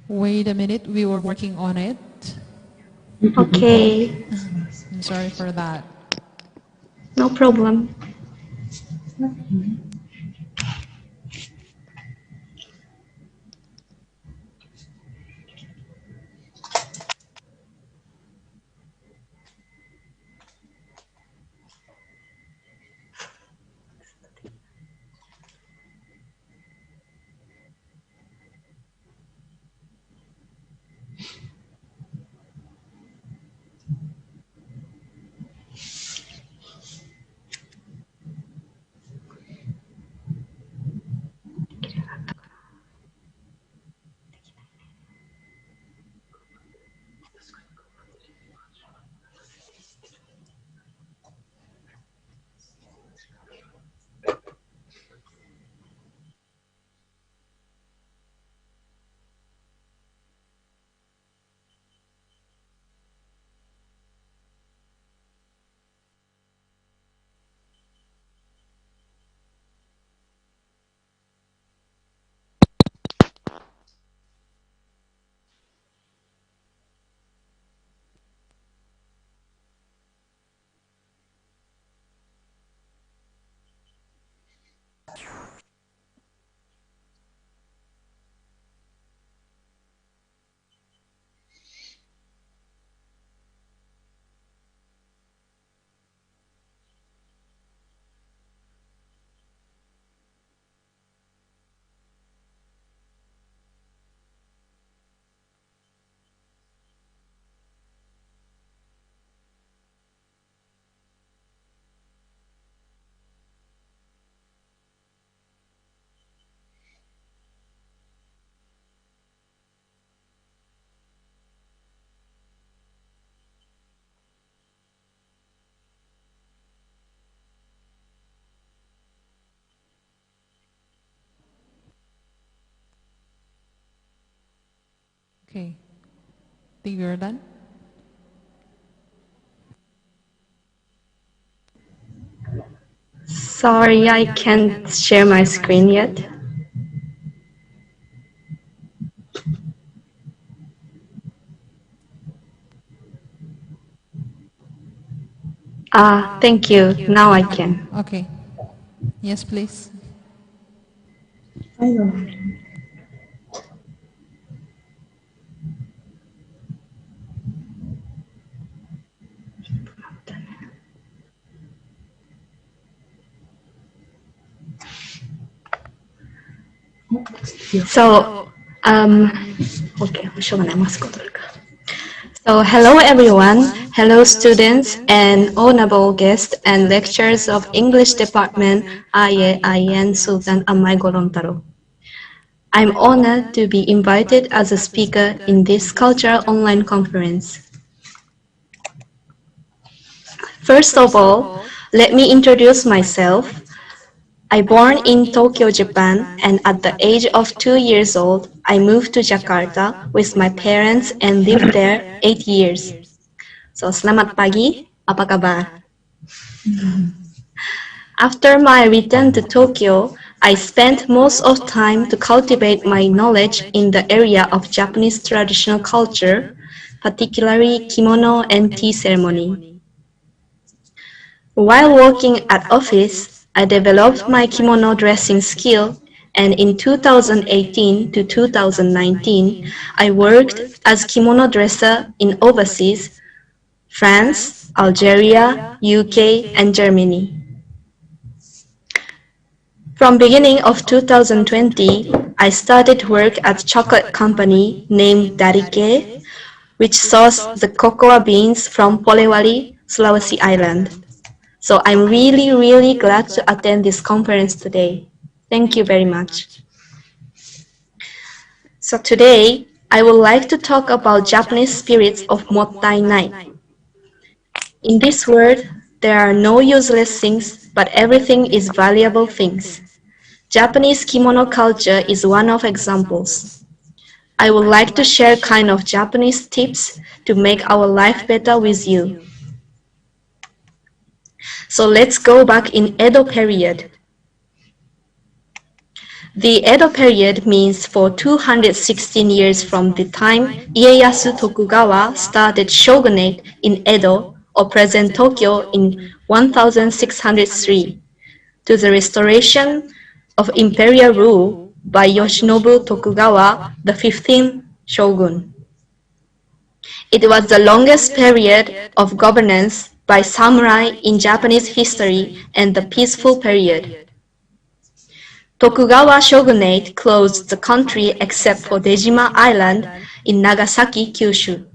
Speaker 6: Wait a minute, we were working on it.
Speaker 9: Okay,
Speaker 6: I'm sorry for that.
Speaker 9: no problem.
Speaker 6: Okay, think we're done?
Speaker 9: Sorry, I can't share my screen yet. Ah, thank you. Now I can.
Speaker 6: Okay. Yes, please.
Speaker 9: So, okay, So, hello everyone, hello students and honorable guests and lecturers of English Department IAIN Sultan Amai Gorontalo. I'm honored to be invited as a speaker in this cultural online conference. First of all, let me introduce myself. I born in Tokyo, Japan, and at the age of 2 years old, I moved to Jakarta with my parents and lived there 8 years. So, selamat pagi, apa kabar? After my return to Tokyo, I spent most of time to cultivate my knowledge in the area of Japanese traditional culture, particularly kimono and tea ceremony. While working at office, I developed my kimono dressing skill, and in 2018 to 2019, I worked as kimono dresser in overseas, France, Algeria, UK, and Germany. From beginning of 2020, I started work at chocolate company named Darike, which sourced the cocoa beans from Polewali, Sulawesi Island. So I'm really glad to attend this conference today. Thank you very much. So today, I would like to talk about Japanese spirits of Mottai Night. In this word, There are no useless things, but everything is valuable things. Japanese kimono culture is one of examples. I would like to share kind of Japanese tips to make our life better with you. So let's go back in Edo period. The Edo period means for 216 years from the time Ieyasu Tokugawa started shogunate in Edo or present Tokyo in 1603 to the restoration of imperial rule by Yoshinobu Tokugawa, the 15th shogun. It was the longest period of governance by samurai in Japanese history and the peaceful period. Tokugawa shogunate closed the country except for Dejima Island in Nagasaki, Kyushu.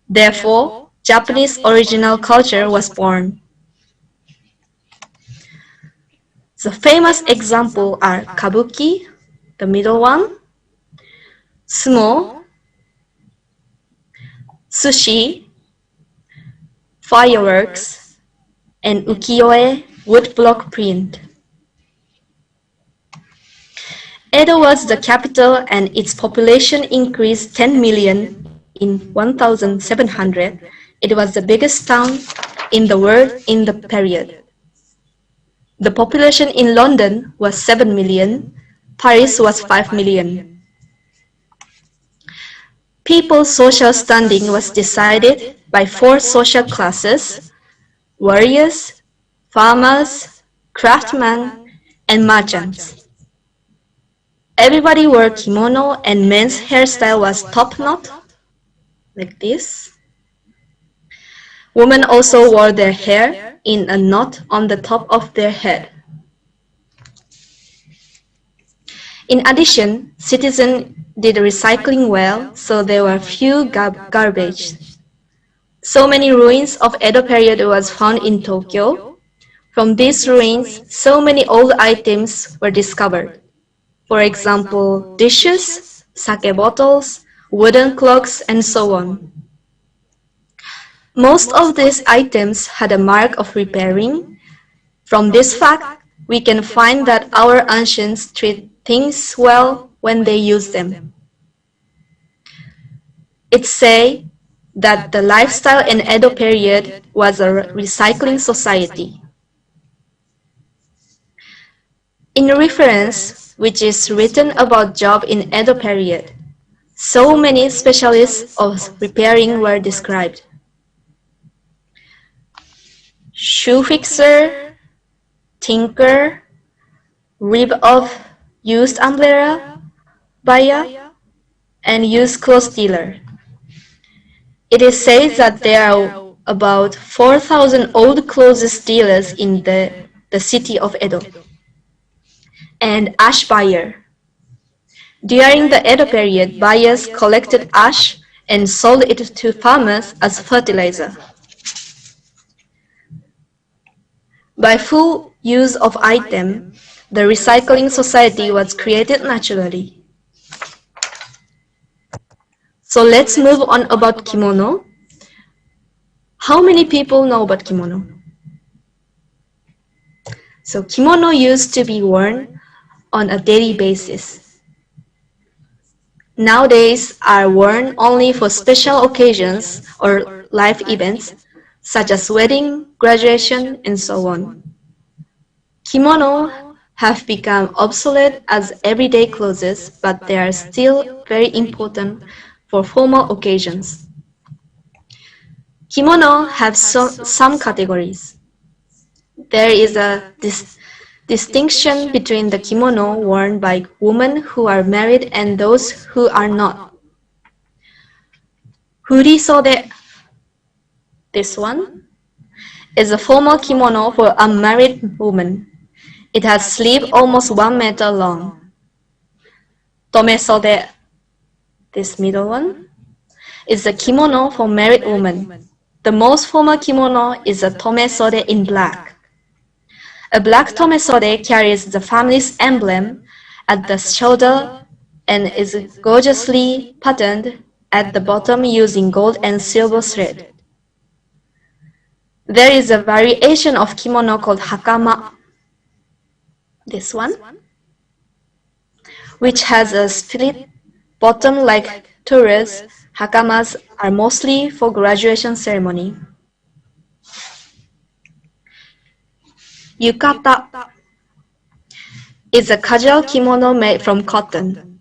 Speaker 9: Therefore, Japanese original culture was born. The famous examples are Kabuki, the middle one, Sumo, Sushi, fireworks, and ukiyo-e, woodblock print. Edo was the capital and its population increased 10 million in 1700. It was the biggest town in the world in the period. The population in London was 7 million, Paris was 5 million. People's social standing was decided by 4 social classes: warriors, farmers, craftsmen, and merchants. Everybody wore kimono and men's hairstyle was top knot, like this. Women also wore their hair in a knot on the top of their head. In addition, citizens did recycling well, so there were few garbage. So many ruins of Edo period was found in Tokyo. From these ruins, so many old items were discovered. For example, dishes, sake bottles, wooden clocks, and so on. Most of these items had a mark of repairing. From this fact, we can find that our ancients treat things well when they use them. It's said that the lifestyle in Edo period was a recycling society. In reference, which is written about job in Edo period, so many specialists of repairing were described. Shoe fixer, tinker, rip-off used umbrella, buyer, and used clothes dealer. It is said that there are about 4,000 old clothes dealers in the city of Edo. And ash buyer. During the Edo period, buyers collected ash and sold it to farmers as fertilizer. By full use of item, the recycling society was created naturally. So let's move on about kimono. How many people know about kimono? So kimono used to be worn on a daily basis. Nowadays are worn only for special occasions or life events such as wedding, graduation, and so on. Kimono have become obsolete as everyday clothes, but they are still very important for formal occasions. Kimono have some categories. There is a distinction between the kimono worn by women who are married and those who are not. Furisode, this one, is a formal kimono for unmarried women. It has sleeve almost 1 meter long. Tomesode, this middle one, is a kimono for married women. The most formal kimono is a tomesode in black. A black tomesode carries the family's emblem at the shoulder and is gorgeously patterned at the bottom using gold and silver thread. There is a variation of kimono called hakama, this one, which has a split bottom like turas. Hakamas are mostly for graduation ceremony. Yukata is a casual kimono made from cotton.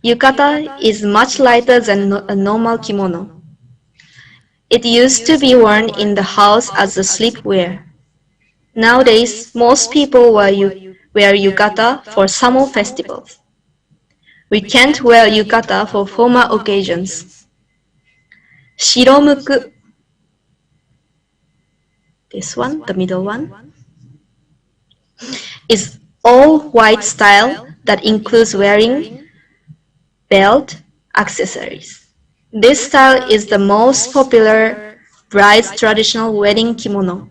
Speaker 9: Yukata is much lighter than a normal kimono. It used to be worn in the house as a sleepwear. Nowadays, most people wear yukata for summer festivals. We can't wear yukata for formal occasions. Shiromuku, this one, the middle one, is all white style that includes wearing belt, accessories. This style is the most popular bride's traditional wedding kimono.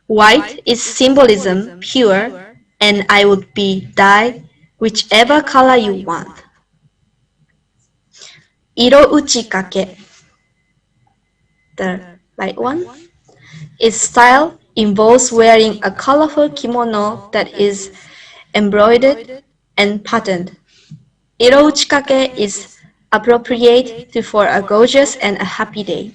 Speaker 9: White is symbolism, pure, and I would be dyed whichever color you want. Iro uchikake, the light one, its style involves wearing a colorful kimono that is embroidered and patterned. Iro uchikake is appropriate for a gorgeous and a happy day.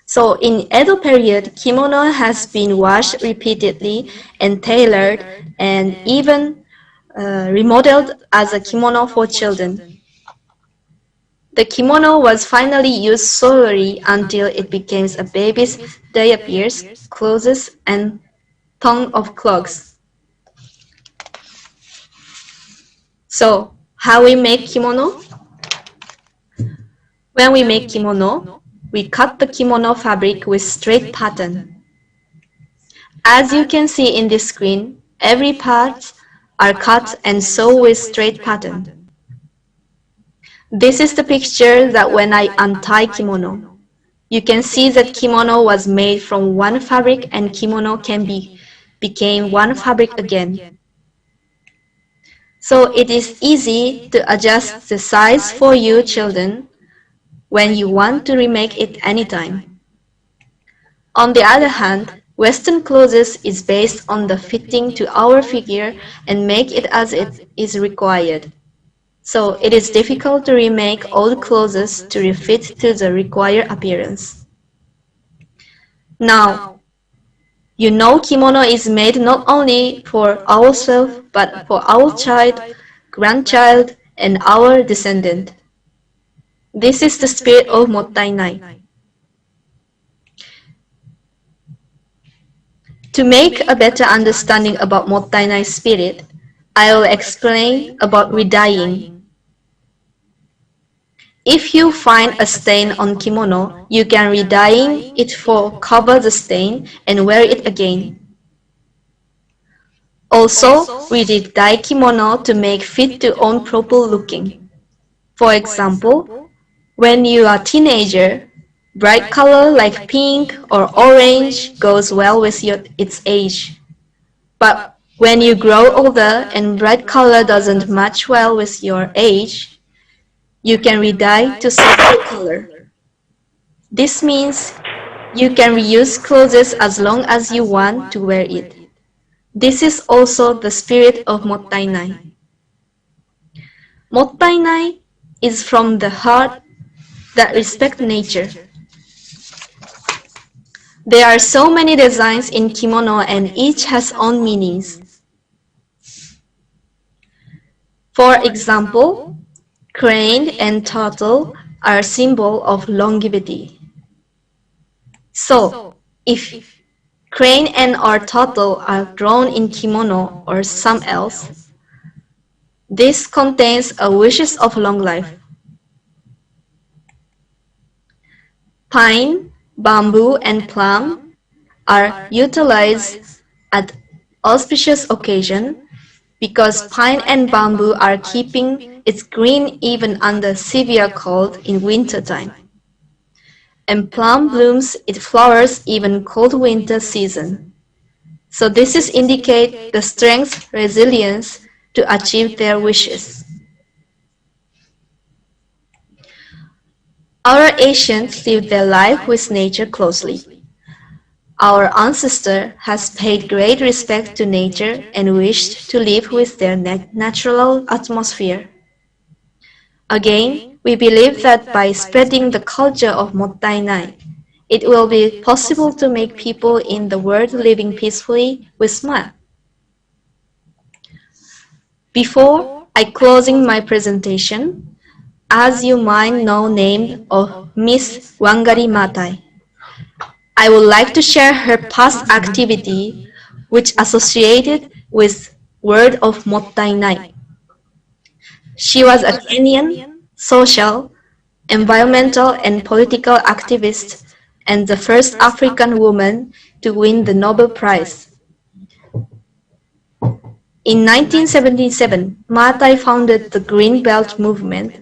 Speaker 9: So in Edo period, kimono has been washed repeatedly and tailored and even remodeled as a kimono for children. The kimono was finally used solely until it became a baby's diapers, clothes, and ton of clothes. So, how we make kimono? When we make kimono, we cut the kimono fabric with straight pattern. As you can see in this screen, every part are cut and sewn with straight pattern. This is the picture that when I untie kimono. You can see that kimono was made from one fabric and kimono became one fabric again. So it is easy to adjust the size for you children when you want to remake it anytime. On the other hand, Western clothes is based on the fitting to our figure and make it as it is required. So it is difficult to remake old clothes to refit to the required appearance. Now, you know kimono is made not only for ourselves but for our child, grandchild, and our descendant. This is the spirit of mottainai. To make a better understanding about mottainai spirit, I will explain about redyeing. If you find a stain on kimono, you can redyeing it for cover the stain and wear it again. Also, we dye kimono to make fit to own proper looking. For example, when you are a teenager, bright color like pink or orange goes well with its age. But when you grow older and bright color doesn't match well with your age, you can redye to softer color. This means you can reuse clothes as long as you want to wear it. This is also the spirit of mottainai. Mottainai is from the heart that respect nature. There are so many designs in kimono and each has own meanings. For example, crane and turtle are a symbol of longevity. So, if crane and or turtle are drawn in kimono or some else, this contains a wishes of long life. Pine, bamboo, and plum are utilized at auspicious occasion because pine and bamboo are keeping its green even under severe cold in winter time. And plum blooms its flowers even cold winter season. So this is indicate the strength, resilience to achieve their wishes. Our ancients lived their life with nature closely. Our ancestor has paid great respect to nature and wished to live with their natural atmosphere. Again, we believe that by spreading the culture of Mottainai, it will be possible to make people in the world living peacefully with smile. Before I closing my presentation, as you might know name of Miss Wangari Maathai, I would like to share her past activity which associated with word of Mottainai. She was a Kenyan social, environmental and political activist and the first African woman to win the Nobel Prize. In 1977, Maathai founded the Green Belt Movement,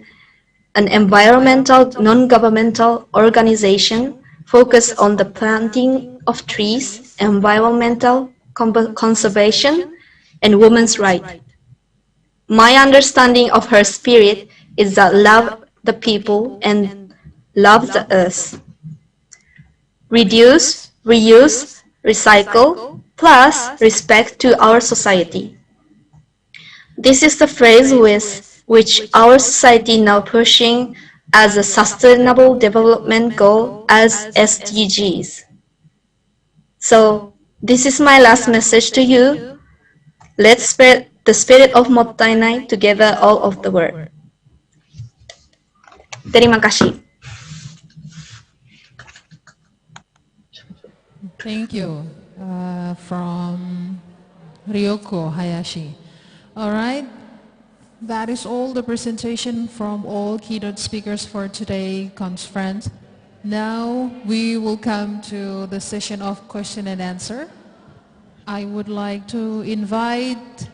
Speaker 9: an environmental non-governmental organization focused on the planting of trees, environmental conservation, and women's rights. My understanding of her spirit is that love the people and love the earth. Reduce, reuse, recycle, plus respect to our society. This is the phrase with which our society now pushing as a sustainable development goal as SDGs. So this is my last message to you. Let's spread the spirit of Mottainai together all of the world. Terima kasih.
Speaker 6: Thank you. From Ryoko Hayashi. All right. That is all the presentation from all keynote speakers for today's conference. Now we will come to the session of question and answer. I would like to invite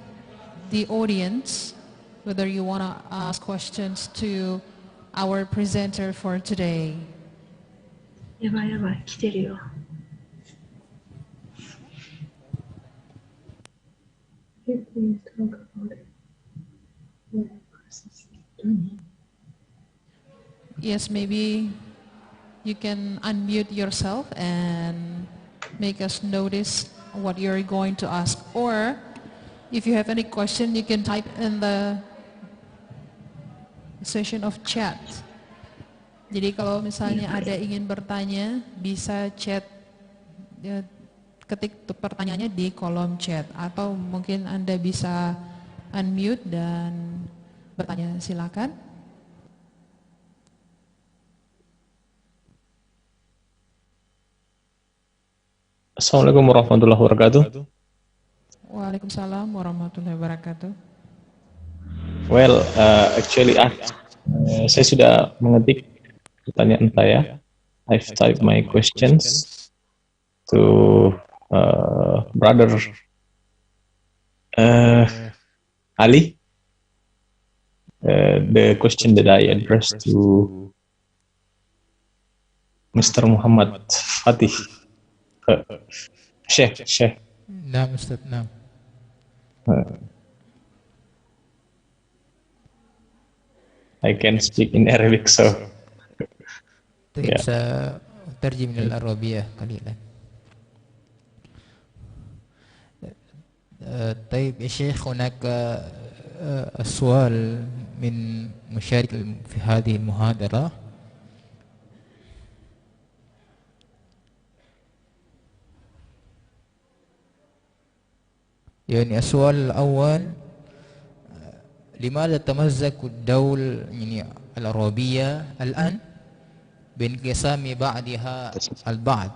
Speaker 6: the audience, whether you want to ask questions to our presenter for today.
Speaker 9: やばいやばい、来てるよ。
Speaker 6: Yes, maybe you can unmute yourself and make us notice what you're going to ask. Or if you have any question, you can type in the session of chat. Jadi kalau misalnya ada ingin bertanya, bisa chat, ya, ketik pertanyaannya di kolom chat. Atau mungkin Anda bisa unmute dan bertanya, silakan.
Speaker 14: Assalamualaikum warahmatullahi wabarakatuh.
Speaker 6: Waalaikumsalam warahmatullahi wabarakatuh.
Speaker 14: Well, actually, saya sudah mengetik pertanyaan saya. I've typed my questions to brother Ali. The question that I addressed to Mr. Muhammad Fatih. Sheikh.
Speaker 5: Naam Ustaz, naam.
Speaker 14: I can speak in Arabic, so
Speaker 5: طيب سأترجم من العربية قليلا. طيب يا شيخ، هناك سؤال من مشارك في هذه المحاضرة. يعني السؤال الأول: لماذا تمزق الدول يعني العربية الآن بانقسام بعضها البعض؟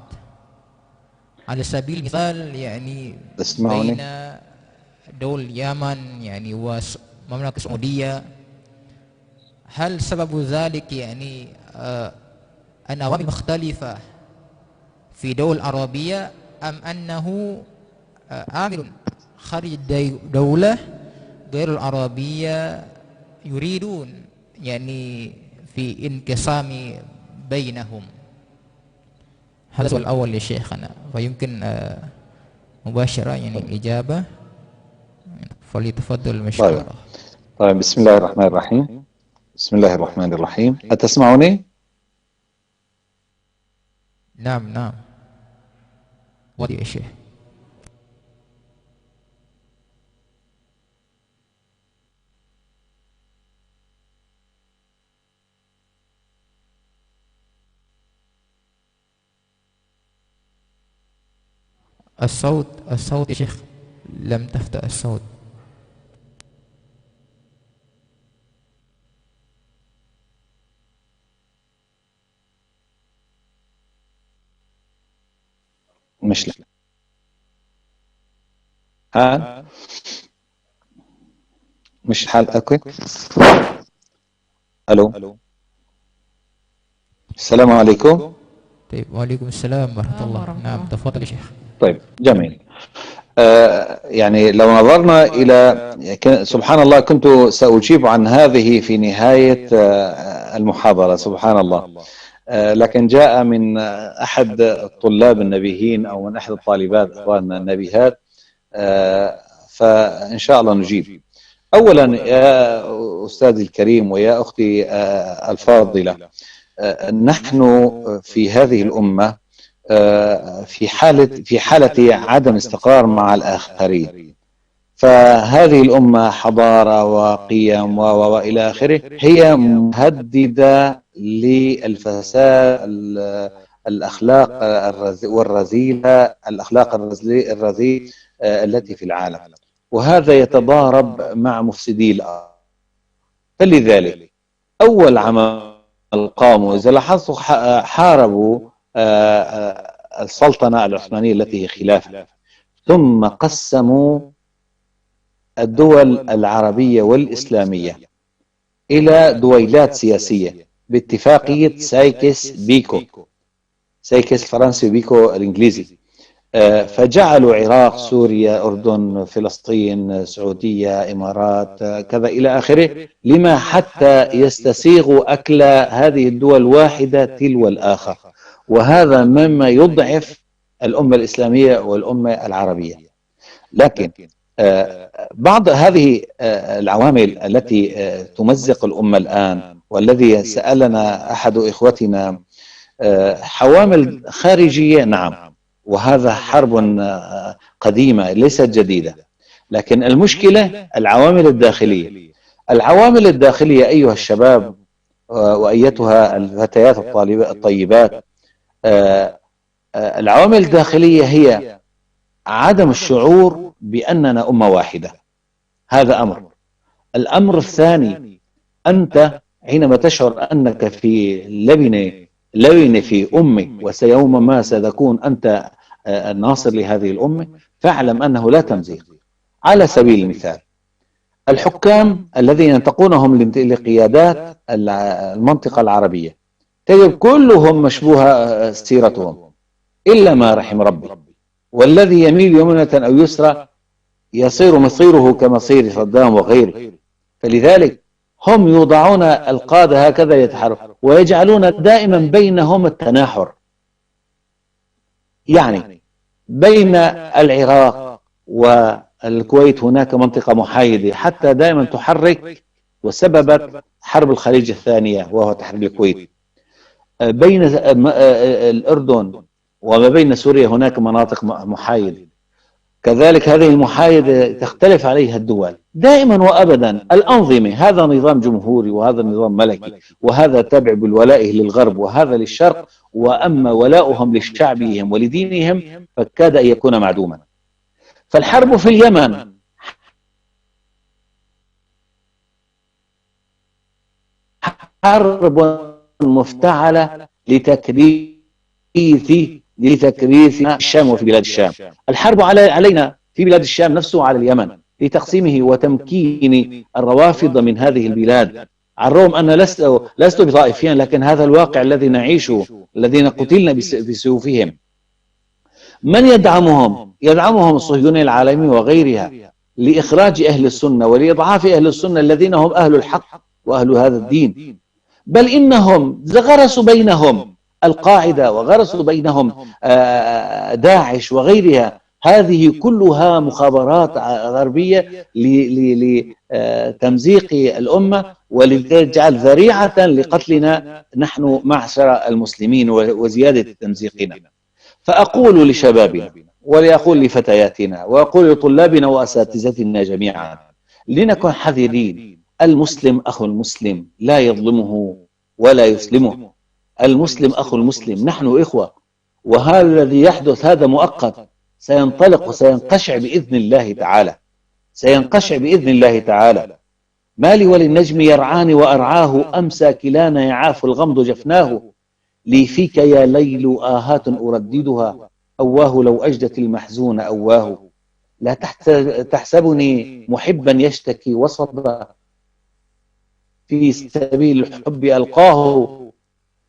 Speaker 5: على سبيل المثال يعني بين دول اليمن يعني ومملكة السعودية، هل سبب ذلك يعني أن عوامل مختلفة في دول عربية، أم أنه عامل خارج الدولة غير العربية يريدون يعني في انقسام بينهم؟ هذا السؤال الأول يا شيخنا، ويمكن مباشرة يعني الإجابة، فليتفضل مشكورا.
Speaker 12: طيب بسم الله الرحمن الرحيم. بسم الله الرحمن الرحيم. أتسمعني؟
Speaker 5: نعم نعم. ودي يا شيخ. الصوت يا شيخ، لم تفتح الصوت.
Speaker 12: مش لا. حال مش حال. اوكي. الو، السلام عليكم.
Speaker 5: طيب، وعليكم السلام ورحمة الله. نعم تفضل يا شيخ.
Speaker 12: طيب جميل. يعني لو نظرنا إلى سبحان الله، كنت سأجيب عن هذه في نهاية المحاضرة سبحان الله، لكن جاء من أحد الطلاب النبيهين أو من أحد الطالبات أخواننا النبيهات، فإن شاء الله نجيب. أولا يا أستاذي الكريم ويا أختي الفاضلة، نحن في هذه الأمة في حالة عدم استقرار مع الآخرين، فهذه الأمة حضارة وقيم وإلى آخره هي مهددة للفساد، الأخلاق والرذيلة، الأخلاق الرذيلة التي في العالم، وهذا يتضارب مع مفسدي الأرض. فلذلك أول عمل قاموا، إذا لاحظتوا، حاربوا السلطنة العثمانية التي هي خلافة، ثم قسموا الدول العربية والإسلامية إلى دويلات سياسية باتفاقية سايكس بيكو، سايكس الفرنسي وبيكو الإنجليزي. فجعلوا عراق، سوريا، أردن، فلسطين، سعودية، إمارات، كذا إلى آخره، لما حتى يستسيغوا أكل هذه الدول واحدة تلو الآخر، وهذا مما يضعف الأمة الإسلامية والأمة العربية. لكن بعض هذه العوامل التي تمزق الأمة الآن، والذي سألنا أحد إخوتنا، حوامل خارجية، نعم، وهذا حرب قديمة ليست جديدة، لكن المشكلة العوامل الداخلية. العوامل الداخلية أيها الشباب وأيتها الفتيات الطيبات، العوامل الداخلية هي عدم الشعور بأننا أمة واحدة، هذا أمر. الأمر الثاني، أنت حينما تشعر أنك في لبنة في أمة، وسيوما ما ستكون أنت الناصر لهذه الأمة، فاعلم أنه لا تمزيق. على سبيل المثال، الحكام الذين ينتقونهم لقيادات المنطقة العربية تجد كلهم مشبوهة سيرتهم إلا ما رحم ربي، والذي يميل يمنة أو يسرى يصير مصيره كمصير صدام وغيره. فلذلك هم يوضعون القادة هكذا يتحرك، ويجعلون دائما بينهم التناحر، يعني بين العراق والكويت هناك منطقة محايدة حتى دائما تحرك، وسببت حرب الخليج الثانية وهو تحرير الكويت. بين الأردن وما بين سوريا هناك مناطق محايدة، كذلك هذه المحايدة تختلف عليها الدول دائما وأبدا. الأنظمة، هذا نظام جمهوري وهذا نظام ملكي، وهذا تابع بالولاء للغرب وهذا للشرق، وأما ولاؤهم لشعبهم ولدينهم فكاد أن يكون معدوما. فالحرب في اليمن حرب مفتعلة لتكريس الشام وفي بلاد الشام. الحرب علينا في بلاد الشام نفسه على اليمن لتقسيمه وتمكين الروافض من هذه البلاد، على الرغم أن لست بطائفيا، لكن هذا الواقع الذي نعيشه، الذين قتلنا بسيوفهم. من يدعمهم؟ يدعمهم الصهيونية العالمية وغيرها لإخراج أهل السنة ولإضعاف أهل السنة الذين هم أهل الحق وأهل هذا الدين. بل إنهم غرسوا بينهم القاعدة وغرسوا بينهم داعش وغيرها، هذه كلها مخابرات غربية لتمزيق الأمة ولتجعل ذريعة لقتلنا نحن معشر المسلمين وزيادة تمزيقنا. فأقول لشبابنا ولأقول لفتياتنا وأقول لطلابنا وأساتذتنا جميعا لنكن حذرين. المسلم أخو المسلم لا يظلمه ولا يسلمه. المسلم أخو المسلم، نحن إخوة، وهذا الذي يحدث هذا مؤقت، سينطلق وسينقشع بإذن الله تعالى، سينقشع بإذن الله تعالى. ما لي وللنجم يرعاني وأرعاه، أمسى كلانا يعاف الغمض جفناه. لي فيك يا ليل آهات أرددها، أواه لو أجدت المحزون أواه. لا تحسبني محبا يشتكي وصبا، في سبيل الحب ألقاه.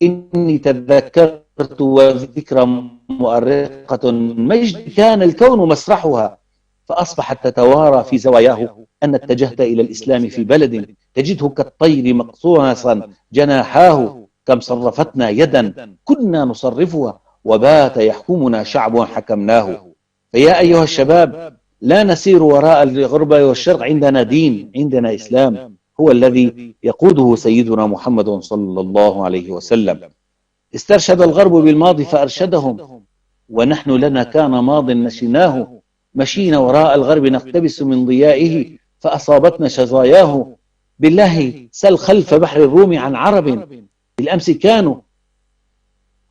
Speaker 12: إني تذكرت وذكرى مؤرقة، مجد كان الكون مسرحها، فأصبحت تتوارى في زواياه. أن اتجهت إلى الإسلام في بلد تجده كالطير مقصوصا جناحاه. كم صرفتنا يدا كنا نصرفها، وبات يحكمنا شعب حكمناه. فيا أيها الشباب، لا نسير وراء الغربة والشرق، عندنا دين، عندنا إسلام هو الذي يقوده سيدنا محمد صلى الله عليه وسلم. استرشد الغرب بالماضي فأرشدهم، ونحن لنا كان ماض نشيناه. مشينا وراء الغرب نقتبس من ضيائه، فأصابتنا شظاياه. بالله سل خلف بحر الروم عن عرب، بالأمس كانوا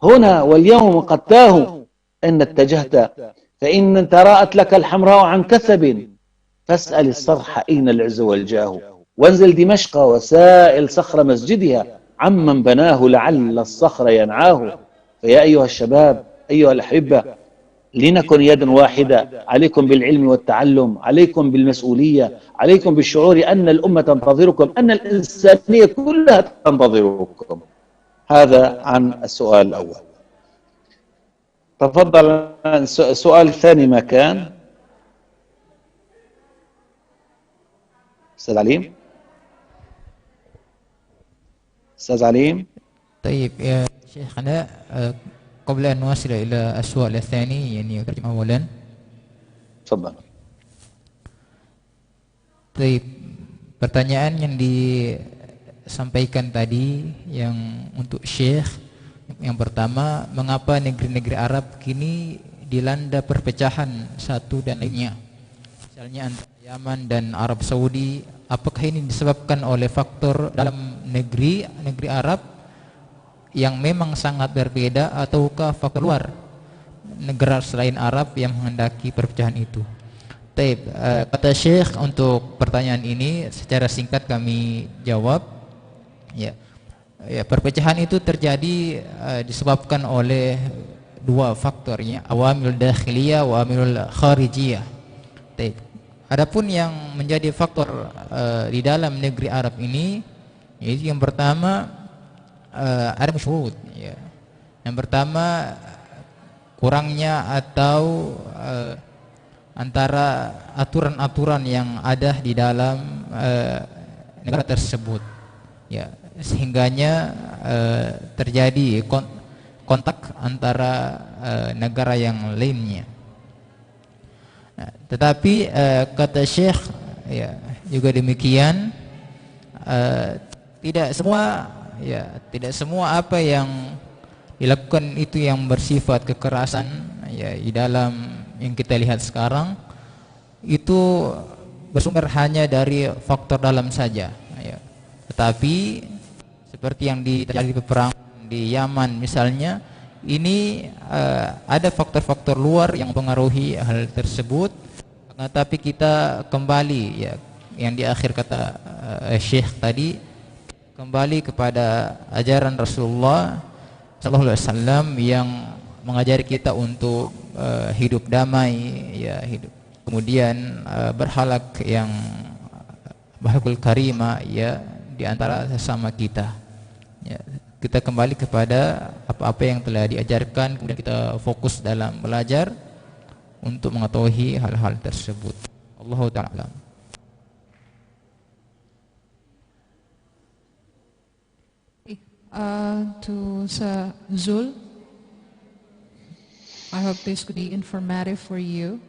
Speaker 12: هنا واليوم قد تاهوا. إن اتجهت فإن تراءت لك الحمراء عن كثب، فاسأل الصرح أين العز والجاه. وانزل دمشق وسائل صخر مسجدها، عمن بناه لعل الصخر ينعاه. فيا أيها الشباب أيها الأحبة، لنكن يدا واحدة. عليكم بالعلم والتعلم، عليكم بالمسؤولية، عليكم بالشعور أن الأمة تنتظركم، أن الإنسانية كلها تنتظركم. هذا عن السؤال الأول. تفضل. السؤال الثاني ما كان أستاذ عليم؟ أستاذ عليم؟
Speaker 5: طيب يا شيخنا، قبل أن نواصل إلى السؤال الثاني يعني أترجم أولا.
Speaker 12: تفضل.
Speaker 5: طيب, pertanyaan yang disampaikan tadi yang untuk Syekh, yang pertama, mengapa negeri-negeri Arab kini dilanda perpecahan satu dan lainnya, misalnya antara Yaman dan Arab Saudi? Apakah ini disebabkan oleh faktor dalam negeri Arab yang memang sangat berbeda, ataukah faktor luar negara selain Arab yang menghendaki perpecahan itu? Taib, kata Syekh untuk pertanyaan ini secara singkat kami jawab. Ya, perpecahan itu terjadi disebabkan oleh dua faktor, ya, awamil dakhiliyah wa awamil kharijiyah. Taib. Adapun yang menjadi faktor di dalam negeri Arab ini, yaitu yang pertama ada syurut, ya. Yang pertama kurangnya atau antara aturan-aturan yang ada di dalam negara tersebut, ya, sehingganya terjadi kontak antara negara yang lainnya. Tetapi kata Syekh, ya, juga demikian, tidak semua apa yang dilakukan itu yang bersifat kekerasan, ya, di dalam yang kita lihat sekarang itu bersumber hanya dari faktor dalam saja, ya. Tetapi seperti yang terjadi peperangan di Yaman misalnya, ini ada faktor-faktor luar yang mempengaruhi hal tersebut. Tapi kita kembali, ya, yang di akhir kata Syekh tadi, kembali kepada ajaran Rasulullah sallallahu alaihi wasallam yang mengajari kita untuk hidup damai, ya, hidup kemudian berhalak yang bahlul karimah, ya, di antara sesama kita, ya. Kita kembali kepada apa-apa yang telah diajarkan, kemudian kita fokus dalam belajar untuk mengetahui hal-hal tersebut. Allahu ta'ala.
Speaker 6: To Zul, I hope this could be informative for you.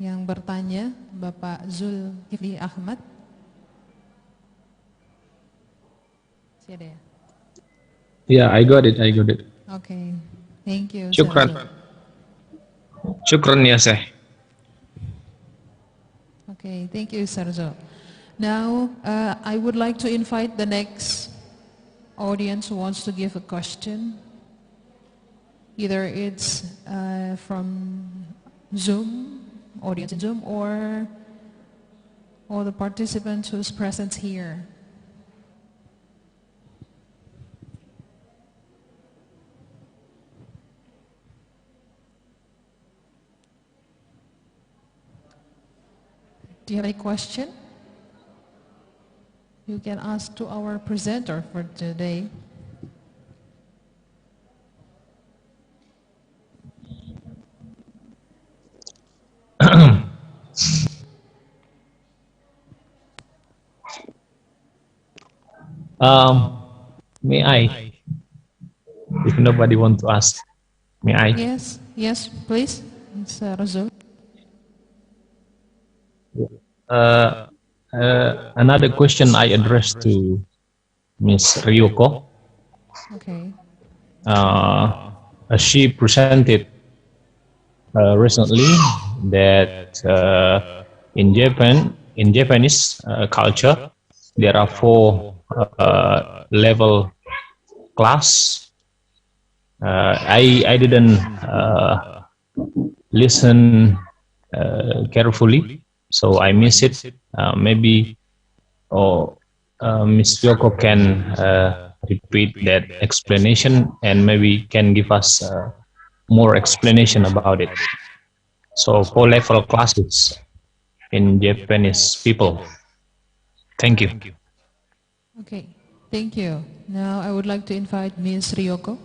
Speaker 6: yang bertanya, Bapak Zulkifli Ahmad. Masih ada ya?
Speaker 14: Yeah, I got it.
Speaker 6: Okay, thank you.
Speaker 14: Syukran.
Speaker 6: Sarzo.
Speaker 14: Syukran ya, Syekh.
Speaker 6: Okay, thank you, Sarzo. Now, I would like to invite the next audience who wants to give a question. Either it's from Zoom, audience in Zoom, or all the participants who's present here. Do you have any question? You can ask to our presenter for today.
Speaker 14: May I? If nobody want to ask, may I?
Speaker 6: Yes, please, Mr. Razul.
Speaker 14: Another question I addressed to Miss Ryoko.
Speaker 6: Okay.
Speaker 14: She presented recently that in Japanese culture, there are 4 level class. I didn't listen carefully, so I miss it. Maybe Ms. Yoko can repeat that explanation and maybe can give us more explanation about it. So 4 level classes in Japanese people. Thank you.
Speaker 6: Okay, thank you. Now I would like to invite Ms. Ryoko.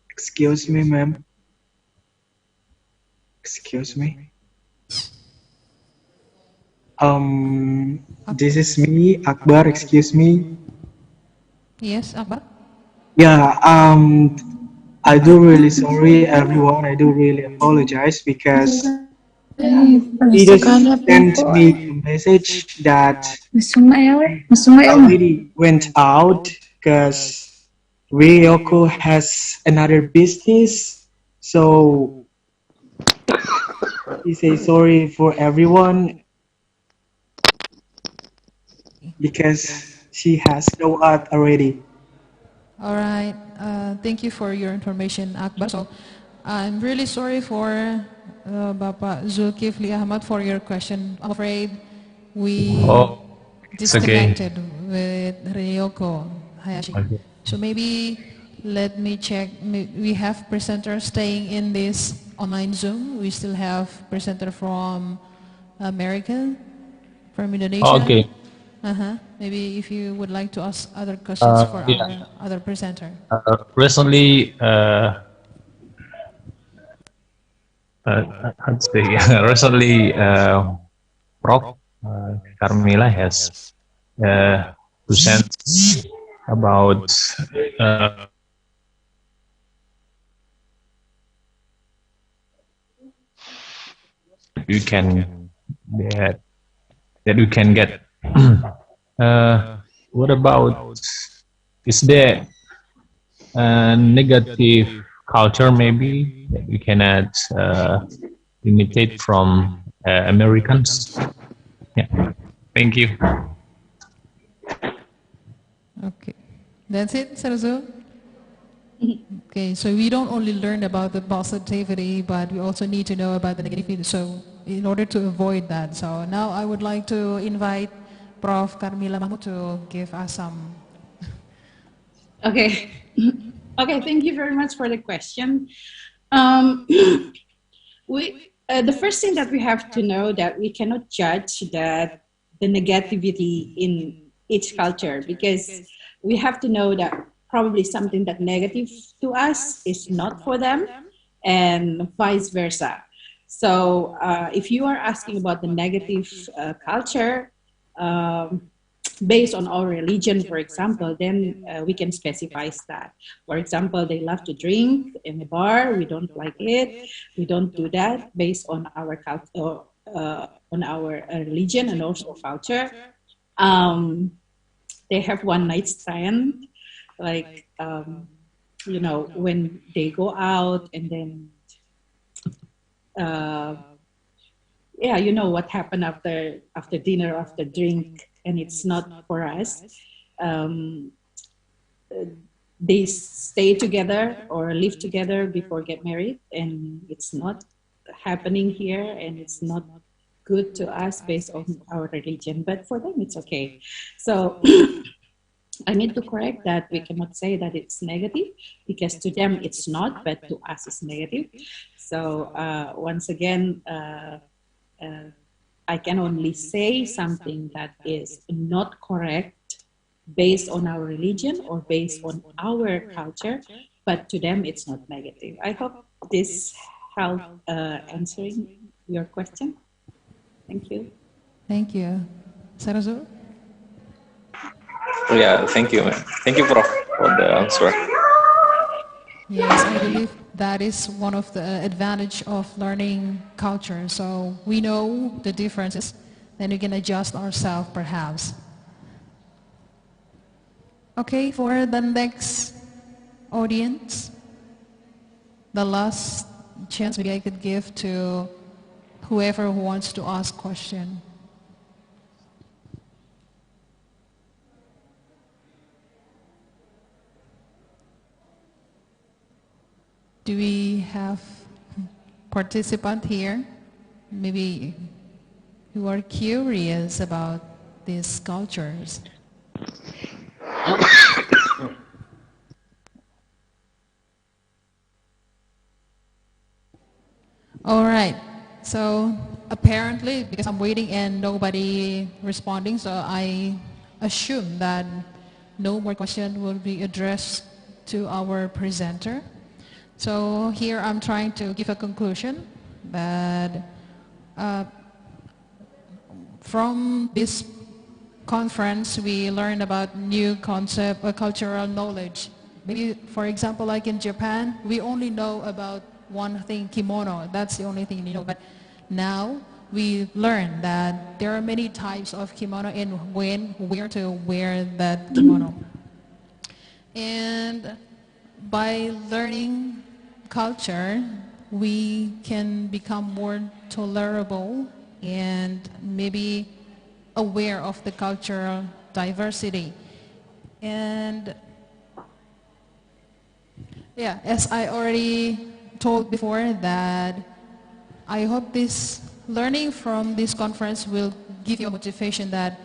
Speaker 15: Excuse me, ma'am. Excuse me. This is me, Akbar. Excuse me.
Speaker 6: Yes, Akbar.
Speaker 15: Yeah. I do really sorry, everyone. I do really apologize because he just sent me a message that already went out because Ryoko has another business. So he says sorry for everyone because she has go out already.
Speaker 6: All right. Thank you for your information, Akbar. So, I'm really sorry for Bapak Zulkifli Ahmad for your question. I'm afraid we disconnected with Ryoko Hayashi.
Speaker 14: Okay.
Speaker 6: So maybe let me check. We have presenters staying in this online Zoom. We still have presenter from America, from Indonesia.
Speaker 14: Okay.
Speaker 6: Maybe if you would like to ask other questions for our other presenter.
Speaker 14: Recently, Prof. Carmila has present about you can that you can get. What about, is there negative culture maybe that we cannot imitate from Americans? Yeah, thank you.
Speaker 6: Okay, that's it, Sarzo? Okay, so we don't only learn about the positivity, but we also need to know about the negativity. So in order to avoid that, so now I would like to invite Prof. Carmila Mahmud to give us some.
Speaker 10: Okay. Okay, thank you very much for the question. The first thing that we have to know that we cannot judge that the negativity in each culture, because we have to know that probably something that negative to us is not for them, and vice versa. So if you are asking about the negative culture, based on our religion, for example, then we can specify that. For example, they love to drink in the bar. We don't like it. We don't do that based on our culture, on our religion and also culture. They have one night stand, like you know, when they go out and then yeah, you know what happened after dinner, after drink, and it's not for us. They stay together or live together before get married, and it's not happening here, and it's not good to us based on our religion. But for them, it's okay. So I need to correct that. We cannot say that it's negative, because to them it's not, but to us it's negative. So once again, I can only say something that is not correct based on our religion or based on our culture, but to them it's not negative. I hope this helped answering your question. Thank you.
Speaker 6: Thank you. Sarazul?
Speaker 16: Yeah, thank you, man. Thank you, Prof, for the answer.
Speaker 6: Yes, I believe that is one of the advantage of learning culture. So we know the differences, then we can adjust ourselves perhaps. Okay, for the next audience, the last chance maybe I could give to whoever who wants to ask question. Do we have participant here? Maybe who are curious about these cultures? All right. So apparently, because I'm waiting and nobody responding, so I assume that no more question will be addressed to our presenter. So here I'm trying to give a conclusion that from this conference we learned about new concept or cultural knowledge. Maybe, for example, like in Japan, we only know about one thing, kimono. That's the only thing you know. But now we learn that there are many types of kimono and where to wear that kimono. And by learning culture, we can become more tolerable and maybe aware of the cultural diversity. And yeah, as I already told before, that I hope this learning from this conference will give you a motivation that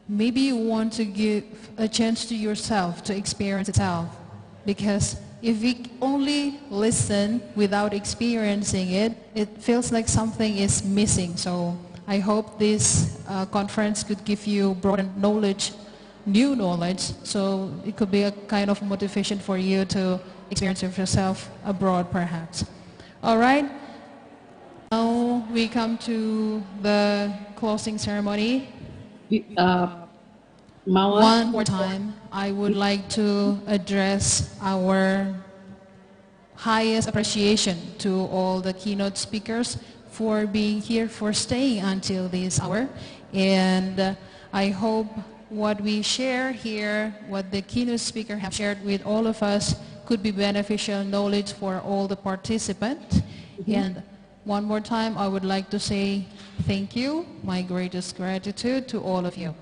Speaker 6: maybe you want to give a chance to yourself to experience itself. Because if we only listen without experiencing it, it feels like something is missing. So I hope this conference could give you broader knowledge, new knowledge, so it could be a kind of motivation for you to experience it yourself abroad perhaps. All right, now we come to the closing ceremony. One more time, I would like to address our highest appreciation to all the keynote speakers for being here, for staying until this hour. And I hope what we share here, what the keynote speaker have shared with all of us, could be beneficial knowledge for all the participants. And one more time, I would like to say thank you, my greatest gratitude to all of you.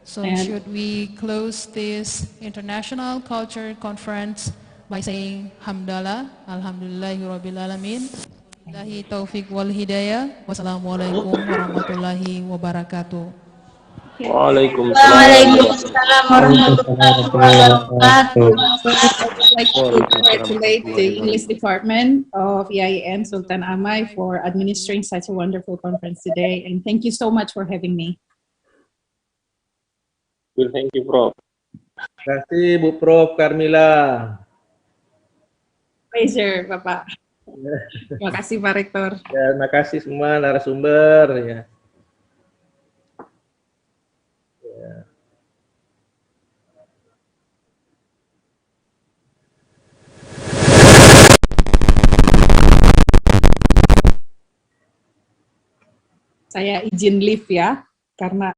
Speaker 6: So should we close this International Culture Conference by saying Hamdallah, Alhamdulillahi Rabbil Alamin, Billahi Taufiq wal Hidayah, Wassalamualaikum warahmatullahi wabarakatuh.
Speaker 10: Waalaikumsalam warahmatullahi wabarakatuh. I would like to congratulate the English Department of EIN Sultan Amai for administering such a wonderful conference today, and thank you so much for having me.
Speaker 16: Well, thank you, Prof.
Speaker 7: Terima kasih Bu Prof Karmila.
Speaker 10: Pleasure, Bapak. Terima kasih Pak Rektor.
Speaker 7: Ya, terima kasih semua narasumber ya.
Speaker 10: saya izin leave ya, karena